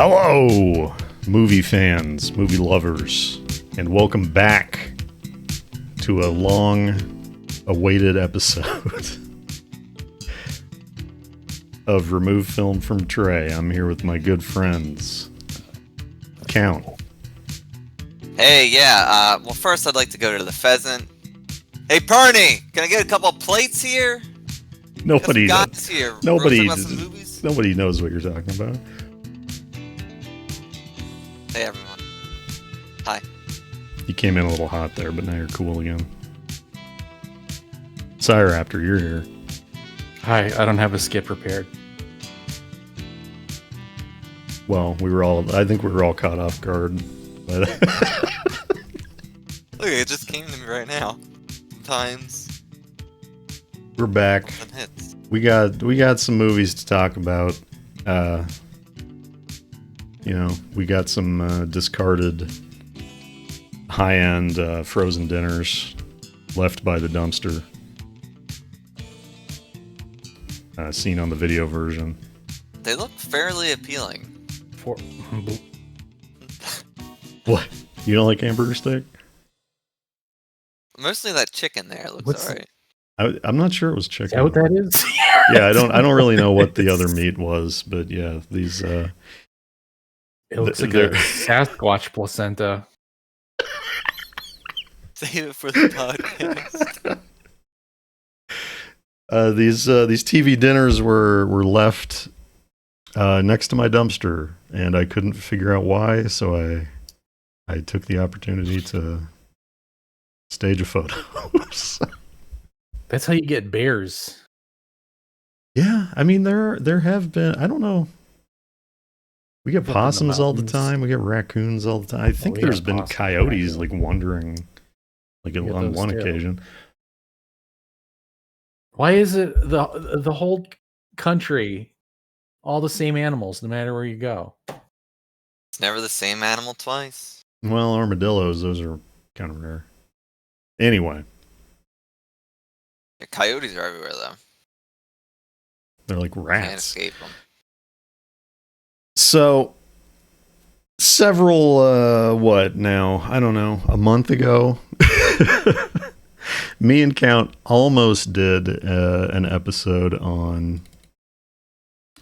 Hello, movie fans, movie lovers, and welcome back to a long-awaited episode of Remove Film from Tray. I'm here with my good friends, Count. Hey, yeah, well, first I'd like to go to the pheasant. Hey, Perny, can I get a couple plates here? Nobody knows. Here. Nobody knows what you're talking about. Hey, everyone. Hi. You came in a little hot there, but now you're cool again. CyRaptor, you're here. Hi, I don't have a skit prepared. Well, I think we were all caught off guard by that. Look, it just came to me right now. Sometimes. We're back. Hits. We got some movies to talk about. We got some discarded high-end frozen dinners left by the dumpster. Seen on the video version. They look fairly appealing. What? You don't like hamburger steak? Mostly that chicken there looks alright. I'm not sure it was chicken. Is that what that is? Yeah, I don't really know what the other meat was, but yeah, these it looks like a Sasquatch placenta. Save it for the podcast. These TV dinners were left next to my dumpster, and I couldn't figure out why, so I took the opportunity to stage a photo. That's how you get bears. Yeah, I mean there have been, I don't know. We get possums all the time. We get raccoons all the time. I think there's been coyotes like wandering, like on one occasion. Why is it the whole country all the same animals, no matter where you go? It's never the same animal twice. Well, armadillos, those are kind of rare. Anyway. Yeah, coyotes are everywhere, though. They're like rats. Can't escape them. So, several, a month ago, me and Count almost did an episode on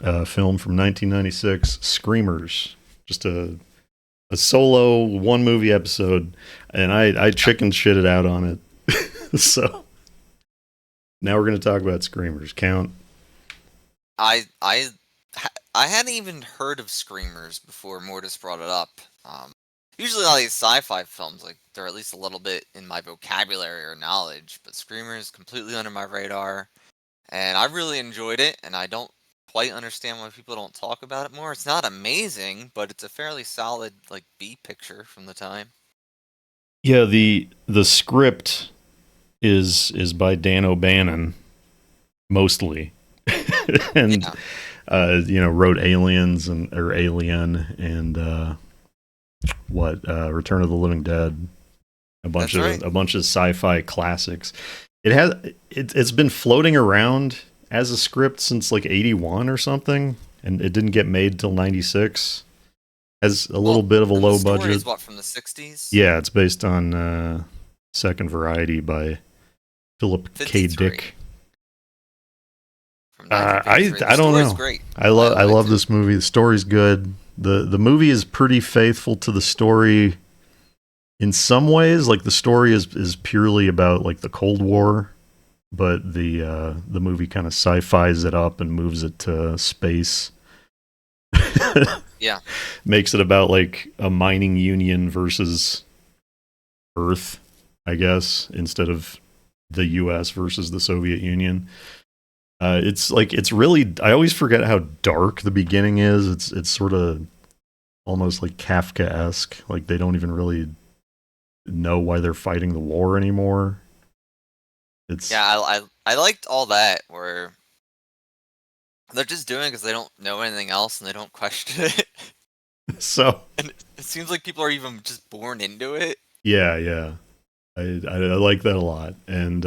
a film from 1996, Screamers. Just a solo one-movie episode, and I chicken shitted out on it. So, now we're going to talk about Screamers. Count. I hadn't even heard of Screamers before Mortis brought it up. Usually all these sci-fi films, like, they're at least a little bit in my vocabulary or knowledge, but Screamers completely under my radar, and I really enjoyed it, and I don't quite understand why people don't talk about it more. It's not amazing, but it's a fairly solid, like, B picture from the time. Yeah, the script is by Dan O'Bannon, mostly. And wrote Aliens or Alien and Return of the Living Dead, a bunch of sci-fi classics. It's been floating around as a script since like 81 or something, and it didn't get made till 96. Has a little bit of a low budget. The story is from the 60s? Yeah, it's based on Second Variety by Philip K. Dick. I don't know. Great. I love this movie. The story's good. The movie is pretty faithful to the story in some ways. Like the story is purely about like the Cold War, but the movie kind of sci-fis it up and moves it to space. Yeah. Makes it about like a mining union versus Earth, I guess, instead of the US versus the Soviet Union. It's really, I always forget how dark the beginning is. It's sort of almost like Kafka-esque. Like they don't even really know why they're fighting the war anymore. I liked all that where they're just doing it because they don't know anything else and they don't question it. So, and it seems like people are even just born into it. Yeah. I like that a lot. And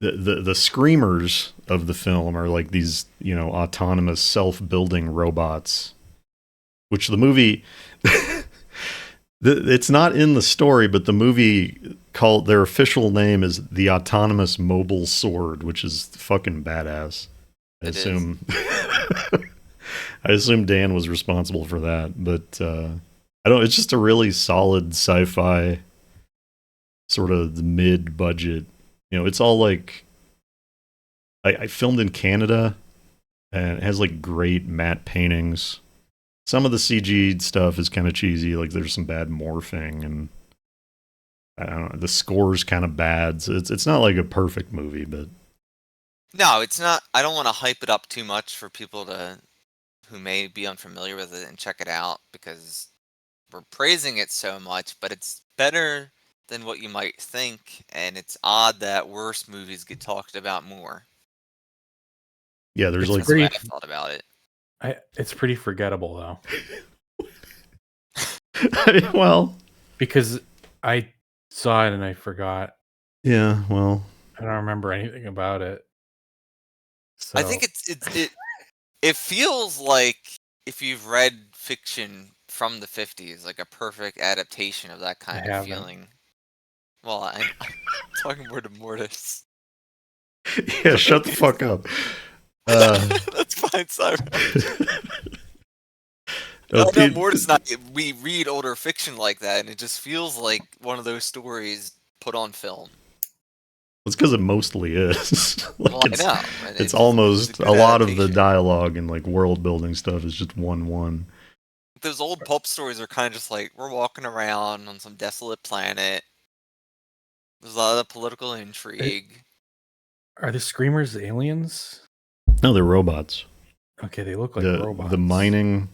the screamers of the film are like these, autonomous self-building robots, which the movie it's not in the story, but the movie called their official name is the Autonomous Mobile Sword, which is fucking badass. I assume I assume Dan was responsible for that, but I don't. It's just a really solid sci-fi sort of mid-budget. It's all like I filmed in Canada, and it has like great matte paintings. Some of the CG stuff is kind of cheesy, like there's some bad morphing, and I don't know, the score's kind of bad. So it's not like a perfect movie, but No, it's not. I don't want to hype it up too much for people who may be unfamiliar with it and check it out, because we're praising it so much, but it's better than what you might think, and it's odd that worse movies get talked about more. yeah, there's It's like That's the way I pretty- thought about it. It's pretty forgettable though, well, because I saw it and I forgot. yeah, well, I don't remember anything about it. So I think it feels like if you've read fiction from the 50s, like a perfect adaptation of that kind of haven't. feeling. Well, I'm talking more to Mortis. yeah, shut the fuck up. That's fine, CyRaptor. Oh, No, Mortis not. We read older fiction like that, and it just feels like one of those stories put on film. It's because it mostly is. Like Well, I know. And it's a almost good a lot of the adaptation. dialogue and like world building stuff is just one. Those old pulp stories are kind of just like, we're walking around on some desolate planet. There's a lot of political intrigue. Are the screamers aliens? No, they're robots. Okay, they look like the robots. the mining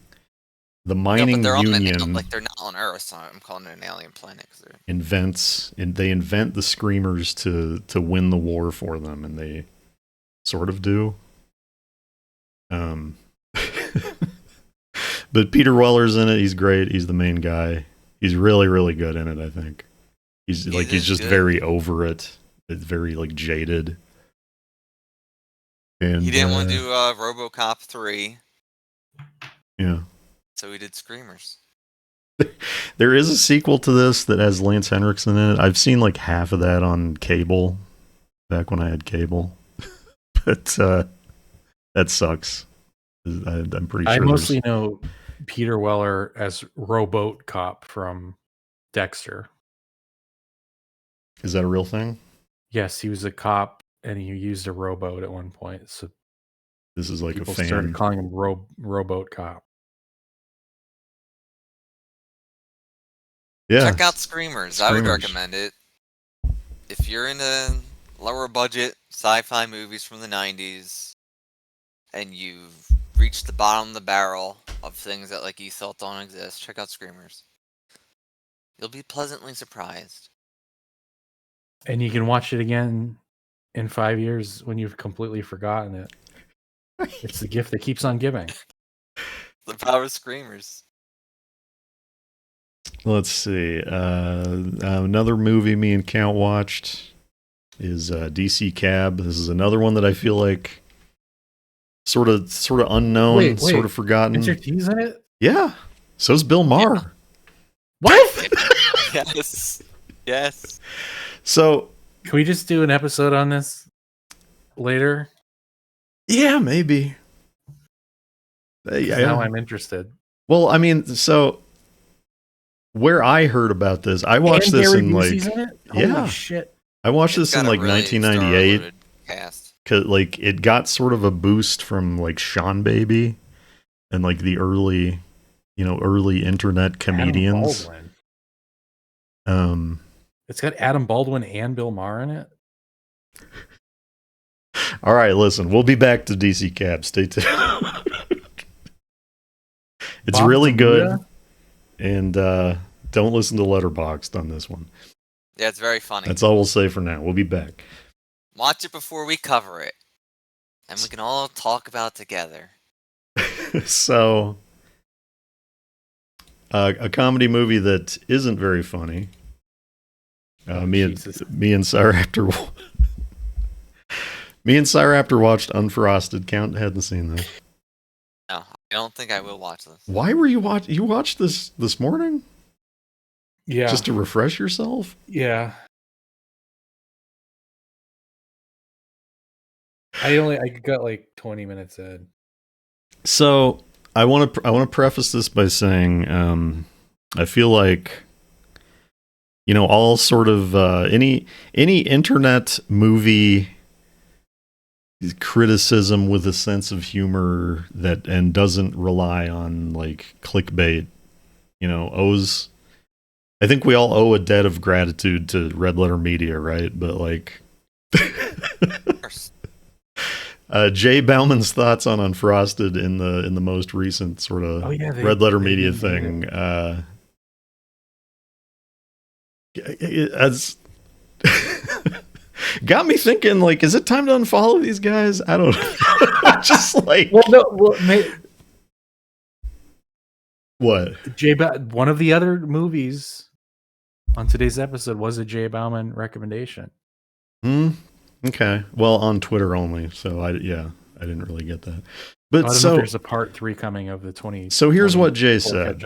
No, but they're union they're not on Earth, so I'm calling it an alien planet. they invent the screamers to win the war for them, and they sort of do. But Peter Weller's in it. He's great. He's the main guy. He's really, really good in it, I think. He's just good. very over it. It's very like jaded. And He didn't want to do RoboCop 3, yeah. so he did Screamers. There is a sequel to this that has Lance Henriksen in it. I've seen like half of that on cable back when I had cable. But that sucks. I'm pretty sure I mostly know Peter Weller as Rowboat Cop from Dexter. Is that a real thing? Yes, he was a cop and he used a rowboat at one point. So This is like people a fan. started calling him Rowboat Cop. Yeah. Check out Screamers. I would Screamers. recommend it. If you're into lower budget sci-fi movies from the 90s and you've reached the bottom of the barrel of things that like you thought don't exist, check out Screamers. You'll be pleasantly surprised. And you can watch it again in 5 years when you've completely forgotten it. It's the gift that keeps on giving. The power of Screamers. Let's see. Another movie me and Count watched is DC Cab. This is another one that I feel like sort of unknown, Wait. sort of forgotten. Mr. T's in it? Yeah. So's Bill Maher. What? Yes. Yes. So Can we just do an episode on this later? yeah, maybe. 'Cause Yeah. Now I'm interested. Well, I mean, so where I heard about this, I watched And this Gary in like Busey's in it? yeah. Holy shit. I watched It's this in got a like really 1998. star-loaded cast. Cause like it got sort of a boost from like Sean Baby and like the early internet comedians. Adam Baldwin. It's got Adam Baldwin and Bill Maher in it. All right, listen, we'll be back to DC Cab. Stay tuned. It's Bob really good, Zamuda? and don't listen to Letterboxd on this one. Yeah, it's very funny. That's all we'll say for now. We'll be back. Watch it before we cover it. And we can all talk about it together. So, a comedy movie that isn't very funny. Me and Jesus. CyRaptor Me and CyRaptor watched Unfrosted. Count hadn't seen this. No, I don't think I will watch this. Why were you watch? You watched this morning? Yeah. Just to refresh yourself? Yeah. I got like 20 minutes in. So I want to preface this by saying I feel like all sort of any internet movie criticism with a sense of humor and doesn't rely on like clickbait, owes. I think we all owe a debt of gratitude to Red Letter Media, right? But like. Jay Bauman's thoughts on Unfrosted in the most recent sort of Red Letter Media thing. As got me thinking, like, is it time to unfollow these guys? I don't know. Just like, what? One of the other movies on today's episode was a Jay Bauman recommendation. Okay. Well, on Twitter only. So I didn't really get that. But I don't know if there's a part 3 coming of the 20. So here's what Jay said.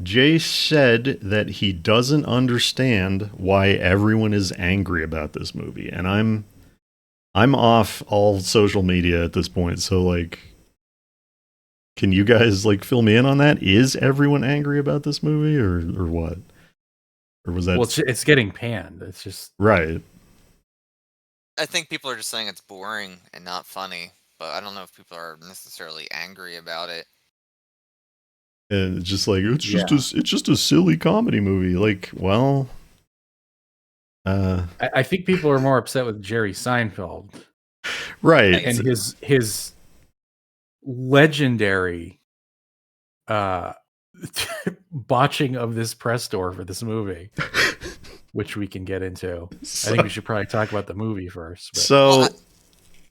Jay said that he doesn't understand why everyone is angry about this movie, and I'm off all social media at this point. So like, can you guys like fill me in on that? Is everyone angry about this movie, or what? Or was that? Well, it's getting panned. It's just right. I think people are just saying it's boring and not funny, but I don't know if people are necessarily angry about it. And it's just like it's just a silly comedy movie. Like, well, I think people are more upset with Jerry Seinfeld, right? And his legendary botching of this press tour for this movie, which we can get into. I think we should probably talk about the movie first. But. So I want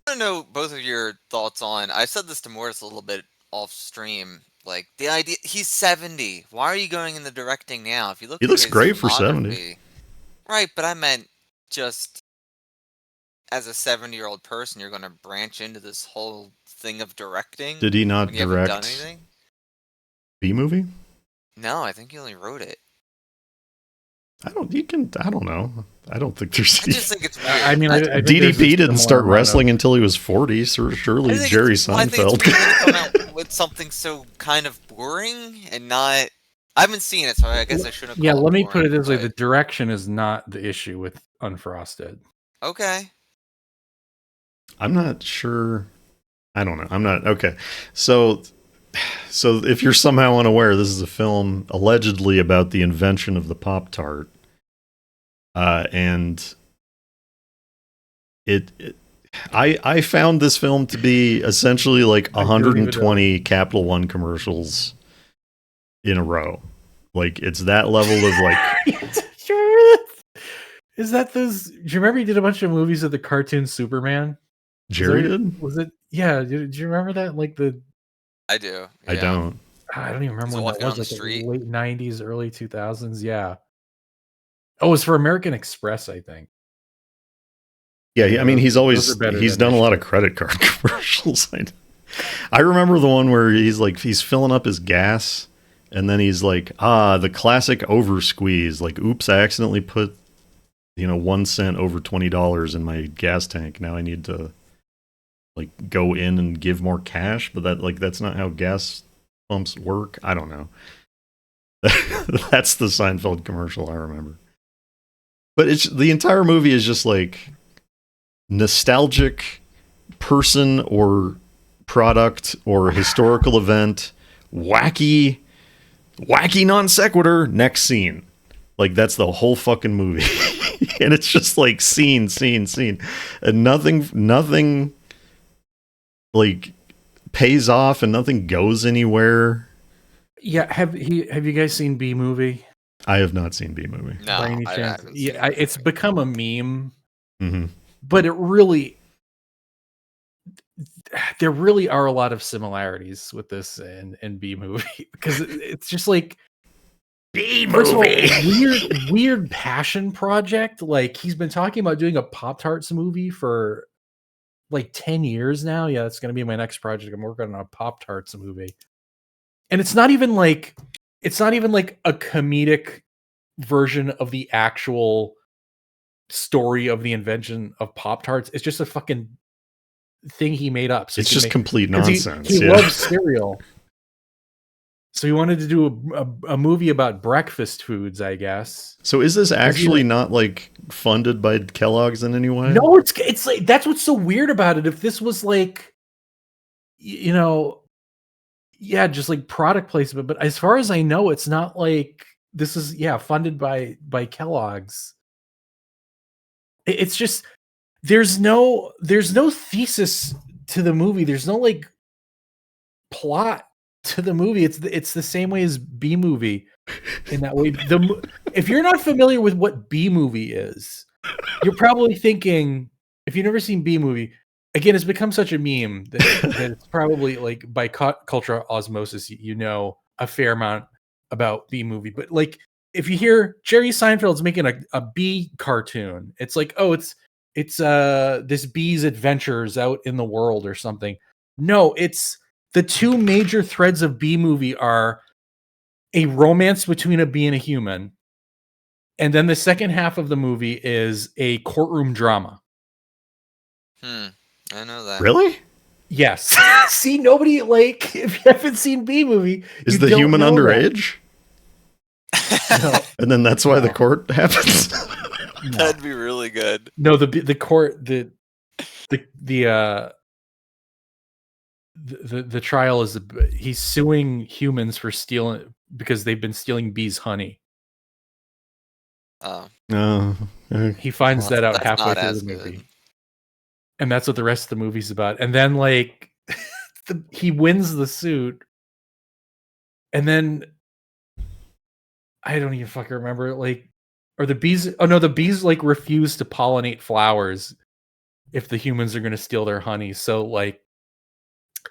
to know both of your thoughts on. I said this to Morris a little bit off stream. Like the idea, he's 70. Why are you going in the directing now? If you look, he looks great for 70. Right, but I meant just as a 70-year-old person, you're going to branch into this whole thing of directing. Did he not when you haven't done direct anything? B-movie? No, I think he only wrote it. I don't know. I don't think there's. I just think it's weird. I mean, I DDP didn't start wrestling until he was 40. So surely Jerry Seinfeld. I think it's come out with something so kind of boring and not. I haven't seen it, so I guess I shouldn't. Yeah, let me put it this way: the direction is not the issue with Unfrosted. Okay. I'm not sure. I don't know. I'm not okay. So if you're somehow unaware, this is a film allegedly about the invention of the Pop-Tart. And I found this film to be essentially like 120 Capital One commercials in a row. Like it's that level of like. Is that those? Do you remember he did a bunch of movies of the cartoon Superman? Jerry did? Was it? Yeah. Did you remember that? Like the. I do. Yeah. I don't. I don't even remember when that was. Like the late 90s, early 2000s. Yeah. Oh, it was for American Express, I think. Yeah, I mean, he's done a lot of credit card commercials. I remember the one where he's filling up his gas, and then he's like, the classic over squeeze. Like, oops, I accidentally put, 1 cent over $20 in my gas tank. Now I need to like go in and give more cash, but that's not how gas pumps work. I don't know. That's the Seinfeld commercial I remember. But the entire movie is just like nostalgic person or product or historical event, wacky non sequitur, next scene. Like that's the whole fucking movie. And it's just like scene. And nothing like pays off and nothing goes anywhere. Yeah, have you guys seen B-Movie? I have not seen B-Movie. No, by any chance? Yeah, it's become a meme. Mm-hmm. But there really are a lot of similarities with this and B-Movie because it's just like First of all, weird passion project. Like, he's been talking about doing a Pop-Tarts movie for like 10 years now. Yeah, that's going to be my next project. I'm working on a Pop-Tarts movie. And it's not even like a comedic version of the actual story of the invention of Pop-Tarts. It's just a fucking thing he made up. So it's just complete nonsense. He loves cereal. So he wanted to do a movie about breakfast foods, I guess. So is this actually not like funded by Kellogg's in any way? No, it's like, that's what's so weird about it. If this was like, you know, yeah, just like product placement, but as far as I know, it's not like this is funded by Kellogg's. It's just there's no thesis to the movie. There's no like plot to the movie. It's the same way as B movie in that way. If you're not familiar with what B movie is, you're probably thinking, if you've never seen B movie, again, it's become such a meme that it's probably like by cultural osmosis, you know a fair amount about B movie. But like, if you hear Jerry Seinfeld's making a bee cartoon, it's like, oh, it's this bee's adventures out in the world or something. No, it's the two major threads of B movie are a romance between a bee and a human, and then the second half of the movie is a courtroom drama. I know that. Really? Yes. See, nobody, like, if you haven't seen B movie, is the human underage? No. And then that's why the court happens. No. That'd be really good. No, the court the trial is he's suing humans for stealing because they've been stealing bees' honey. Oh. He finds that out halfway through the movie. Good. And that's what the rest of the movie's about. And then like he wins the suit. And then I don't even fucking remember, like, or the bees. Oh no, the bees like refuse to pollinate flowers if the humans are going to steal their honey. So like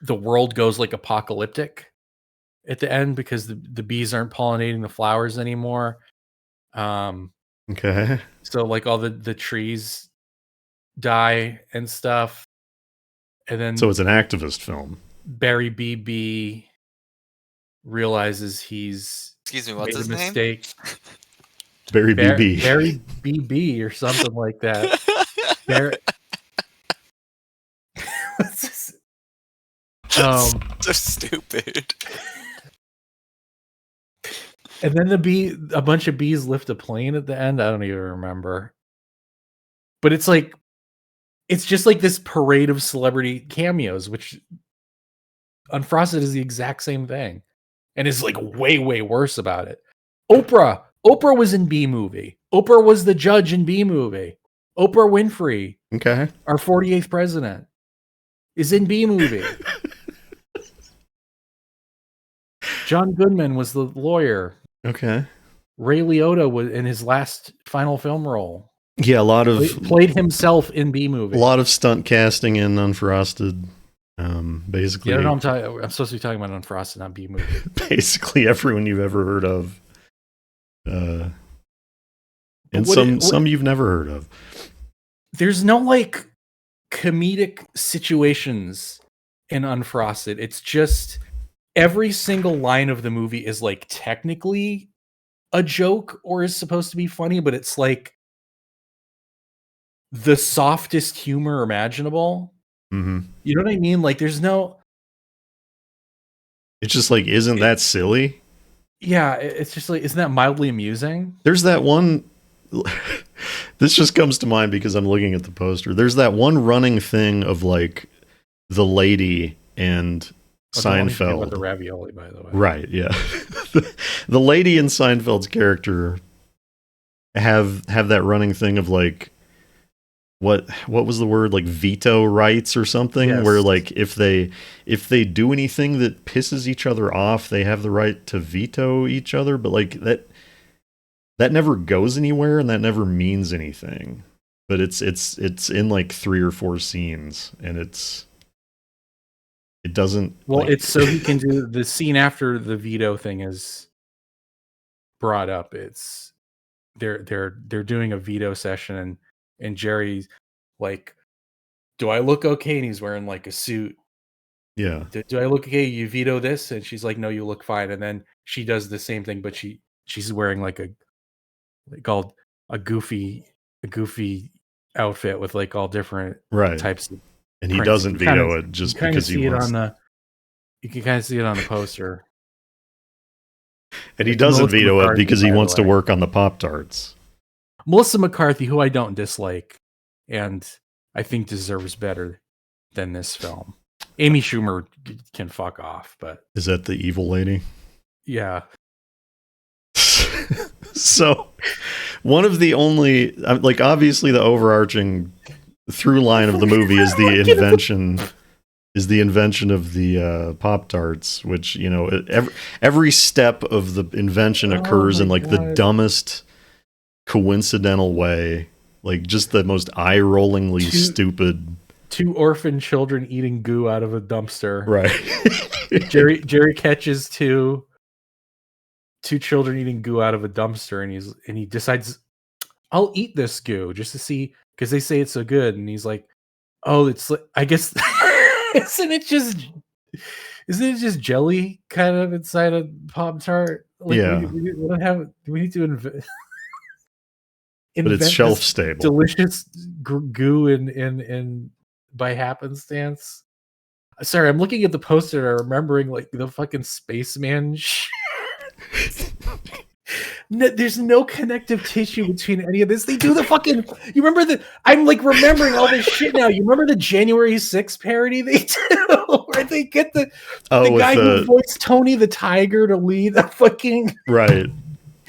the world goes like apocalyptic at the end because the bees aren't pollinating the flowers anymore. Okay. So like all the trees die and stuff. And then so it's an activist film. Barry BB realizes he's what's his mistake. Name? Barry BB. Barry BB or something like that. Barry. So stupid. And then a bunch of bees lift a plane at the end. I don't even remember. But it's like, it's just like this parade of celebrity cameos, which Unfrosted is the exact same thing. And is like way, way worse about it. Oprah was in B movie. Oprah was the judge in B movie. Oprah Winfrey, okay, our 48th president, is in B movie. John Goodman was the lawyer. Okay. Ray Liotta was in his last final film role. Yeah, a lot of played himself in B movie. A lot of stunt casting in Unfrosted. Basically, yeah, I'm supposed to be talking about Unfrosted, not B movie. Basically, everyone you've ever heard of, and some you've never heard of. There's no like comedic situations in Unfrosted. It's just every single line of the movie is like technically a joke or is supposed to be funny, but it's like the softest humor imaginable. Mm-hmm. You know what I mean? Like there's no. It's just like, isn't that silly? Yeah, it's just like, isn't that mildly amusing? There's that one. This just comes to mind because I'm looking at the poster. There's that one running thing of like the lady and Seinfeld. About the ravioli, by the way. Right, yeah. The lady and Seinfeld's character have that running thing of like, what was the word, like veto rights or something? Yes. Where like if they do anything that pisses each other off, they have the right to veto each other. But like that never goes anywhere and that never means anything. But it's in like 3 or 4 scenes, and it doesn't. Well, like... it's so he can do the scene after the veto thing is brought up. It's they're doing a veto session, and Jerry's like, "Do I look okay?" And he's wearing like a suit. Yeah. Do I look okay? You veto this, and she's like, "No, you look fine." And then she does the same thing, but she's wearing like called a goofy outfit with like all different Right. types of. And he prints. doesn't You can kinda- veto it just you kinda because he see it wants. on the. You can kind of see it on the poster. And he It's doesn't Melissa veto it McCarthy, because he by the wants to way. work on the Pop-Tarts. Melissa McCarthy, who I don't dislike, and I think deserves better than this film. Amy Schumer can fuck off, but Is that the evil lady? yeah. So, one of the only, like, obviously the overarching through line of the movie is the invention of the Pop-Tarts, which, you know, every step of the invention occurs in like the dumbest coincidental way, like just the most eye-rollingly stupid. 2 orphan children eating goo out of a dumpster. Right. Jerry catches two children eating goo out of a dumpster, and he decides, I'll eat this goo just to see, because they say it's so good, and he's like, oh, it's like, I guess isn't it just jelly kind of inside a Pop-Tart? Like, Yeah. we don't have. We need to invent But it's shelf stable. Delicious goo in by happenstance. Sorry, I'm looking at the poster and I'm remembering like the fucking spaceman. There's no connective tissue between any of this. They do the fucking. You remember the? I'm like remembering all this shit now. You remember the January 6th parody they do, where they get the guy who voiced Tony the Tiger to lead a fucking right,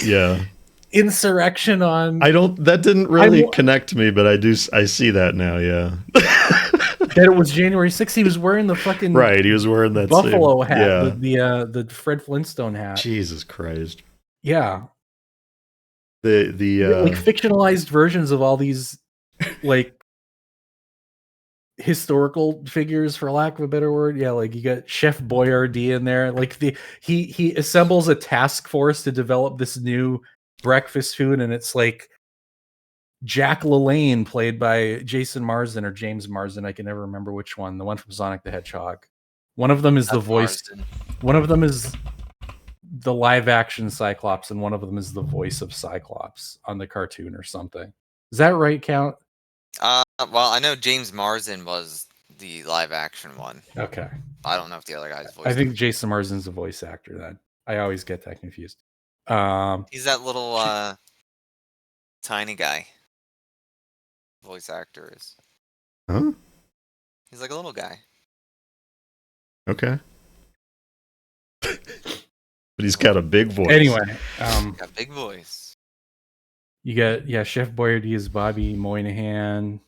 yeah, insurrection on. That didn't really connect to me, but I see that now. Yeah, that it was January 6th. He was wearing the fucking right. He was wearing that buffalo hat, yeah. the Fred Flintstone hat. Jesus Christ. Yeah. The like fictionalized versions of all these like historical figures, for lack of a better word. Yeah, like you got Chef Boyardee in there. Like he assembles a task force to develop this new breakfast food, and it's like Jack LaLanne, played by Jason Marsden or James Marsden. I can never remember which one. The one from Sonic the Hedgehog. One of them is the voice. Marsden. One of them is the live action Cyclops, and one of them is the voice of Cyclops on the cartoon or something. Is that right, Count? Well, I know James Marsden was the live action one. Okay. I don't know if the other guy's voice. I think Jason Marsden's a voice actor. Then I always get that confused. He's that little tiny guy. Voice actor is. Huh? He's like a little guy. Okay. But he's got a big voice. Anyway, got a big voice. You got Chef Boyardee is Bobby Moynihan.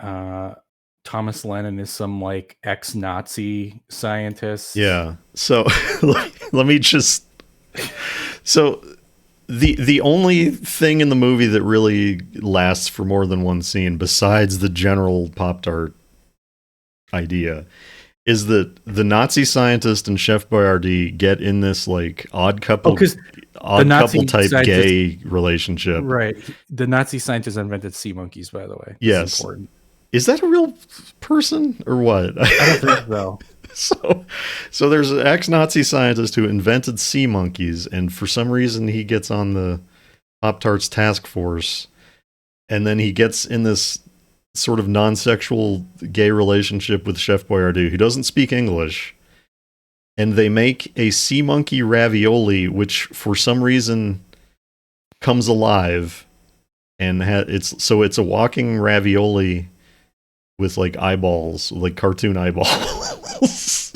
Thomas Lennon is some like ex-Nazi scientist. Yeah. So let me just. So the only thing in the movie that really lasts for more than one scene, besides the general Pop-Tart idea, is that the Nazi scientist and Chef Boyardee get in this like odd couple type gay relationship. Right. The Nazi scientist invented sea monkeys, by the way. Yes. Important. Is that a real person or what? I don't think so. So there's an ex-Nazi scientist who invented sea monkeys, and for some reason he gets on the Pop-Tarts task force, and then he gets in this sort of non-sexual gay relationship with Chef Boyardee, who doesn't speak English, and they make a sea monkey ravioli, which for some reason comes alive, and it's a walking ravioli with like eyeballs, like cartoon eyeballs,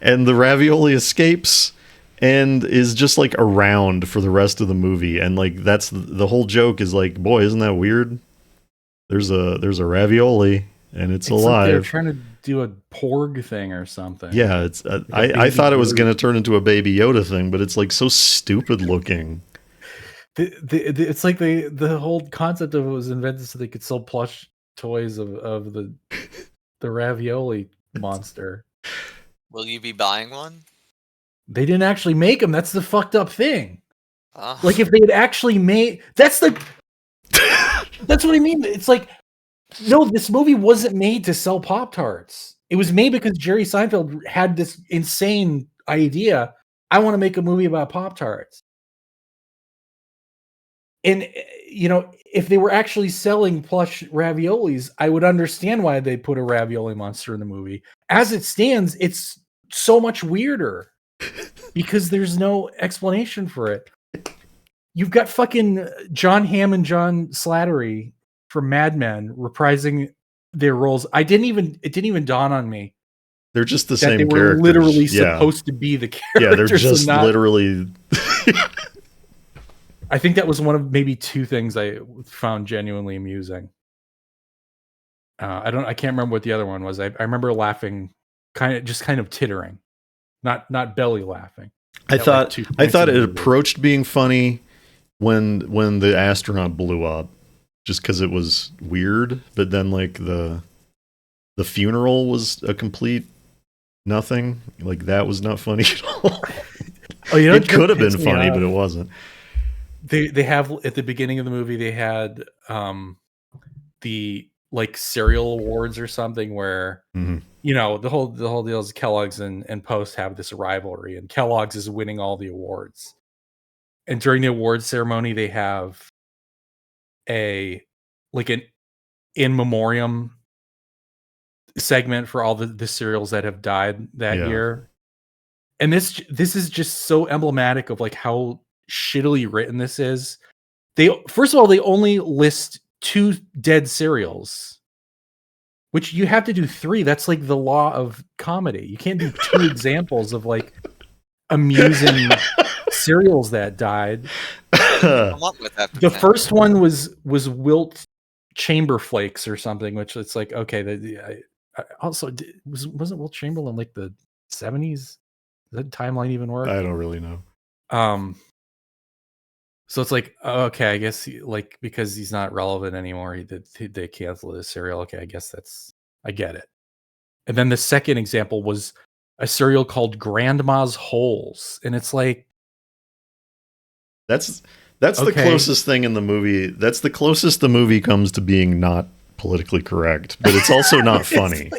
and the ravioli escapes and is just like around for the rest of the movie, and like that's the whole joke is like, boy, isn't that weird? There's a ravioli and it's alive. Like they're trying to do a porg thing or something. Yeah, it's I thought it was going to turn into a Baby Yoda thing, but it's like so stupid looking. It's like the whole concept of it was invented so they could sell plush toys of the ravioli monster. Will you be buying one? They didn't actually make them. That's the fucked up thing. Oh. Like if they had actually made, that's what I mean. It's like, no, this movie wasn't made to sell Pop-Tarts. It was made because Jerry Seinfeld had this insane idea. I want to make a movie about Pop-Tarts. And, you know, if they were actually selling plush raviolis, I would understand why they put a ravioli monster in the movie. As it stands, it's so much weirder because there's no explanation for it. You've got fucking John Hamm and John Slattery from Mad Men reprising their roles. It didn't even dawn on me. They're just the that same they were characters. literally supposed to be the characters. Yeah, they're just literally. I think that was one of maybe two things I found genuinely amusing. I can't remember what the other one was. I remember laughing, kind of tittering, not belly laughing. I thought it approached being funny when the astronaut blew up, just because it was weird. But then like the funeral was a complete nothing. Like that was not funny at all. Oh, you know, it could have been funny, but it wasn't. They have at the beginning of the movie they had the like cereal awards or something where you know the whole deal is Kellogg's and Post have this rivalry and Kellogg's is winning all the awards. And during the awards ceremony they have an in memoriam segment for all the cereals that have died that year. And this is just so emblematic of like how shittily written this is. First of all, they only list 2 dead cereals, which you have to do 3. That's like the law of comedy. You can't do 2 examples of like amusing cereals that died. The first one was Wilt Chamber Flakes or something, which it's like, okay, wasn't Wilt Chamberlain like the 70s? Does that timeline even work? I don't really know. So it's like, okay, I guess because he's not relevant anymore, they canceled his cereal. Okay, I get it. And then the second example was a cereal called Grandma's Holes, and it's like that's the closest thing in the movie. That's the closest the movie comes to being not politically correct, but it's also not funny.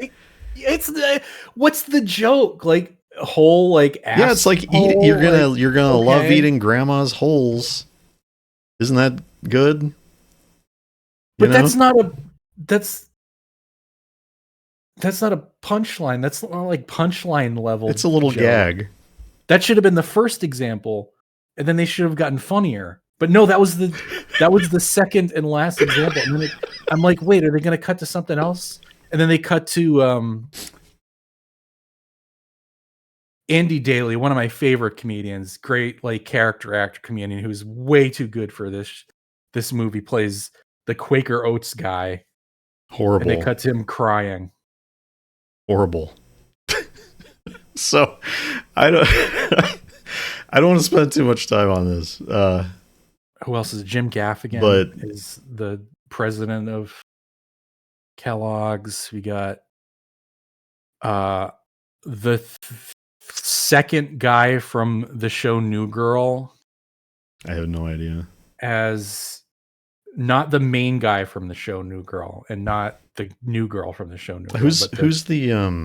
What's the joke? Like whole like ass. Yeah, it's like you're gonna love eating Grandma's holes. Isn't that good? But that's not a punchline. That's not like punchline level. It's a little joke. Gag. That should have been the first example, and then they should have gotten funnier. But no, that was the second and last example. And then I'm like, wait, are they going to cut to something else? And then they cut to Andy Daly, one of my favorite comedians, great like character actor comedian who's way too good for this movie, plays the Quaker Oats guy. Horrible. And they cut to him crying. Horrible. So I don't want to spend too much time on this. Who else is Jim Gaffigan? Is the president of Kellogg's. We got the second guy from the show New Girl. I have no idea. As not the main guy from the show New Girl, and not the new girl from the show New Girl. Who's the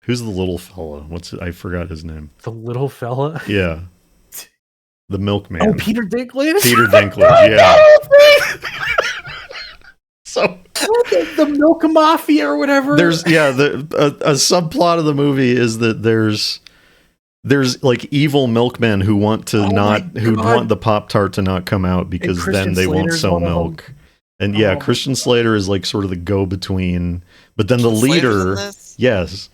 little fella? I forgot his name. The little fella? Yeah. The milkman. Oh, Peter Dinklage? Peter Dinklage, yeah. So the Milk Mafia or whatever. There's a subplot of the movie is that there's like evil milkmen who want to want the Pop-Tart to not come out because then they won't sell milk. And Christian Slater is like sort of the go-between, but then the leader, yes,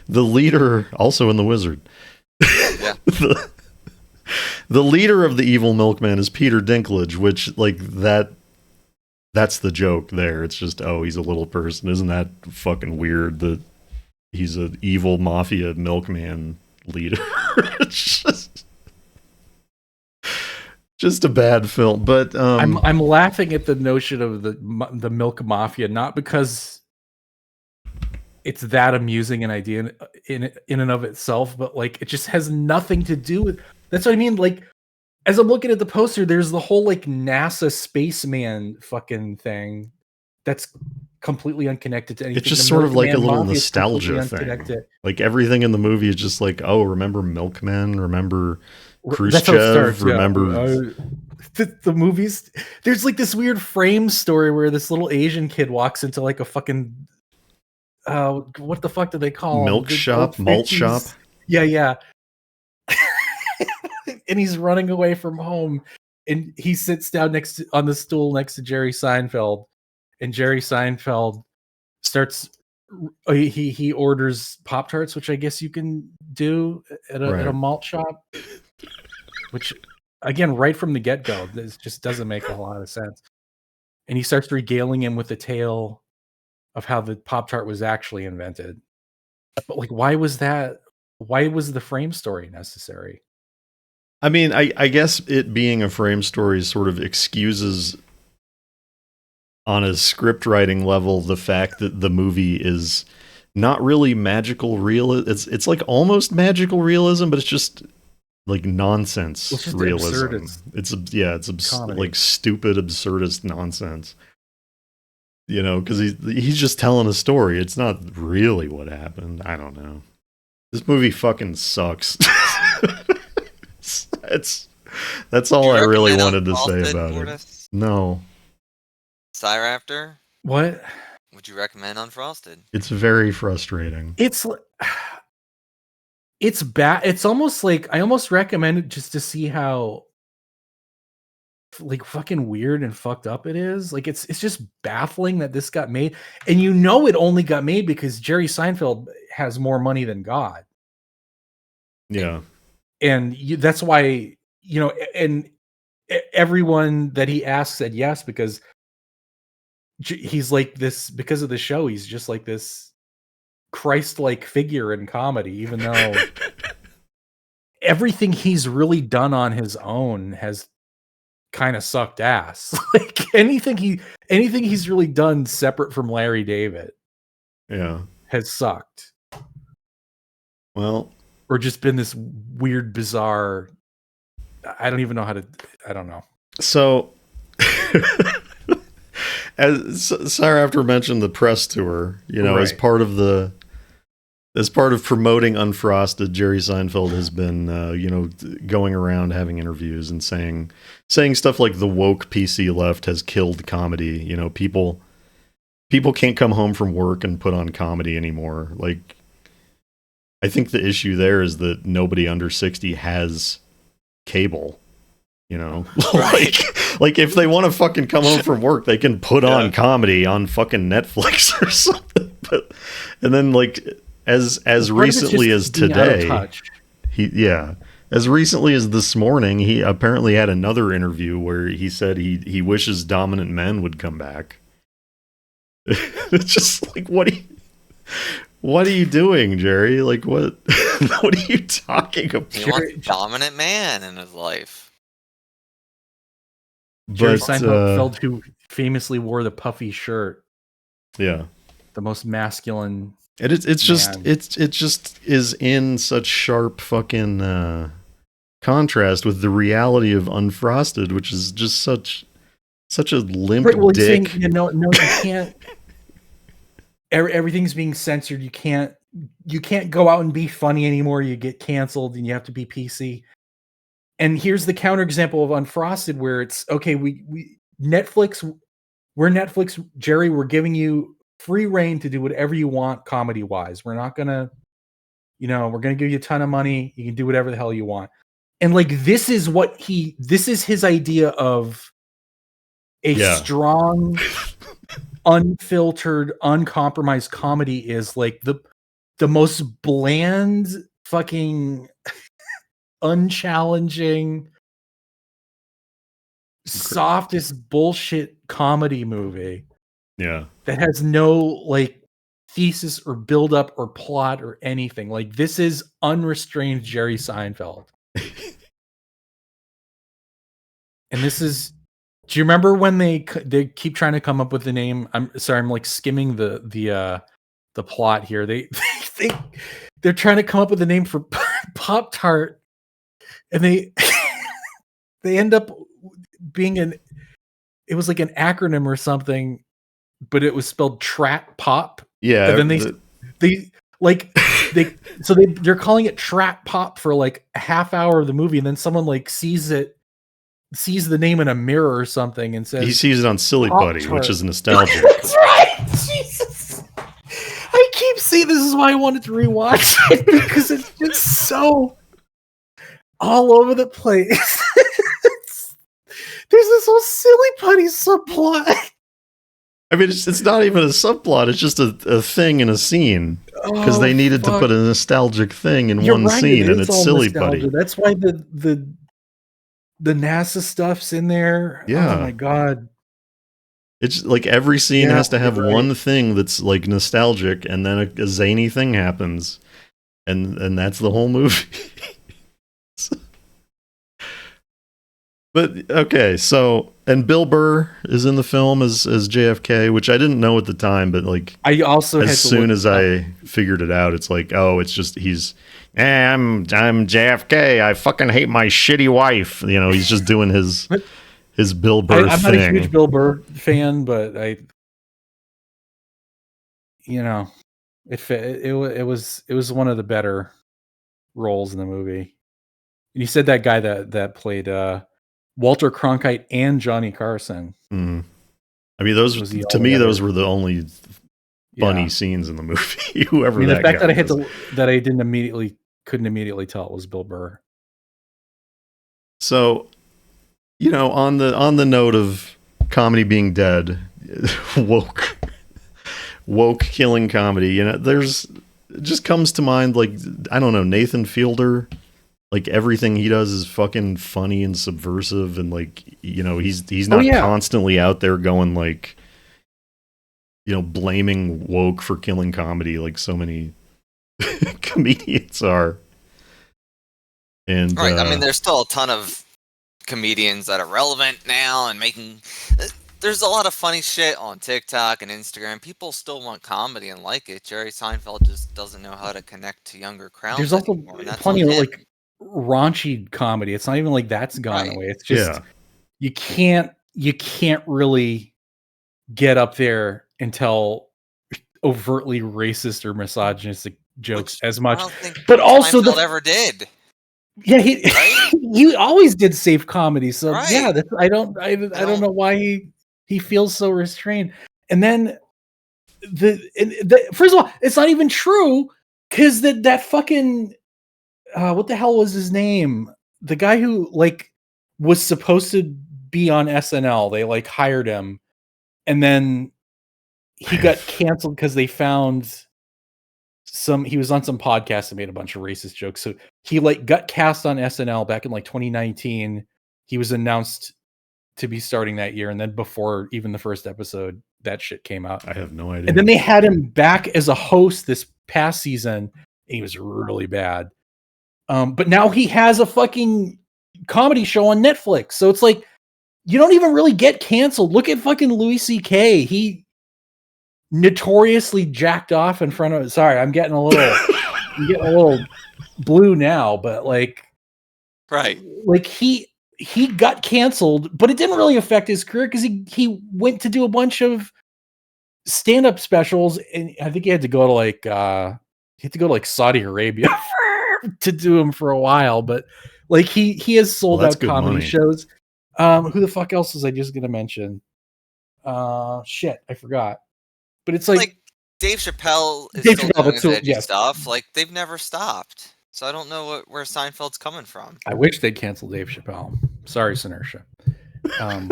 the leader also in The Wizard. Yeah. The leader of the evil milkman is Peter Dinklage, which like that's the joke there. It's just, oh, he's a little person. Isn't that fucking weird that he's an evil mafia milkman leader? It's just a bad film. But I'm laughing at the notion of the milk mafia, not because it's that amusing an idea in and of itself, but like it just has nothing to do with. That's what I mean. Like as I'm looking at the poster, there's the whole like NASA spaceman fucking thing that's completely unconnected to anything. It's just The sort of like a Milkman little Mafia is completely nostalgia thing. unconnected. Like everything in the movie is just like, oh, remember Milkmen? Remember That's how it Khrushchev? starts. Yeah. Remember The movies. There's like this weird frame story where this little Asian kid walks into like a fucking what the fuck do they call milk them? shop, malt shop. Yeah. And he's running away from home, and he sits down on the stool next to Jerry Seinfeld, and Jerry Seinfeld starts. He orders Pop-Tarts, which I guess you can do at a malt shop. Which, again, right from the get-go, this just doesn't make a lot of sense. And he starts regaling him with the tale of how the Pop-Tart was actually invented. But like, why was that? Why was the frame story necessary? I mean, I guess it being a frame story sort of excuses on a script writing level the fact that the movie is not really magical real. It's like almost magical realism, but it's just like nonsense It's just realism. absurdist It's comedy. like stupid absurdist nonsense. You know, because he's just telling a story. It's not really what happened. I don't know. This movie fucking sucks. That's all I really wanted to say about it. No. CyRaptor? What? Would you recommend Unfrosted? It's very frustrating. It's bad. It's almost like I almost recommend it just to see how like fucking weird and fucked up it is. Like it's just baffling that this got made, and you know it only got made because Jerry Seinfeld has more money than God. Yeah. And that's why, you know, and everyone that he asked said yes, because he's like this, because of the show, he's just like this Christ-like figure in comedy, even though everything he's really done on his own has kind of sucked ass. Like anything he's really done separate from Larry David has sucked. Well, or just been this weird, bizarre. I don't even know how to. I don't know. So, as CyRaptor mentioned the press tour, you know, Right. as part of promoting Unfrosted, Jerry Seinfeld has been, going around having interviews and saying stuff like the woke PC left has killed comedy. You know, people can't come home from work and put on comedy anymore. Like, I think the issue there is that nobody under 60 has cable. You know, like if they want to fucking come home from work, they can put on comedy on fucking Netflix or something. And then like as recently as today, as recently as this morning, he apparently had another interview where he said he wishes Dominant Men would come back. It's just like, what are you doing, Jerry? Like what what are you talking about? He wants a dominant man in his life. Jerry Seinfeld, who famously wore the puffy shirt. Yeah. The most masculine. And it just is in such sharp fucking contrast with the reality of Unfrosted, which is just such a limp dick. Saying, no, you can't. Everything's being censored. You can't go out and be funny anymore. You get canceled, and you have to be PC. And here's the counterexample of Unfrosted, where it's okay. We're Netflix, Jerry. We're giving you free reign to do whatever you want, comedy wise. We're not gonna, we're gonna give you a ton of money. You can do whatever the hell you want. And like this is his idea of a strong, unfiltered, uncompromised comedy is like the most bland, fucking unchallenging, softest bullshit comedy movie. Yeah. That has no like thesis or build up or plot or anything. Like this is unrestrained Jerry Seinfeld. And this is, do you remember when they keep trying to come up with the name? I'm sorry, I'm like skimming the the plot here. They're trying to come up with a name for Pop-Tart, and they end up being it was like an acronym or something, but it was spelled Trap Pop. Yeah. And then they're calling it Trap Pop for like a half hour of the movie, and then someone like sees the name in a mirror or something and says he sees it on Silly Putty, which is nostalgic. That's right. Jesus. I keep saying this is why I wanted to rewatch it, because it's just so all over the place. There's this whole Silly Putty subplot. I mean, it's not even a subplot. It's just a thing in a scene, because they needed to put a nostalgic thing in one scene, and it's Silly nostalgia. Putty. That's why the NASA stuff's in there. Yeah. Oh my god. It's like every scene has to have one thing that's like nostalgic, and then a zany thing happens, and that's the whole movie. But okay, so, and Bill Burr is in the film as JFK, which I didn't know at the time, but like I also as soon as I figured it out, it's like, oh, it's just I'm JFK. I fucking hate my shitty wife. You know, he's just doing his Bill Burr thing. I'm not a huge Bill Burr fan, but it was one of the better roles in the movie. And you said that guy that played Walter Cronkite and Johnny Carson. Mm. I mean, those were the only funny scenes in the movie. Whoever the fact that I couldn't immediately tell it was Bill Burr. So, on the note of comedy being dead, woke killing comedy, it just comes to mind, like, I don't know, Nathan Fielder. Like, everything he does is fucking funny and subversive, and like, he's not constantly out there going like, blaming woke for killing comedy like so many comedians are. And right, I mean, there's still a ton of comedians that are relevant now and making. There's a lot of funny shit on TikTok and Instagram. People still want comedy and like it. Jerry Seinfeld just doesn't know how to connect to younger crowds. There's also plenty of like raunchy comedy. It's not even like that's gone away. It's just you can't really get up there and tell overtly racist or misogynistic jokes as much. But also Seinfeld ever did. Yeah, he always did safe comedy. So yeah, I don't know why he feels so restrained. And then first of all, it's not even true, because that fucking what the hell was his name? The guy who like was supposed to be on SNL. They like hired him, and then he got canceled because they found he was on some podcast and made a bunch of racist jokes. So he like got cast on SNL back in like 2019. He was announced to be starting that year, and then before even the first episode, that shit came out. I have no idea. And then they had him back as a host this past season, and he was really bad. But now he has a fucking comedy show on Netflix. So it's like, you don't even really get canceled. Look at fucking Louis C.K. He notoriously jacked off in front of. Sorry, I'm getting a little blue now, but like, right, like he got canceled, but it didn't really affect his career because he went to do a bunch of stand-up specials, and I think he had to go to like Saudi Arabia to do them for a while, but like he has sold out comedy shows. Who the fuck else was I just gonna mention? Shit, I forgot. But it's like Dave Chappelle is still doing his edgy stuff. Like, they've never stopped. So I don't know where Seinfeld's coming from. I wish they'd cancel Dave Chappelle. Sorry, Sinersha. I'm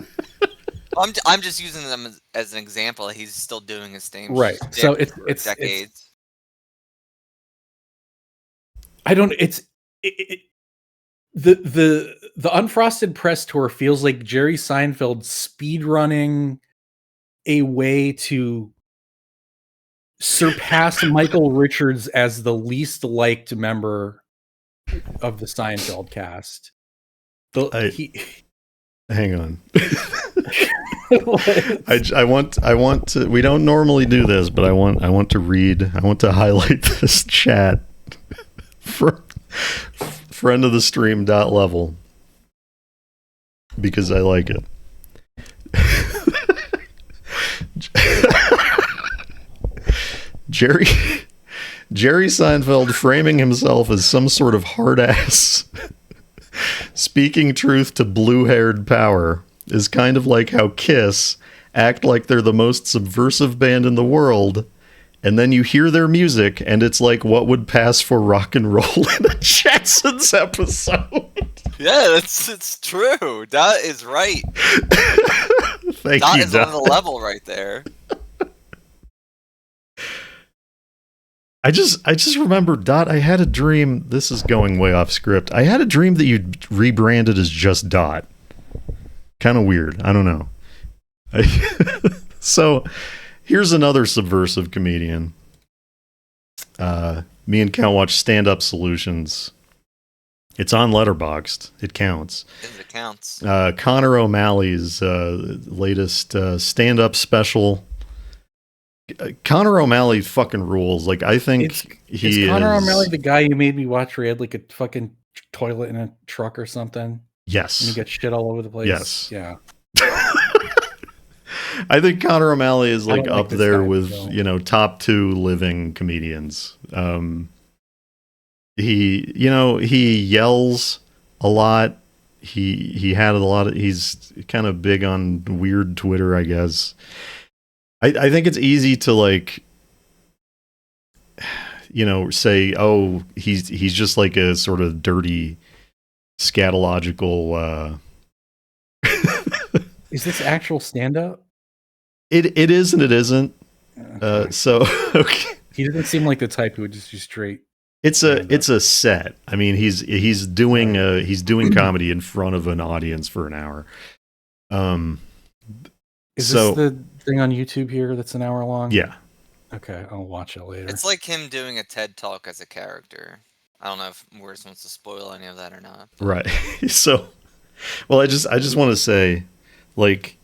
just using them as an example. He's still doing his thing. Right. So it's decades. The Unfrosted press tour feels like Jerry Seinfeld speedrunning a way to surpass Michael Richards as the least liked member of the Seinfeld cast. Hang on. I want to. We don't normally do this, but I want to highlight this chat for friend of the stream level because I like it. Jerry Seinfeld framing himself as some sort of hard ass speaking truth to blue-haired power is kind of like how Kiss act like they're the most subversive band in the world, and then you hear their music and it's like what would pass for rock and roll in a Jetsons episode. Yeah, it's true. Dot is right. Thank Dot you, is Dot. on the level right there. I just remember, Dot, I had a dream. This is going way off script. I had a dream that you rebranded as just Dot. Kind of weird. I don't know. So here's another subversive comedian. Me and Count watch Stand Up Solutions. It's on Letterboxd. It counts. It counts. Connor O'Malley's latest stand-up special. Connor O'Malley fucking rules. Like, I think he is Connor O'Malley the guy you made me watch where he had like a fucking toilet in a truck or something? Yes. And he got shit all over the place? Yes. Yeah. I think Connor O'Malley is like up there with, though. top 2 living comedians. He yells a lot. He had a lot of, he's kind of big on weird Twitter, I guess. I think it's easy to like, say, oh, he's just like a sort of dirty, scatological. Is this actual stand-up? It is and it isn't. Okay. So okay. He doesn't seem like the type who would just do straight. It's a set. I mean, he's doing comedy in front of an audience for an hour. Is this the thing on YouTube here that's an hour long? Yeah. Okay, I'll watch it later. It's like him doing a TED Talk as a character. I don't know if Morris wants to spoil any of that or not. But. Right. So, well, I just want to say, like,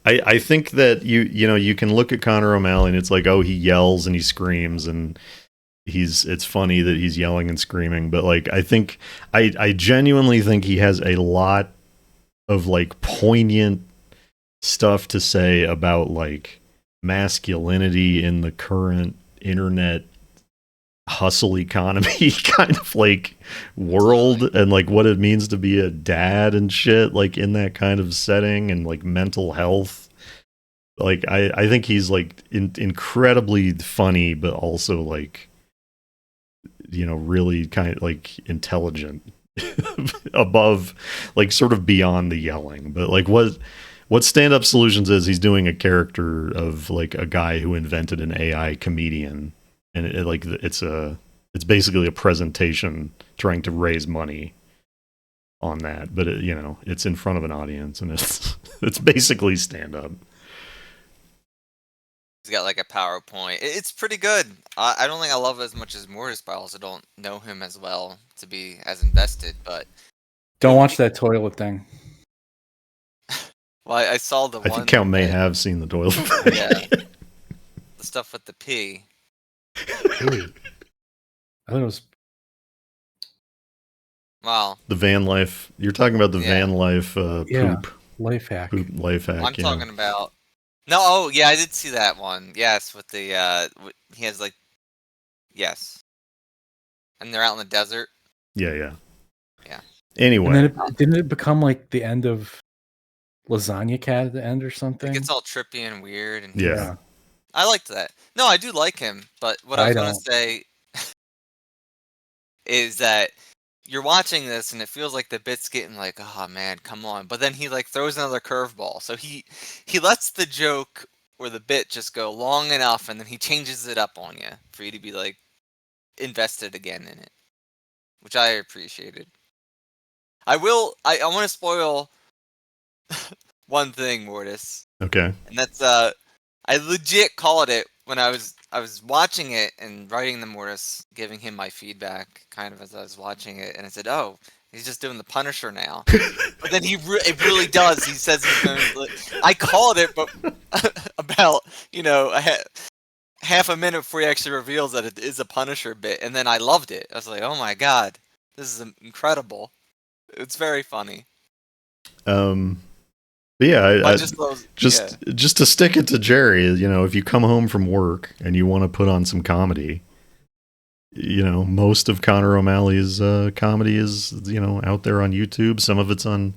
I think that you can look at Connor O'Malley and it's like, oh, he yells and he screams and it's funny that he's yelling and screaming, but like I genuinely think he has a lot of like poignant stuff to say about like masculinity in the current internet hustle economy kind of like world, and like what it means to be a dad and shit, like in that kind of setting, and like mental health. Like I think he's like incredibly funny, but also like, really kind of like intelligent above, like sort of beyond the yelling. But like what Stand Up Solutions is, he's doing a character of like a guy who invented an AI comedian, and it's basically a presentation trying to raise money on that, but it's in front of an audience, and it's basically stand up. He's got like a PowerPoint. It's pretty good. I don't think I love it as much as Mortis, but I also don't know him as well to be as invested. But don't watch that toilet thing. Well, I saw the one. I think Count may have seen the toilet. Yeah, the stuff with the pee. Ooh. I thought it was. Wow. The van life. You're talking about the van life poop. Life hack. Poop life hack. I'm talking about. No, oh yeah, I did see that one. Yes, with the he has like, yes, and they're out in the desert. Yeah. Anyway, and then didn't it become like the end of Lasagna Cat at the end or something? It gets all trippy and weird. And yeah. I liked that. No, I do like him, but what I was going to say is that you're watching this and it feels like the bit's getting like, oh man, come on. But then he like throws another curveball. So he lets the joke or the bit just go long enough, and then he changes it up on you for you to be like invested again in it, which I appreciated. I want to spoil one thing, Mortis. Okay. And that's I legit called it when I was watching it and writing the Mortis, giving him my feedback kind of as I was watching it, and I said, oh, He's just doing the Punisher now. But then it really does. He says he's going to... I called it, but about, half a minute before he actually reveals that it is a Punisher bit, and then I loved it. I was like, oh my god, this is incredible. It's very funny. But yeah, I just love, just to stick it to Jerry, if you come home from work and you want to put on some comedy, most of Connor O'Malley's comedy is out there on YouTube. Some of it's on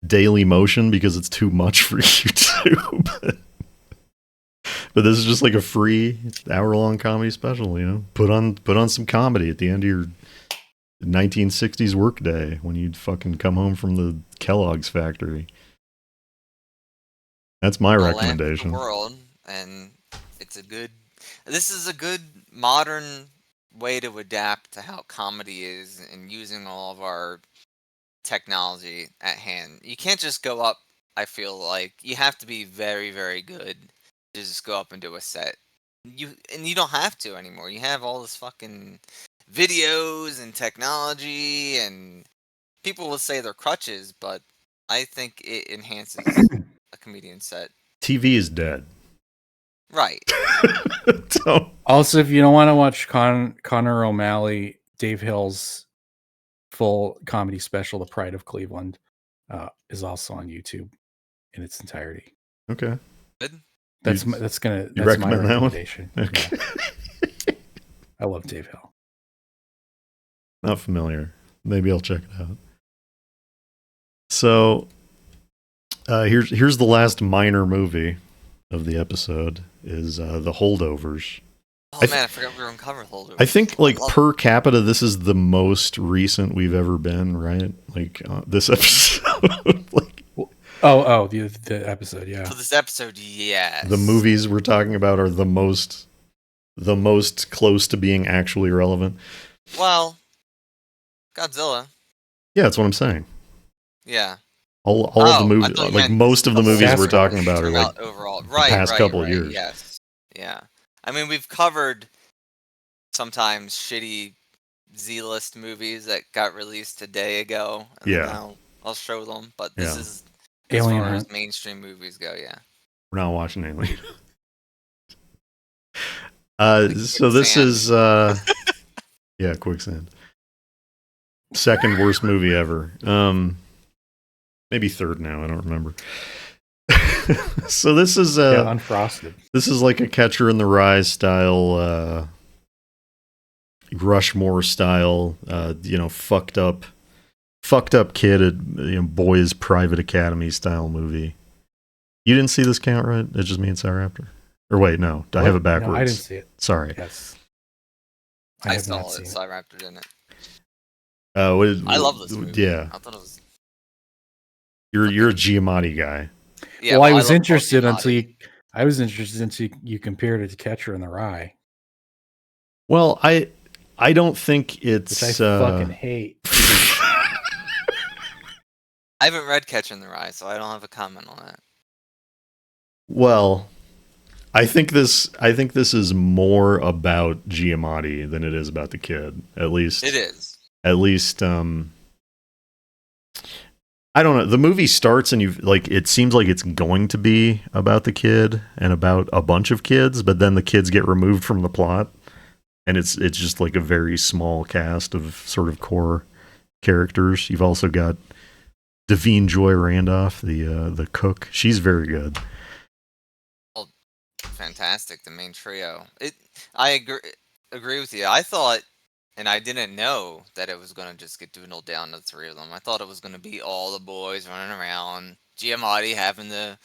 Daily Motion because it's too much for YouTube. But this is just like a free hour-long comedy special. Put on some comedy at the end of your 1960s workday when you'd fucking come home from the Kellogg's factory. That's my recommendation. The world, and this is a good modern way to adapt to how comedy is and using all of our technology at hand. You can't just go up, I feel like. You have to be very, very good to just go up and do a set. You don't have to anymore. You have all this fucking videos and technology, and people will say they're crutches, but I think it enhances a comedian set. TV is dead. Right. Also, if you don't want to watch Connor O'Malley, Dave Hill's full comedy special, The Pride of Cleveland, is also on YouTube in its entirety. Okay. Good. That's my recommendation. That one? Okay. Yeah. I love Dave Hill. Not familiar. Maybe I'll check it out. So here's the last minor movie of the episode is The Holdovers. Oh man, I forgot we were on cover Holdovers. I think per capita, this is the most recent we've ever been, right? This episode. The episode, yeah. For this episode, yes. The movies we're talking about are the most close to being actually relevant. Well, Godzilla. Yeah, that's what I'm saying. Yeah. All of the movies, most of the movies we're talking about are overall, the past couple of years. Yes. Yeah. I mean, we've covered sometimes shitty Z-list movies that got released a day ago. And I'll show them, but this is as Alien far Hunt. as mainstream movies go, yeah. We're not watching Alien. So this is Quicksand. Second worst movie ever. Maybe third now, I don't remember. So this is Unfrosted. This is like a Catcher in the Rye style, Rushmore style, fucked up kid at boys' private academy style movie. You didn't see this count, right? It's just me and CyRaptor. Or wait, no, I have it backwards. No, I didn't see it. Sorry. Yes. I saw it. CyRaptor didn't. I love this movie. Yeah. I thought it was. You're a Giamatti guy. Yeah, well, I was interested until you compared it to Catcher in the Rye. Well, I don't think it's. Which I fucking hate. I haven't read Catcher in the Rye, so I don't have a comment on that. Well, I think this is more about Giamatti than it is about the kid. At least it is. At least, I don't know. The movie starts and it seems like it's going to be about the kid and about a bunch of kids, but then the kids get removed from the plot, and it's just like a very small cast of sort of core characters. You've also got Davine Joy Randolph, the cook. She's very good. Well, fantastic, the main trio. I agree with you. I thought. And I didn't know that it was going to just get dwindled down to the three of them. I thought it was going to be all the boys running around, Giamatti having to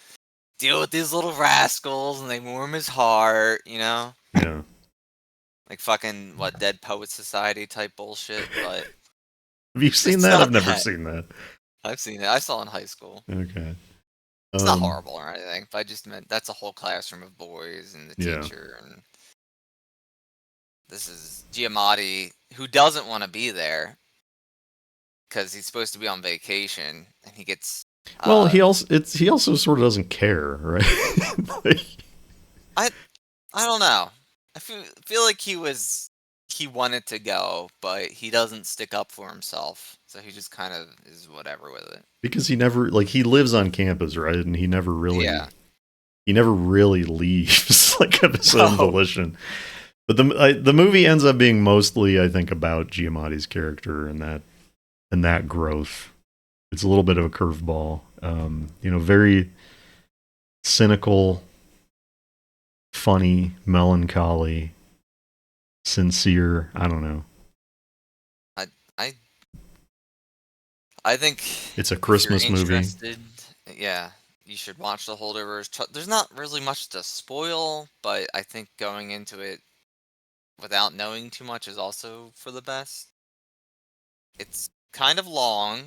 deal with these little rascals, and they warm his heart, Yeah. Like fucking, Dead Poet Society type bullshit, but... Have you seen that? I've never seen that. I've seen it. I saw it in high school. Okay. It's not horrible or anything, but I just meant that's a whole classroom of boys and the teacher, and... This is Giamatti, who doesn't want to be there because he's supposed to be on vacation, and he gets. Well, he also sort of doesn't care, right? I don't know. I feel like he wanted to go, but he doesn't stick up for himself. So he just kind of is whatever with it. Because he never he lives on campus, right? And he never really leaves like of his own volition. But the movie ends up being mostly, I think, about Giamatti's character and that growth. It's a little bit of a curveball. Very cynical, funny, melancholy, sincere. I don't know. I think it's a Christmas movie. Yeah, you should watch the Holdovers. There's not really much to spoil, but I think going into it without knowing too much is also for the best. It's kind of long.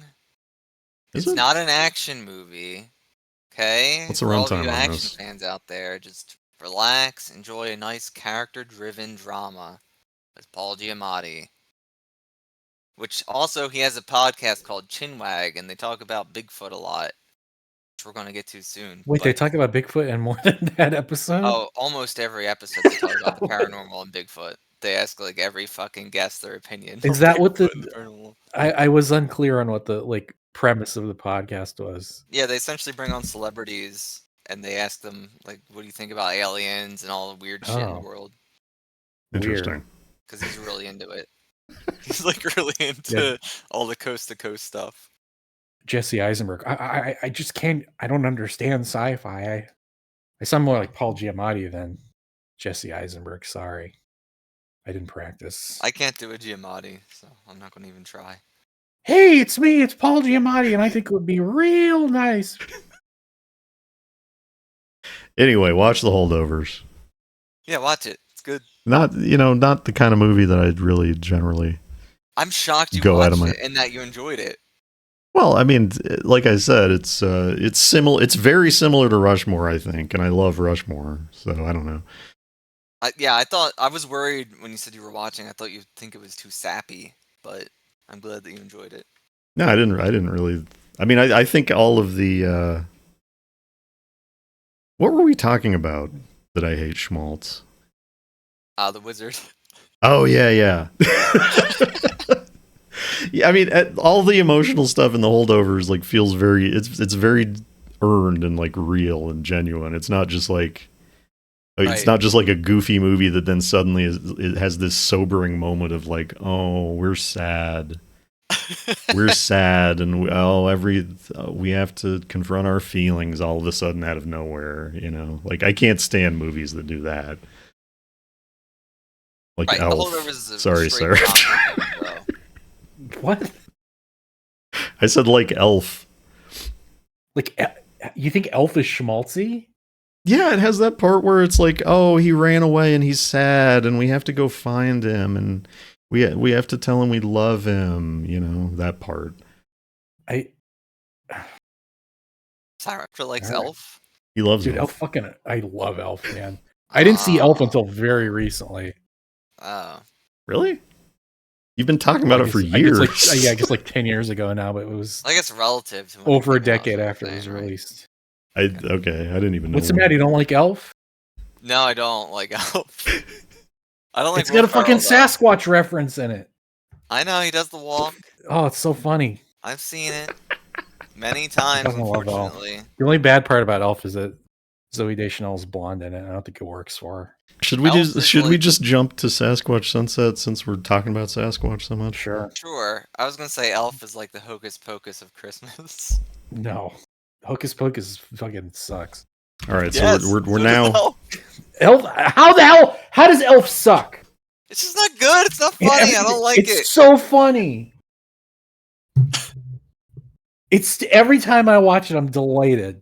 It's not an action movie. Okay? What's the for all runtime you on action this? fans out there, just relax, enjoy a nice character-driven drama with Paul Giamatti. Which also, he has a podcast called Chinwag, and they talk about Bigfoot a lot, which we're going to get to soon. Wait, they talk about Bigfoot in more than that episode? Oh, almost every episode they talk about the paranormal and Bigfoot. They ask like every fucking guest their opinion. Is that what the paranormal. I was unclear on what the premise of the podcast was. Yeah, they essentially bring on celebrities and they ask them like, "What do you think about aliens and all the weird shit in the world?" Interesting. Because he's really into it. He's like really into all the coast to coast stuff. Jesse Eisenberg. I just can't. I don't understand sci-fi. I sound more like Paul Giamatti than Jesse Eisenberg. Sorry, I didn't practice. I can't do a Giamatti, so I'm not going to even try. Hey, it's me. It's Paul Giamatti, and I think it would be real nice. Anyway, watch the Holdovers. Yeah, watch it. It's good. Not the kind of movie that I'd really generally. I'm shocked you watched it and that you enjoyed it. Well, I mean, like I said, it's similar. It's very similar to Rushmore, I think, and I love Rushmore, so I don't know. I was worried when you said you were watching. I thought you'd think it was too sappy, but I'm glad that you enjoyed it. No, I didn't really. I mean, I think all of the. What were we talking about that I hate Schmaltz? The Wizard. Oh yeah. Yeah, I mean, all the emotional stuff in the Holdovers feels very. It's very earned and real and genuine. It's not just it's not just a goofy movie that then suddenly it has this sobering moment of oh, we're sad. We're sad, and we have to confront our feelings all of a sudden out of nowhere. I can't stand movies that do that. Elf. Sorry, sir. What? I said Elf. You think Elf is schmaltzy? Yeah, it has that part where it's oh, he ran away and he's sad, and we have to go find him, and we have to tell him we love him. That part. CyRaptor likes Elf. He loves Elf. I love Elf, man. I didn't see Elf until very recently. Oh, really? You've been talking about it for years. I guess 10 years ago now, but it was. I guess relative to over a decade after it was released. Okay, I didn't even know. What's the matter? You don't like Elf? No, I don't like Elf. I don't like. It's got a fucking Sasquatch reference in it. I know, he does the walk. Oh, it's so funny. I've seen it many times. Unfortunately, the only bad part about Elf is that Zooey Deschanel's blonde in it. I don't think it works for her. Should we just jump to Sasquatch Sunset since we're talking about Sasquatch so much? Sure. I was gonna say Elf is like the hocus pocus of Christmas. No, Hocus Pocus fucking sucks. All right, so we're now Elf. How the hell? How does Elf suck? It's just not good. It's not funny. I don't like it. It's so funny. It's every time I watch it, I'm delighted.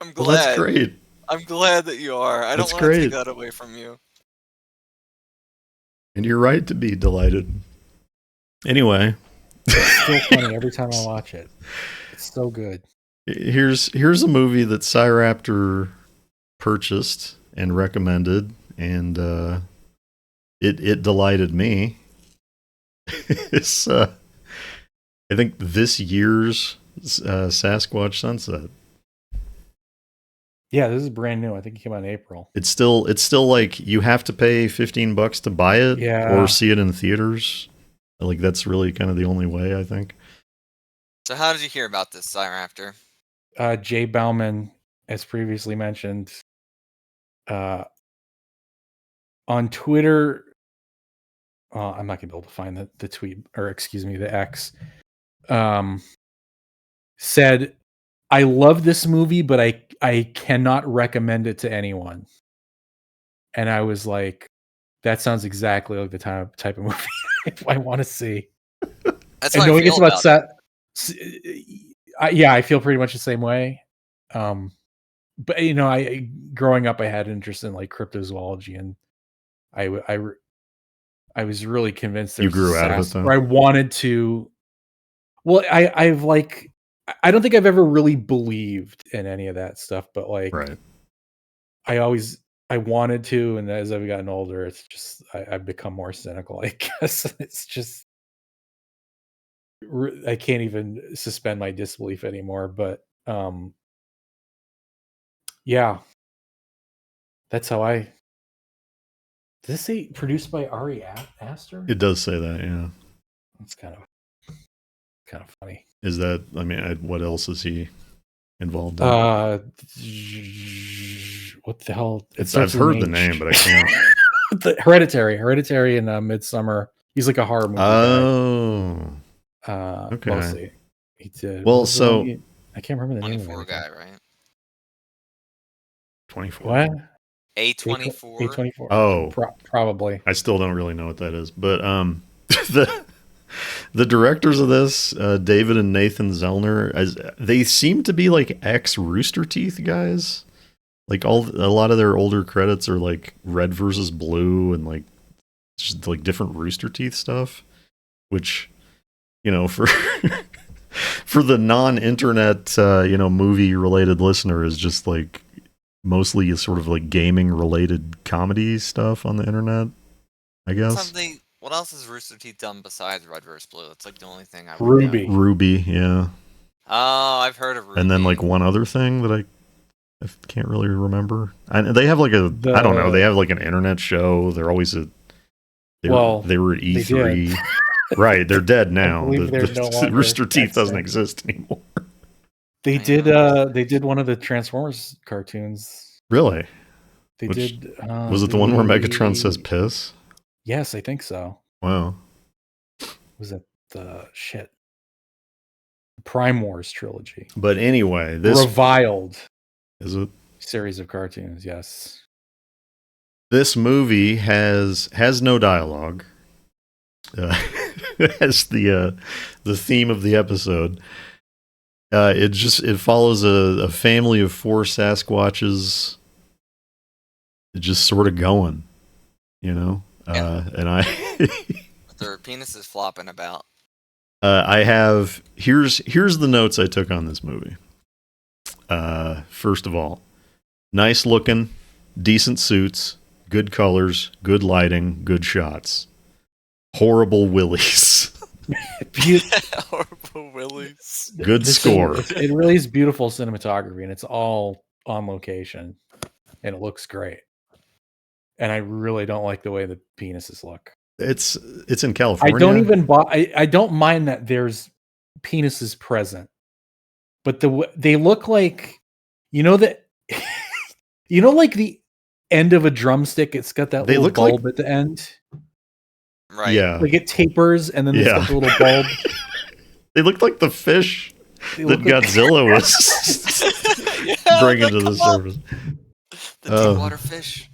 I'm glad. Well, that's great. I'm glad that you are. I don't want to take that away from you. And you're right to be delighted. Anyway. It's still funny every time I watch it. It's so good. Here's a movie that CyRaptor purchased and recommended, and it delighted me. It's I think this year's Sasquatch Sunset. Yeah, this is brand new. I think it came out in April. It's still you have to pay $15 to buy it, or see it in theaters. That's really kind of the only way, I think. So how did you hear about this, CyRaptor? Jay Bauman, as previously mentioned, on Twitter. I'm not gonna be able to find the tweet, or excuse me, the X. Said, "I love this movie, but I cannot recommend it to anyone." And I was like, "That sounds exactly like the type of movie I want to see." That's And how I knowing it's feel about about yeah, I feel pretty much the same way. But I growing up, I had interest in like cryptozoology, and I was really convinced there You was a grew out of it, though? or I wanted to. Well, I've like I don't think I've ever really believed in any of that stuff, but like Right. I wanted to, and as I've gotten older, it's just I've become more cynical. I guess it's just I can't even suspend my disbelief anymore. But yeah, that's how I. Does this say produced by Ari Aster? It does say that, yeah. That's kind of funny. Is that, I mean, what else is he involved in? What the hell? I've heard the name, but I can't. Hereditary, and Midsummer. He's like a horror movie guy. Okay. Mostly. He did. Well, what was the so one I can't remember the name of 24 it. guy, right? 24. What? A24. A24. Oh, Probably. I still don't really know what that is, but the directors of this, David and Nathan Zellner, they seem to be like ex Rooster Teeth guys. Like a lot of their older credits are like Red versus Blue and like just like different Rooster Teeth stuff, which for for the non-internet movie related listener is just like mostly sort of like gaming related comedy stuff on the internet, I guess. What else has Rooster Teeth done besides Red vs. Blue? It's like the only thing I would Ruby. know. Ruby, yeah. Oh, I've heard of Ruby. And then like one other thing that I can't really remember. And they have like I don't know. They have like an internet show. They're always they were at E3. Right, they're dead now. Rooster Teeth doesn't exist anymore. They did one of the Transformers cartoons. Really? Did. Was it the one where Megatron says piss? Yes, I think so. Wow. Was it the Prime Wars trilogy? But anyway, this reviled is it series of cartoons. Yes. This movie has no dialogue. As the theme of the episode. It follows a family of 4 Sasquatches just sort of going, and their penises flopping about. I have here's the notes I took on this movie. First of all, nice looking, decent suits, good colors, good lighting, good shots. Horrible willies. Horrible willies. Good score. It really is beautiful cinematography, and it's all on location, and it looks great. And I really don't like the way the penises look. It's in California. I don't mind that there's penises present, but they look like like the end of a drumstick. It's got that little bulb at the end. Right. Yeah. Like it tapers and then it's got the little bulb. They look like the fish that Godzilla was bringing to the surface. The deep water fish.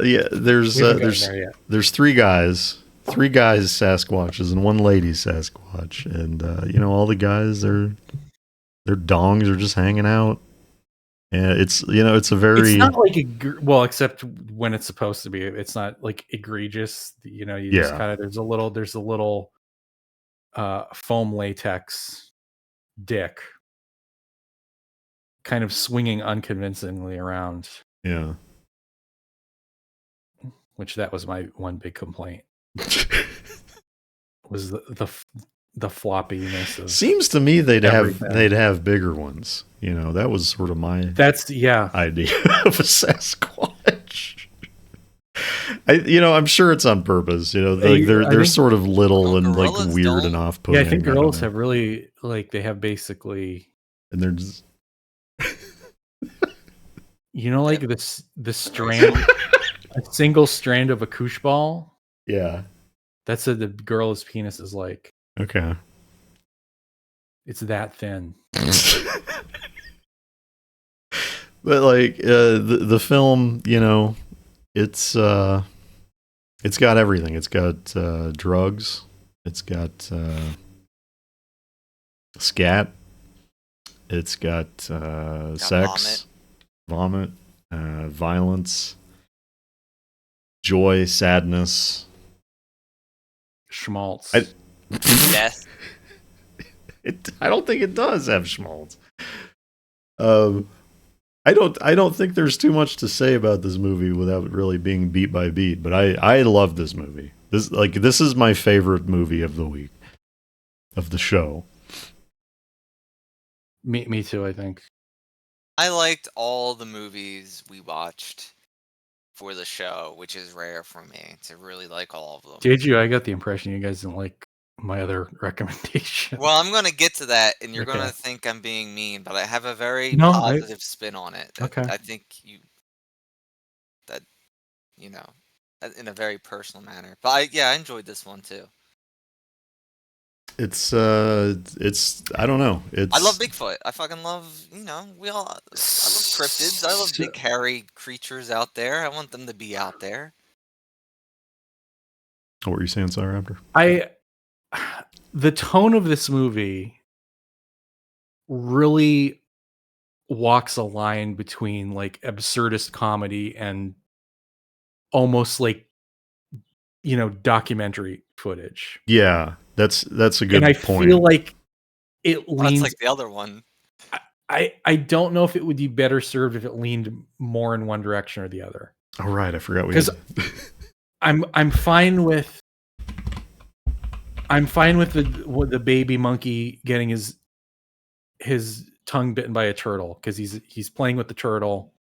Yeah, there's 3 guys Sasquatches and 1 lady Sasquatch, and all the guys their dongs are just hanging out. And it's it's a very, it's not like except when it's supposed to be. It's not like egregious. Just kind of there's a little foam latex dick kind of swinging unconvincingly around. Yeah. Which that was my one big complaint. Was the floppiness of. Seems to me they'd have bigger ones. That was sort of my idea of a Sasquatch. I'm sure it's on purpose. They're sort of little and like gorillas weird don't. and off-putting. Yeah, I think don't gorillas know. have really they have basically, and they're just like the strand, a single strand of a koosh ball. yeah. That's what the gorilla's penis is like. Okay. It's that thin. But like the film, it's got everything. It's got drugs. It's got scat. It's got sex, vomit, violence, joy, sadness, schmaltz. Yes. I don't think it does have schmaltz. I don't think there's too much to say about this movie without really being beat by beat. But I love this movie. This is my favorite movie of the week, of the show. Me too, I think. I liked all the movies we watched for the show, which is rare for me to really like all of them. Did you? I got the impression you guys didn't like my other recommendation. Well, I'm going to get to that, and you're going to think I'm being mean, but I have a very positive spin on it. Okay. I think in a very personal manner. But I enjoyed this one too. It's I don't know. I love Bigfoot. I fucking love, I love cryptids. I love big hairy creatures out there. I want them to be out there. What were you saying, CyRaptor? The tone of this movie really walks a line between like absurdist comedy and almost like documentary footage. Yeah, that's a good and I point. feel like it leans. That's like the other one. I don't know if it would be better served if it leaned more in one direction or the other. Oh right, I forgot because I'm fine with the baby monkey getting his tongue bitten by a turtle because he's playing with the turtle.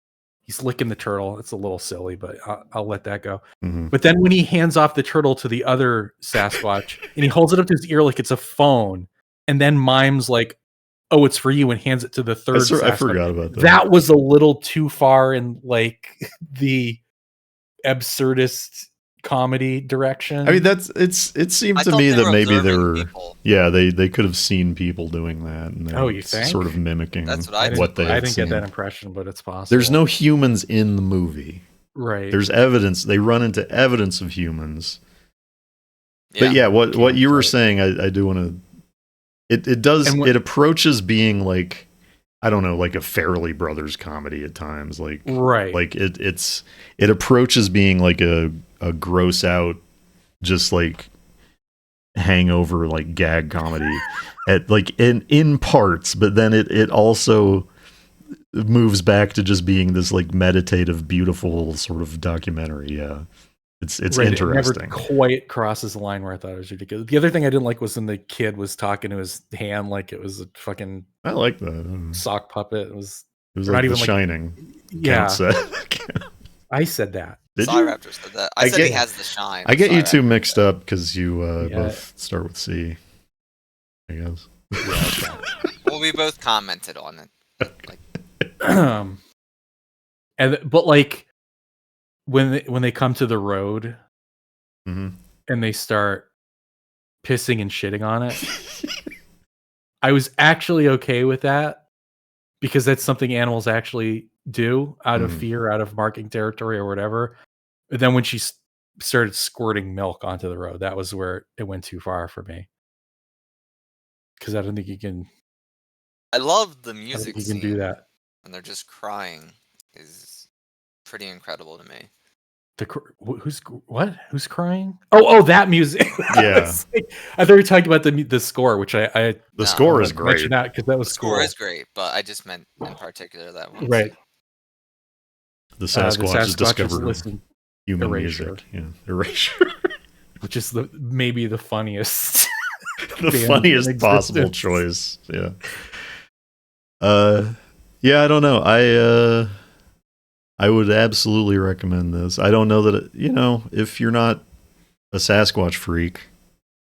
He's licking the turtle. It's a little silly, but I'll let that go. Mm-hmm. But then when he hands off the turtle to the other Sasquatch and he holds it up to his ear like it's a phone and then mimes like, oh, it's for you, and hands it to the third Sasquatch. I forgot about that. That was a little too far in like the absurdist comedy direction. I mean, it seemed to me that maybe they were people. Yeah, they could have seen people doing that, and you think? sort of mimicking That's what they I had didn't seen. get that impression, but it's possible. There's no humans in the movie. Right. There's evidence. They run into evidence of humans. But yeah, what you were saying, I do want to. It does. It approaches being like, I don't know, like a Farrelly Brothers comedy at times. Like right. Like it approaches being like a gross out, just like hangover like gag comedy at like in parts, but then it also moves back to just being this like meditative, beautiful sort of documentary. Yeah. It's right, interesting. It never quite crosses the line where I thought it was ridiculous. The other thing I didn't like was when the kid was talking to his hand like it was a fucking I like that. Sock puppet. It was like not The even Shining. Yeah. Count I said that. Did CyRaptor you? said that. I said he has the shine. I get you two mixed up because you both start with C, I guess. Yeah, okay. Well, we both commented on it. But like when they come to the road mm-hmm. and they start pissing and shitting on it, I was actually okay with that because that's something animals actually do out of fear, out of marking territory or whatever. But then when she started squirting milk onto the road, that was where it went too far for me. Because I don't think you can. I love the music. You can do that, and they're just crying is pretty incredible to me. Who's crying? Oh, that music. Yeah, I thought you were talking about the score, which the score is great. That because that was the score is great, but I just meant in particular that one. Right. The Sasquatch has discovered human Erasure. music. Yeah, Erasure, which is maybe the funniest, the funniest possible choice. Yeah. Yeah, I don't know. I would absolutely recommend this. I don't know that if you're not a Sasquatch freak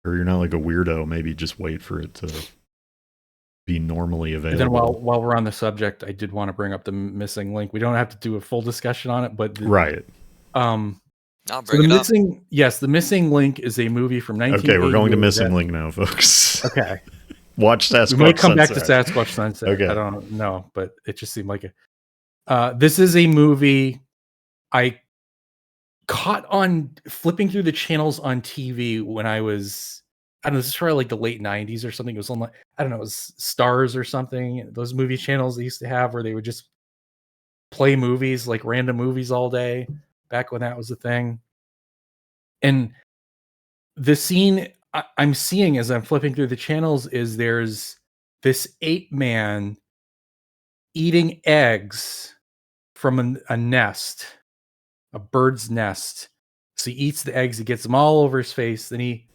or you're not like a weirdo, maybe just wait for it to be normally available. And then while we're on the subject, I did want to bring up the missing link. We don't have to do a full discussion on it, but right. I'll bring it up. The Missing Link is a movie from 1988. Okay, we're going to Missing Link now, folks. Okay. Watch Sasquatch Sunset. We might come back to Sasquatch Sunset. Okay. I don't know, but it just seemed like it. This is a movie I caught on flipping through the channels on TV when I was, I don't know, this is probably like the late 90s or something. It was on like, I don't know, it was Stars or something. Those movie channels they used to have where they would just play movies, like random movies all day, back when that was a thing. And the scene I'm seeing as I'm flipping through the channels is there's this ape man eating eggs from a nest, a bird's nest. So he eats the eggs, he gets them all over his face, then he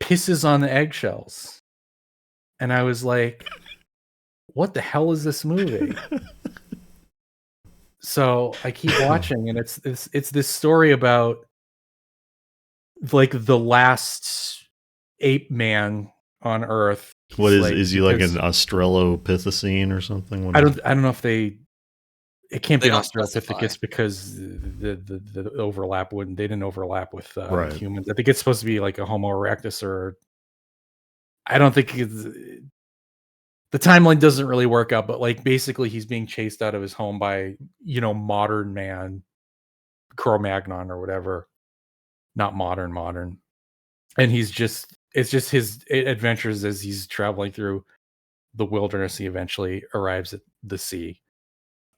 pisses on the eggshells. And I was like, what the hell is this movie? So I keep watching, and it's this story about like the last ape man on Earth. Is he like an Australopithecine or something? I don't know if it can't be an Australopithecus because the overlap they didn't overlap with humans. I think it's supposed to be like a Homo erectus, or I don't think the timeline doesn't really work out, but like basically he's being chased out of his home by, modern man, Cro-Magnon or whatever. Not modern. And it's just his adventures as he's traveling through the wilderness. He eventually arrives at the sea.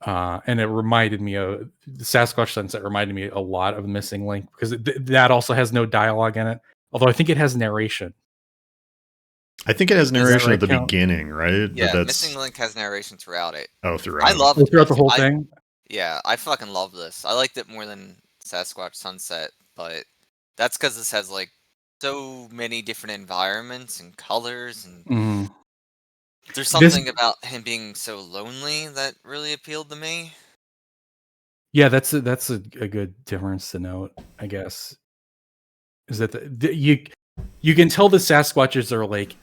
And it reminded me of the Sasquatch Sunset, reminded me a lot of Missing Link because that also has no dialogue in it. Although I think it has narration. I think it has narration at the beginning, right? Yeah, Missing Link has narration throughout it. Oh, throughout. I love it. Throughout the whole thing? Yeah, I fucking love this. I liked it more than Sasquatch Sunset, but that's because this has like so many different environments and colors, and there's something about him being so lonely that really appealed to me. Yeah, that's a good difference to note, I guess. Is that you can tell the Sasquatches are like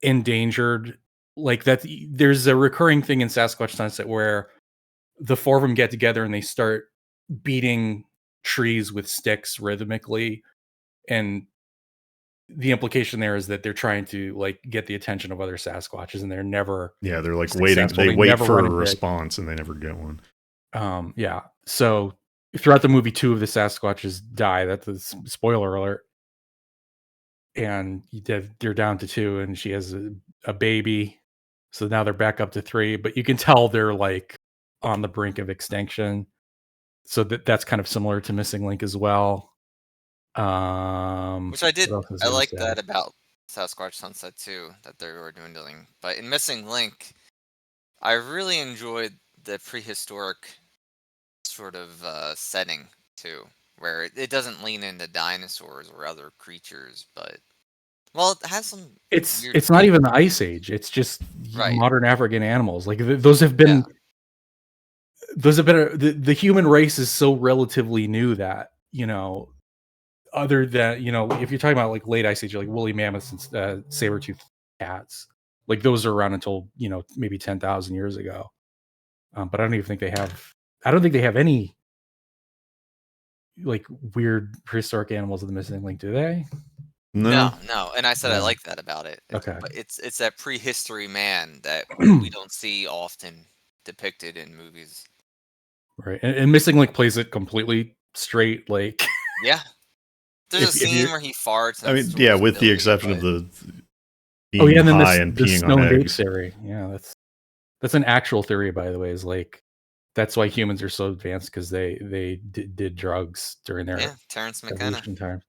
endangered, like that. There's a recurring thing in Sasquatch Sunset where the four of them get together and they start beating trees with sticks rhythmically, and the implication there is that they're trying to like get the attention of other Sasquatches, and they're never they're like waiting. They wait for a response and they never get one. Yeah. So throughout the movie, 2 of the Sasquatches die. That's a spoiler alert. And they're down to 2, and she has a baby. So now they're back up to 3, but you can tell they're like on the brink of extinction. So that's kind of similar to Missing Link as well. Which I like that about Sasquatch Sunset too, that they were dwindling. But in Missing Link, I really enjoyed the prehistoric sort of setting too, where it doesn't lean into dinosaurs or other creatures, but it has some. It's not even the Ice Age. It's just modern African animals. Like those have been. Yeah. Those have been the human race is so relatively new that other than if you're talking about like late Ice Age, like woolly mammoths and saber-toothed cats, like those are around until maybe 10,000 years ago. But I don't even think they have. I don't think they have any like weird prehistoric animals in the Missing Link, do they? No. And I said I like that about it. Okay. But it's that prehistory man that we don't see often depicted in movies. Right. And Missing Link plays it completely straight, like yeah. There's a scene where he farts. I mean, yeah, with the exception of the being and then high and the peeing snow on and ape eggs. theory. Yeah, that's an actual theory, by the way. Is like that's why humans are so advanced because they did drugs during their Terrence McKenna time.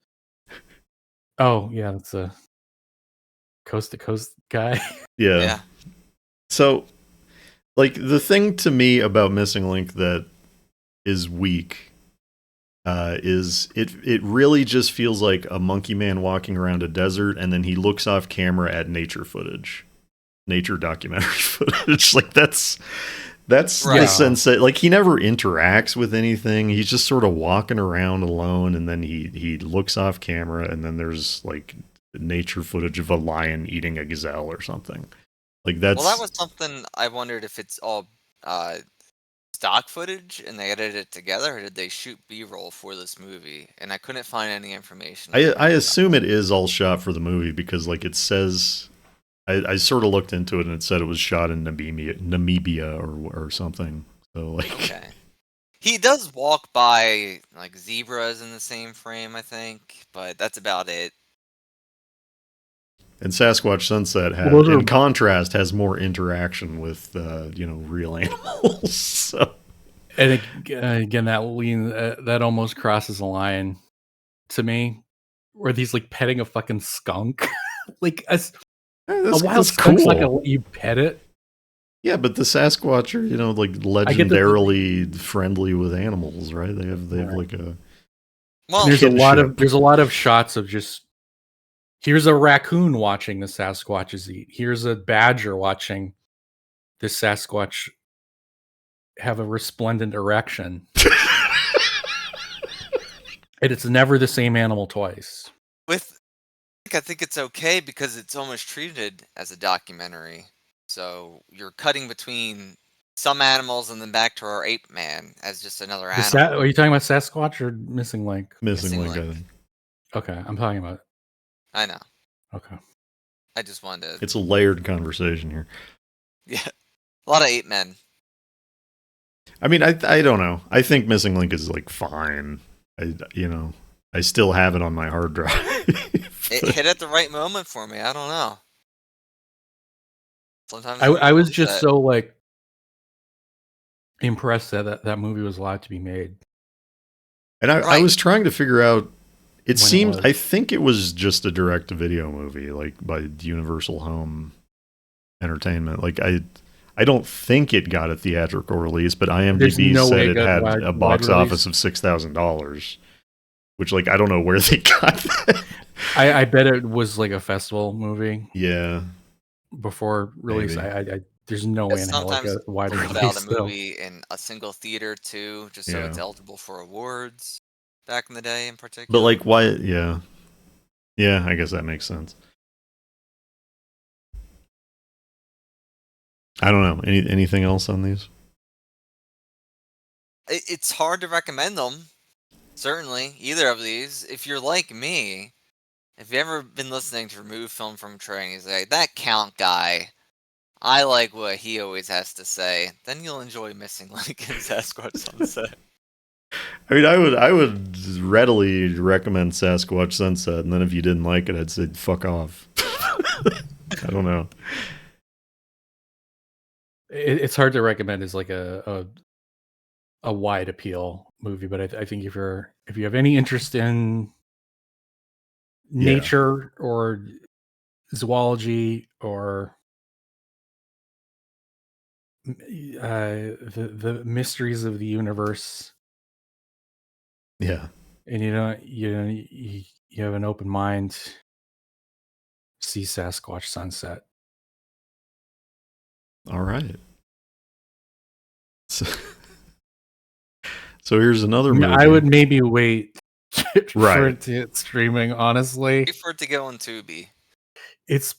Oh yeah, that's a coast to coast guy. Yeah. So, like the thing to me about Missing Link that is weak is it really just feels like a monkey man walking around a desert, and then he looks off camera at nature documentary footage. Like That's Right. the sense that, like, he never interacts with anything. He's just sort of walking around alone, and then he looks off camera, and then there's like nature footage of a lion eating a gazelle or something. Like that's Well, that was something I wondered if it's all stock footage and they edited it together, or did they shoot B-roll for this movie? And I couldn't find any information. I assume it is all shot for the movie because like it says I sort of looked into it and it said it was shot in Namibia or something. So like Okay. He does walk by like zebras in the same frame, I think, but that's about it. and Sasquatch Sunset has, Well, those in are- contrast, has more interaction with real animals. So And again, that almost crosses a line to me, where he's like petting a fucking skunk. Like a wild skunk's not gonna let you pet it. Yeah, but the Sasquatch are, like legendarily friendly with animals, right? They have like a Well, There's kinship. a lot of shots of just here's a raccoon watching the Sasquatches eat. Here's a badger watching the Sasquatch have a resplendent erection. And it's never the same animal twice. I think it's okay because it's almost treated as a documentary. So you're cutting between some animals and then back to our ape man as just another animal. Are you talking about Sasquatch or Missing Link? Missing Link. link, I think. Okay, I'm talking about. I know. Okay. I just wanted to. It's a layered conversation here. Yeah. A lot of ape men. I mean, I don't know. I think Missing Link is like fine. I still have it on my hard drive. It hit at the right moment for me. I don't know. Sometimes I was just so like impressed that movie was allowed to be made. And I Right. was trying to figure out. It When it seems. was. I think it was just a direct-to-video movie, like by Universal Home Entertainment. Like I don't think it got a theatrical release, but There's IMDb no said way it it got had wide- a box wide office release. of $6,000. Which, like, I don't know where they got that. I bet it was like a festival movie Yeah. before release. Maybe. There's no way in hell like sometimes a wide they'll put out release. a Though. movie in a single theater too, just so it's Yeah. eligible for awards. Back in the day, in particular. But, like, why? Yeah. Yeah, I guess that makes sense. I don't know. Anything else on these? It's hard to recommend them. Certainly, either of these. If you're like me, if you've ever been listening to Remove Film from Training, he's like, that Count guy, I like what he always has to say, then you'll enjoy Missing Link and Sasquatch Sunset. I mean, I would readily recommend Sasquatch Sunset, and then if you didn't like it, I'd say fuck off. I don't know. It's hard to recommend as like a wide appeal movie, but I think if you have any interest in nature or zoology or the mysteries of the universe, Yeah. and you have an open mind, see Sasquatch Sunset. All right. So here's another movie. I would maybe wait for Right. it to hit streaming. Honestly, Wait for it to go on Tubi. it's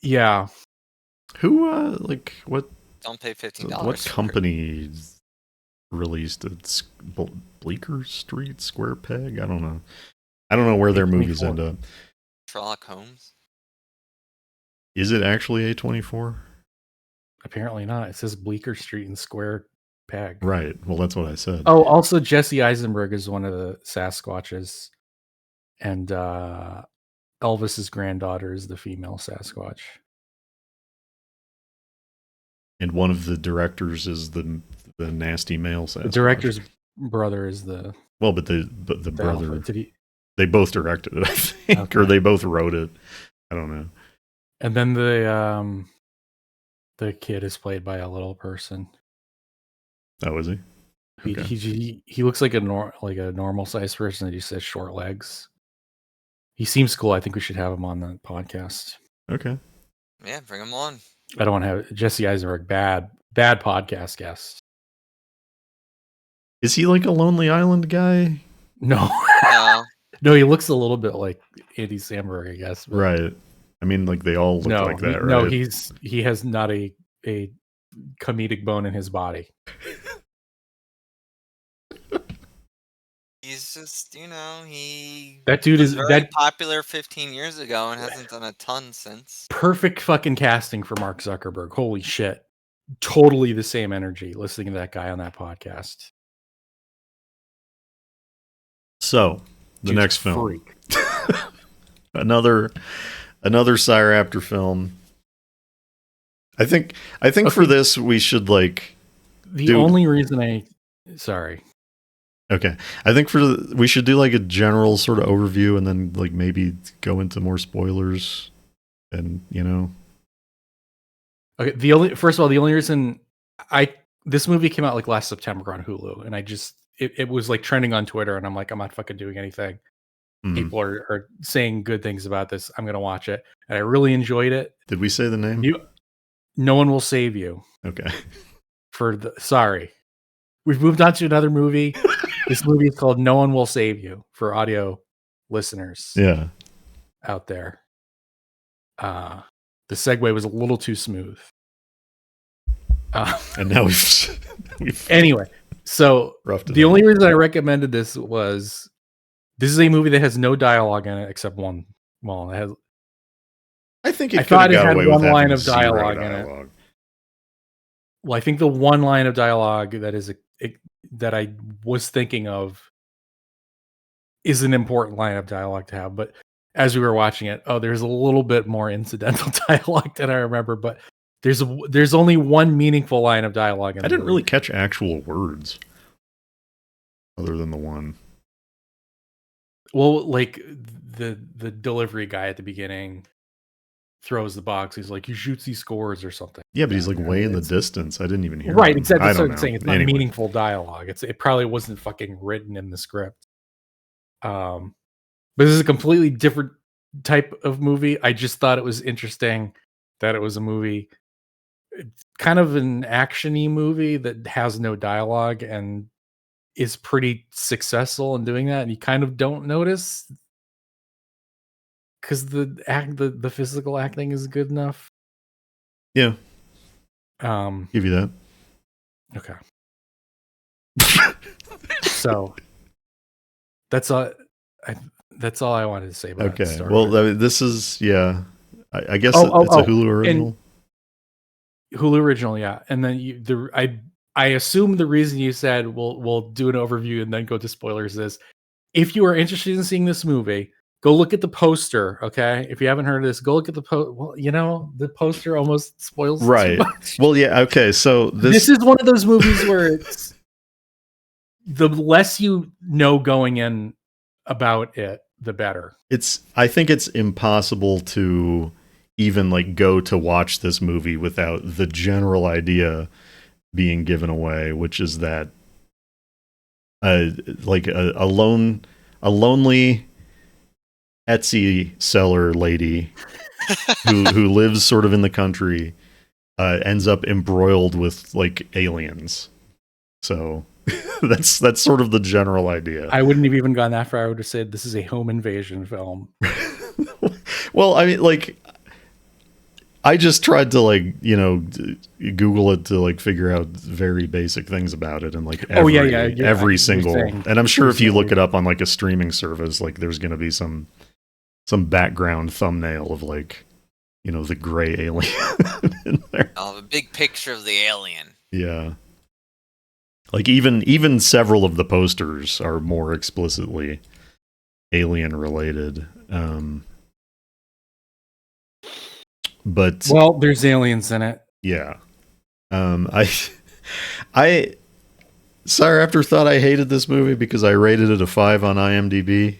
yeah. Who like what? Don't pay $15. What company released it? Bleecker Street Square Peg? I don't know. I don't know where their movies end up. Sherlock Holmes. Is it actually A24? Apparently not. It says Bleecker Street and Square Peg. Right. Well, that's what I said. Oh, also Jesse Eisenberg is one of the Sasquatches, and Elvis's granddaughter is the female Sasquatch. And one of the directors is the nasty male Sasquatch. The director's brother is the but the brother. alpha. They both directed it, I think, Okay. or they both wrote it. I don't know. And then the kid is played by a little person. Oh, is he? Okay. He looks like a normal sized person that just has short legs. He seems cool. I think we should have him on the podcast. Okay. Yeah, bring him on. I don't want to have Jesse Eisenberg bad, Bad podcast guest. Is he like a Lonely Island guy? No. No. No, he looks a little bit like Andy Samberg, I guess. But Right. I mean, like they all look like that, right? No, he has not a comedic bone in his body. He's just, that dude was is very popular 15 years ago and hasn't done a ton since. Perfect fucking casting for Mark Zuckerberg. Holy shit. Totally the same energy listening to that guy on that podcast. So, the Dude's next film. another CyRaptor film. I think Okay. for this we should like only reason sorry. Okay. I think we should do like a general sort of overview and then like maybe go into more spoilers and, Okay, first of all, the only reason this movie came out like last September on Hulu, and it was like trending on Twitter, and I'm like, I'm not fucking doing anything. People are saying good things about this. I'm gonna watch it, and I really enjoyed it. Did we say the name? No One Will Save You. Okay. Sorry, we've moved on to another movie. This movie is called No One Will Save You for audio listeners. Yeah. Out there. The segue was a little too smooth. And now we've anyway. So the only reason I recommended this was this is a movie that has no dialogue in it except one. Well, it has. I think it could have got away with one line of dialogue in it. Well, I think the one line of dialogue that I was thinking of is an important line of dialogue to have. But as we were watching it, there's a little bit more incidental dialogue than I remember. But there's only one meaningful line of dialogue in I didn't really catch actual words other than the one. Well, like the delivery guy at the beginning throws the box. He's like, he shoots, he scores or something. Yeah, but he's like way in the distance. I didn't even hear. Right, him. exactly. That's what I'm saying. It's not meaningful dialogue. It probably wasn't fucking written in the script. But this is a completely different type of movie. I just thought it was interesting that it was a movie, kind of an action-y movie that has no dialogue and is pretty successful in doing that, and you kind of don't notice because the physical acting is good enough. Yeah. Give you that. Okay. So that's all. That's all I wanted to say about it. Okay. Well, this is I guess it's a Hulu original. Hulu original, yeah. And then I assume the reason you said we'll do an overview and then go to spoilers is if you are interested in seeing this movie, go look at the poster. Okay, if you haven't heard of this, go look at the poster. Well, the poster almost spoils right. Too much. Well, yeah. Okay, so this is one of those movies where it's the less you know going in about it, the better. I think it's impossible to even like go to watch this movie without the general idea being given away, which is that like a lonely Etsy seller lady who lives sort of in the country ends up embroiled with like aliens. So that's sort of the general idea. I wouldn't have even gone that far. I would have said this is a home invasion film. Well, I mean, like, I just tried to like, Google it to like figure out very basic things about it and like every single. And I'm sure if you look it up on like a streaming service, like there's going to be some background thumbnail of like, the gray alien in there. A big picture of the alien. Yeah. Like even several of the posters are more explicitly alien related. But there's aliens in it. Yeah. CyRaptor thought I hated this movie because I rated it a 5 on IMDb,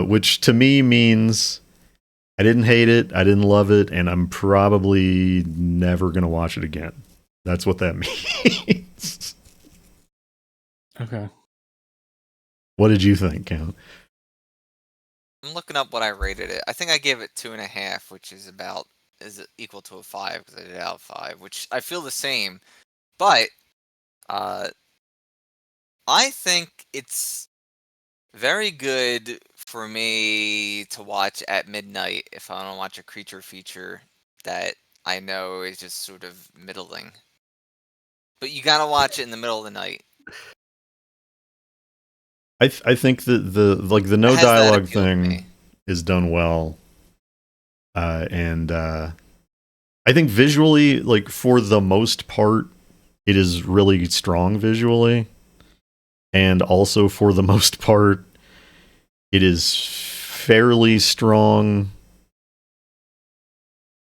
which to me means I didn't hate it, I didn't love it, and I'm probably never gonna watch it again. That's what that means. Okay. What did you think, Count? I'm looking up what I rated it. I think I gave it 2.5, which is about is equal to a 5 because I did it out of 5, which I feel the same. But I think it's very good for me to watch at midnight if I want to watch a creature feature that I know is just sort of middling. But you gotta watch it in the middle of the night. I think that the no It has that dialogue appeal to thing me. is done well, and I think visually, like for the most part, it is really strong visually, and also for the most part, it is fairly strong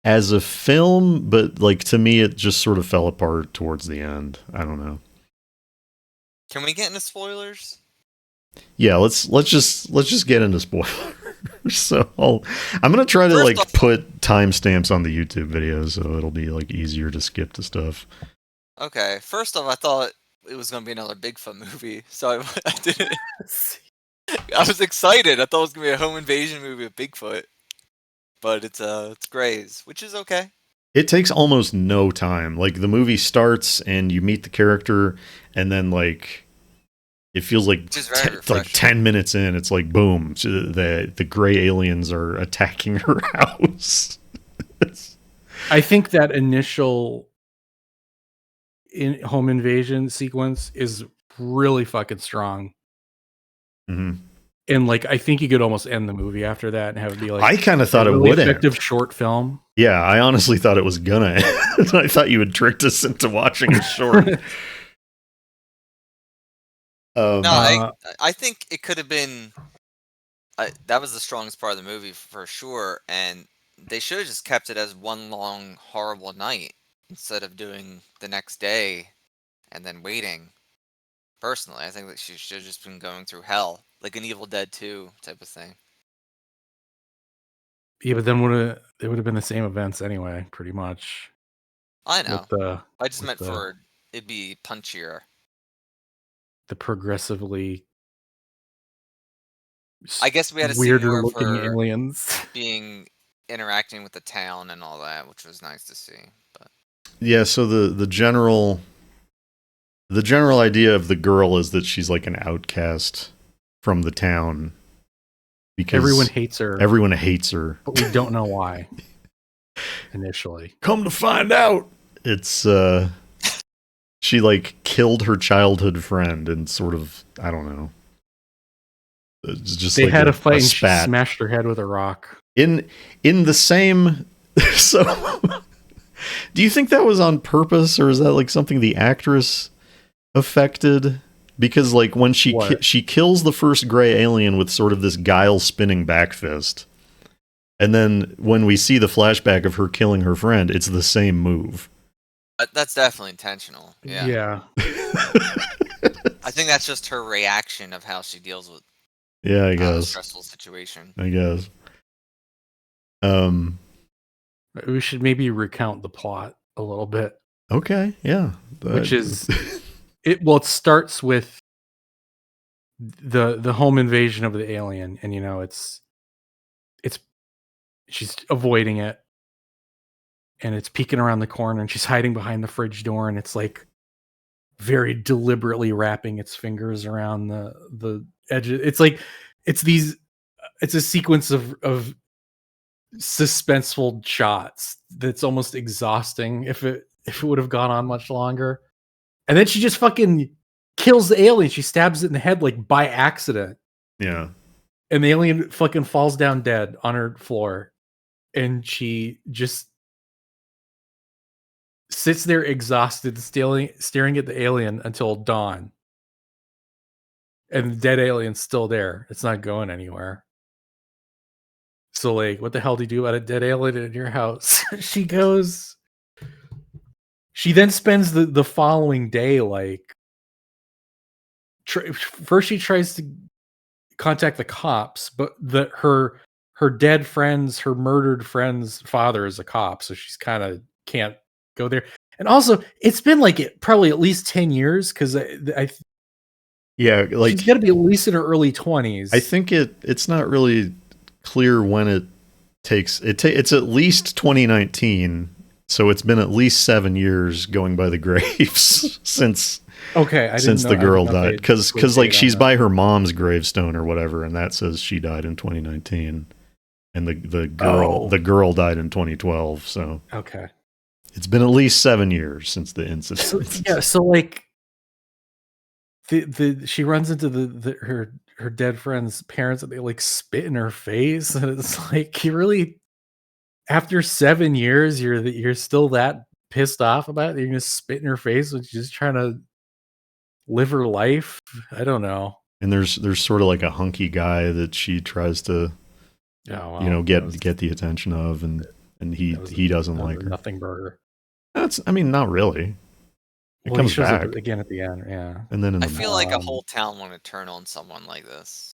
as a film. But like to me, it just sort of fell apart towards the end. I don't know. Can we get into spoilers? Yeah, let's just get into spoilers. So I'm gonna try to First like off- put timestamps on the YouTube videos so it'll be like easier to skip to stuff. Okay, first off, I thought it was gonna be another Bigfoot movie, so I didn't. I was excited. I thought it was gonna be a home invasion movie with Bigfoot, but it's Greys, which is okay. It takes almost no time. Like the movie starts and you meet the character, and then like it feels like Which is very like refreshing. 10 minutes in, it's like boom, the gray aliens are attacking her house. I think that initial home invasion sequence is really fucking strong. Mhm. And like, I think you could almost end the movie after that and have it be like I kind of thought a it really would effective end. short film. Yeah, I honestly thought it was gonna end. I thought you had tricked us into watching a short. No, Uh, I think it could have been. That was the strongest part of the movie for sure, and they should have just kept it as one long horrible night instead of doing the next day and then waiting. Personally, I think that she should have just been going through hell, like an Evil Dead 2 type of thing. yeah, but then it would have been the same events anyway, pretty much. I know. With the I just with meant the- for it'd be punchier. the progressively I guess we had to see weirder more of looking her aliens. being interacting with the town and all that, which was nice to see. But Yeah, so the general idea of the girl is that she's like an outcast from the town because Everyone hates her, everyone hates her. but we don't know why. Initially, Come to find out, it's she like killed her childhood friend and sort of, I don't know. It's just they like had a fight and she spat. smashed her head with a rock. In the same so do you think that was on purpose, or is that like something the actress affected? Because like when she What? she kills the first gray alien with sort of this guile spinning back fist, and then when we see the flashback of her killing her friend, it's the same move. that's definitely intentional. Yeah. I think that's just her reaction of how she deals with Yeah, I a guess. stressful situation. I guess. We should maybe recount the plot a little bit, Okay, yeah. which is it. Well, it starts with the home invasion of the alien, and it's she's avoiding it, and it's peeking around the corner, and she's hiding behind the fridge door, and it's like very deliberately wrapping its fingers around the edges. It's like it's a sequence of suspenseful shots that's almost exhausting if it would have gone on much longer. And then she just fucking kills the alien. She stabs it in the head like by accident. yeah. And the alien fucking falls down dead on her floor. And she just sits there exhausted, staring at the alien until dawn. And the dead alien's still there. It's not going anywhere. So, like, what the hell do you do about a dead alien in your house? She then spends the following day, like, first she tries to contact the cops, but her dead friends, her murdered friend's father is a cop, so she's kind of can't go there. And also, it's been like probably at least 10 years because Yeah, like she's got to be at least in her early 20s. I think it's not really clear when it takes it's at least 2019, so it's been at least 7 years going by the graves since the girl died, because like she's by her mom's gravestone or whatever, and that says she died in 2019, and the girl died in 2012. So okay, it's been at least 7 years since the incident. So like she runs into her dead friend's parents, and they like spit in her face, and it's like, you really, after 7 years, you're still that pissed off about it? You're gonna spit in her face when she's just trying to live her life? I don't know. And there's sort of like a hunky guy that she tries to get the attention of, and he doesn't like her. Nothing burger. Not really. It comes back again at the end, yeah. And then I feel like a whole town want to turn on someone like this.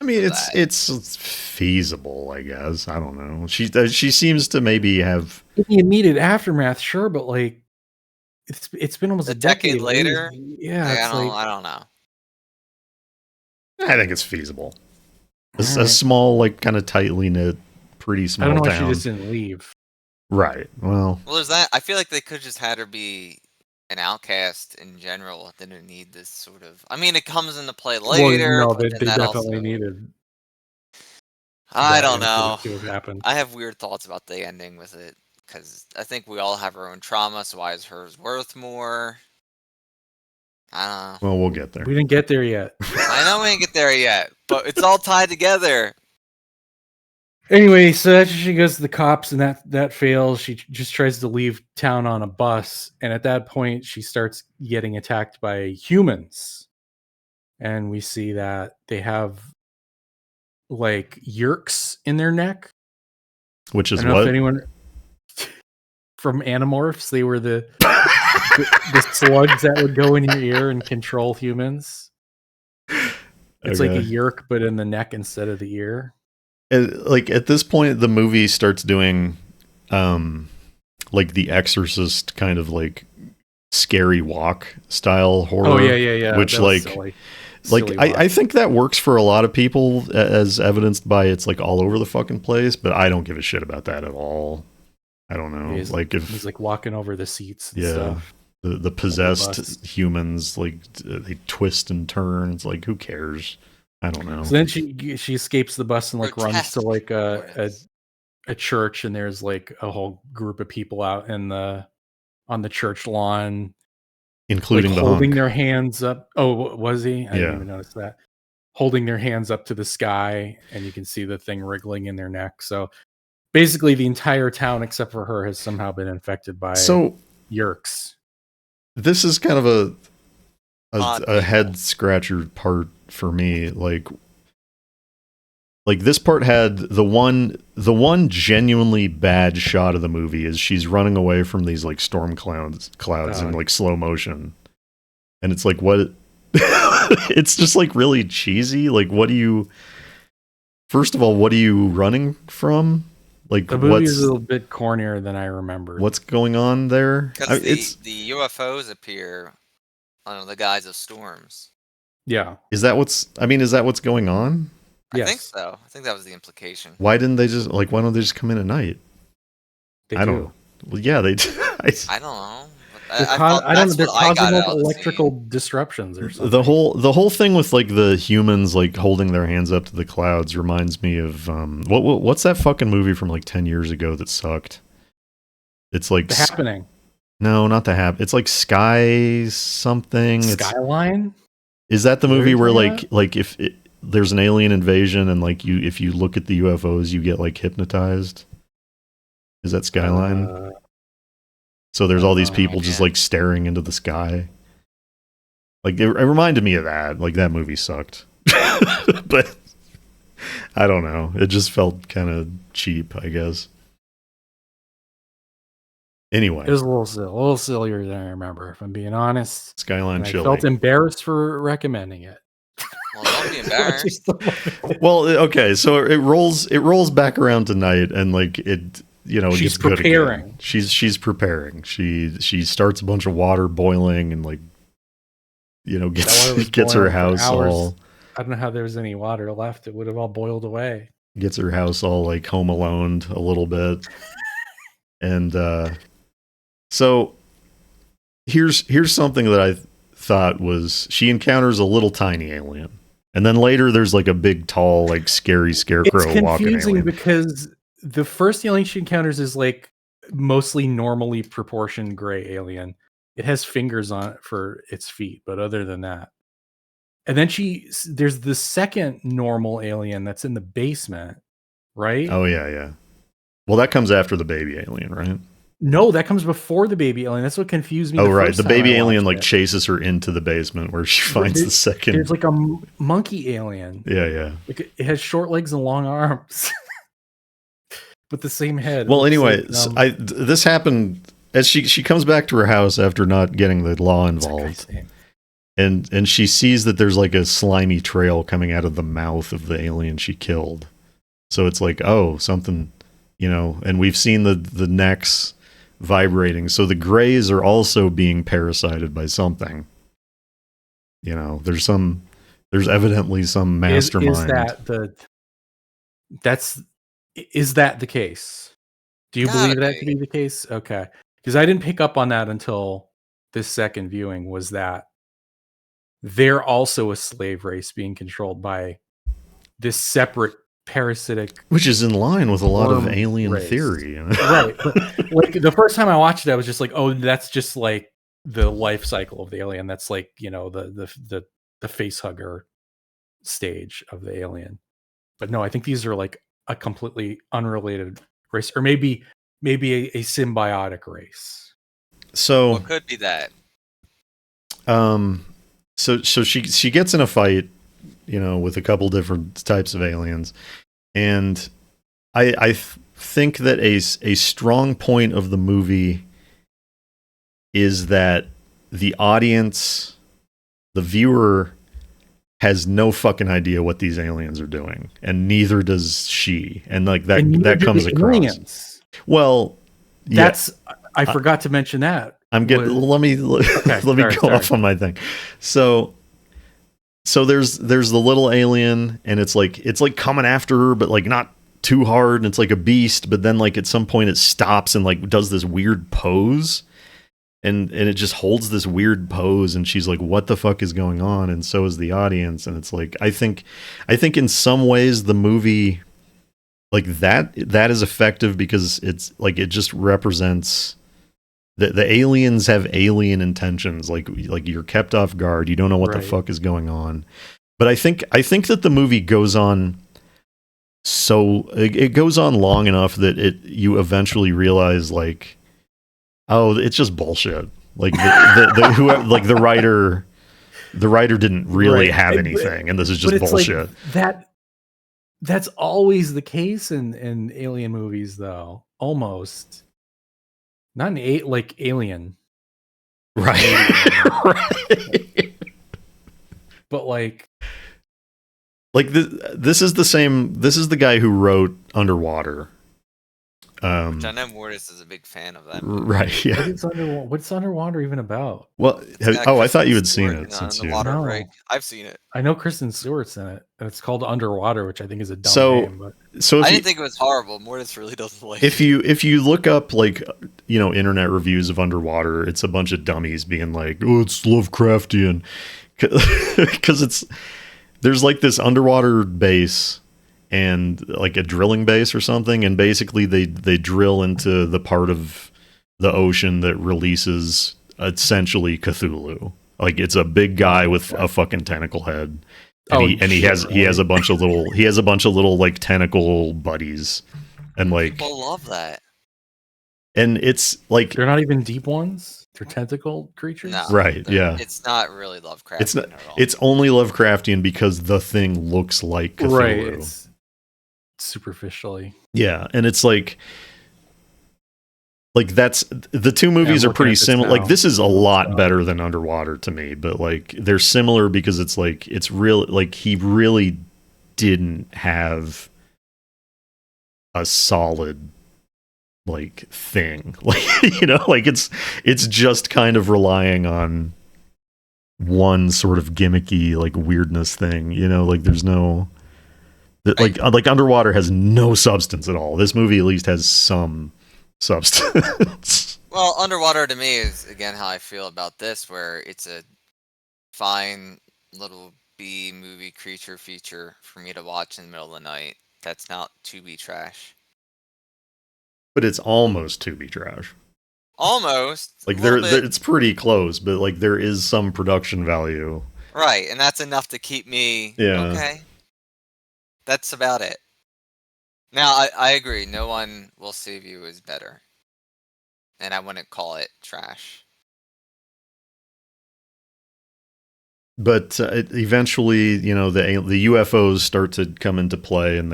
It's feasible, I guess. I don't know. She seems to maybe have in the immediate aftermath, sure, but like it's been almost a decade later. Yeah, I don't know. I think it's feasible. A small, like, kind of tightly knit, pretty small town. I don't know why she just didn't leave. Right. Well, there's that. I feel like they could just had her be an outcast in general. They didn't need this sort of. I mean, it comes into play later. Well, no, they definitely needed. I don't know. To have happened. I have weird thoughts about the ending with it, because I think we all have our own trauma. So why is hers worth more? I don't know. Well, we'll get there. We didn't get there yet. I know we didn't get there yet, but it's all tied together. Anyway, so she goes to the cops, and that fails. She just tries to leave town on a bus, and at that point, she starts getting attacked by humans. And we see that they have like yerks in their neck. Which is I don't know what? if anyone from Animorphs, they were the slugs that would go in your ear and control humans. It's like a yerk, but in the neck instead of the ear. Like at this point, the movie starts doing like the Exorcist kind of like scary walk style horror. Oh yeah. Which like silly I think that works for a lot of people, as evidenced by it's like all over the fucking place, but I don't give a shit about that at all. I don't know. He's like walking over the seats and stuff. The possessed humans, like they twist and turn. It's like, who cares? I don't know. So then she escapes the bus and like runs to like a church, and there's like a whole group of people out on the church lawn, including like the holding hunk. their hands up. Oh, was he? I didn't even notice that. Holding their hands up to the sky, and you can see the thing wriggling in their neck. So basically, the entire town except for her has somehow been infected by yerks. This is kind of a head scratcher part for me. Like this part had the one genuinely bad shot of the movie is she's running away from these like storm clouds in like slow motion, and it's like, what? It's just like really cheesy. Like, first of all, what are you running from? Like, the movie is a little bit cornier than I remember. What's going on there? Because the UFOs appear under the guise of storms. Yeah. Is that what's going on? I think so. I think that was the implication. Why don't they just come in at night? I don't know. Well, yeah, they do. I don't know. I don't know. They're causing like electrical disruptions or something. The whole thing with like the humans like holding their hands up to the clouds reminds me of what's that fucking movie from like 10 years ago that sucked? It's like The Happening. No, not The Happening. It's like Sky something. Skyline? Is that the movie where like if there's an alien invasion and like if you look at the UFOs you get like hypnotized? Is that Skyline? So there's all these people just like staring into the sky. Like it reminded me of that. Like that movie sucked. But I don't know. It just felt kind of cheap, I guess. Anyway. It was a little sillier than I remember, if I'm being honest. Skyline Chili. I felt embarrassed for recommending it. Well, don't be embarrassed. Well, okay, so it rolls back around tonight, and like it, she's gets preparing. Good again. She's preparing. She starts a bunch of water boiling, and like gets her house all. I don't know how there was any water left. It would have all boiled away. gets her house all like Home Alone a little bit. And so here's something that I thought was, she encounters a little tiny alien. And then later there's like a big, tall, like scary scarecrow It's walking confusing alien. because the first alien she encounters is like mostly normally proportioned gray alien. It has fingers on it for its feet, but other than that. And then there's the second normal alien that's in the basement, right? Oh yeah. Well, that comes after the baby alien, right? No, that comes before the baby alien. That's what confused me. Oh, right. The baby alien like it. chases her into the basement where she finds the second. There's like a monkey alien. Yeah. Like it has short legs and long arms, but the same head. Well, anyway, this happened as she comes back to her house after not getting the law involved, and she sees that there's like a slimy trail coming out of the mouth of the alien she killed. So it's like, oh, something, and we've seen the necks vibrating. So the Greys are also being parasited by something. There's evidently some mastermind. Is that the case? Do you believe that to be the case? Okay. Because I didn't pick up on that until this second viewing, was that they're also a slave race being controlled by this separate parasitic, which is in line with a lot of alien theory, right? But like the first time I watched it, I was just like, oh, that's just like the life cycle of the alien. That's like the face hugger stage of the alien. But no, I think these are like a completely unrelated race, or maybe a symbiotic race. So what could be that? So she gets in a fight, with a couple different types of aliens, and I think that a strong point of the movie is that the audience, the viewer, has no fucking idea what these aliens are doing, and neither does she. And like that comes across. Aliens. Well, I forgot to mention that. Let me go off on my thing. So there's the little alien, and it's like coming after her, but like not too hard, and it's like a beast, but then like at some point it stops and like does this weird pose. And it just holds this weird pose, and she's like, what the fuck is going on? And so is the audience. And it's like, I think in some ways the movie, like that is effective because it's like, it just represents the aliens have alien intentions. Like you're kept off guard. You don't know what the fuck is going on. But I think that the movie goes on, so it goes on long enough that you eventually realize, like, oh, it's just bullshit. Like the writer didn't really have anything, and this is just bullshit. Like that's always the case in alien movies, though. Almost not like Alien, right? Right. But like this is the same. This is the guy who wrote Underwater. Which I know Mortis is a big fan of that movie. Right? Yeah. What's Underwater even about? Well, I thought you had seen it. Since you Water Break. I've seen it. I know Kristen Stewart's in it, and it's called Underwater, which I think is a dumb name. But so I didn't think it was horrible. Mortis really doesn't like it. If you look up like internet reviews of Underwater, it's a bunch of dummies being like, oh, it's Lovecraftian, because there's like this underwater base and like a drilling base or something, and basically they drill into the part of the ocean that releases essentially Cthulhu. Like it's a big guy with a fucking tentacle head, and he has a bunch of little like tentacle buddies, and like people love that. And it's like they're not even deep ones; they're tentacle creatures. No, right? Yeah, it's not really Lovecraftian. It's not. At all. It's only Lovecraftian because the thing looks like Cthulhu. Right. It's superficially. Yeah, and it's like that's the two movies are pretty similar. Like this is a lot better than Underwater to me, but like they're similar because it's like it's real. Like he really didn't have a solid like thing, like like it's just kind of relying on one sort of gimmicky like weirdness thing, like there's no Like Underwater has no substance at all. This movie at least has some substance. Well, Underwater to me is again how I feel about this, where it's a fine little B movie creature feature for me to watch in the middle of the night. That's not to be trash. But it's almost to be trash. Almost. Like it's pretty close, but like there is some production value. Right, and that's enough to keep me okay. That's about it. Now I agree, No One Will Save You is better. And I wouldn't call it trash. But eventually, you know, the UFOs start to come into play, and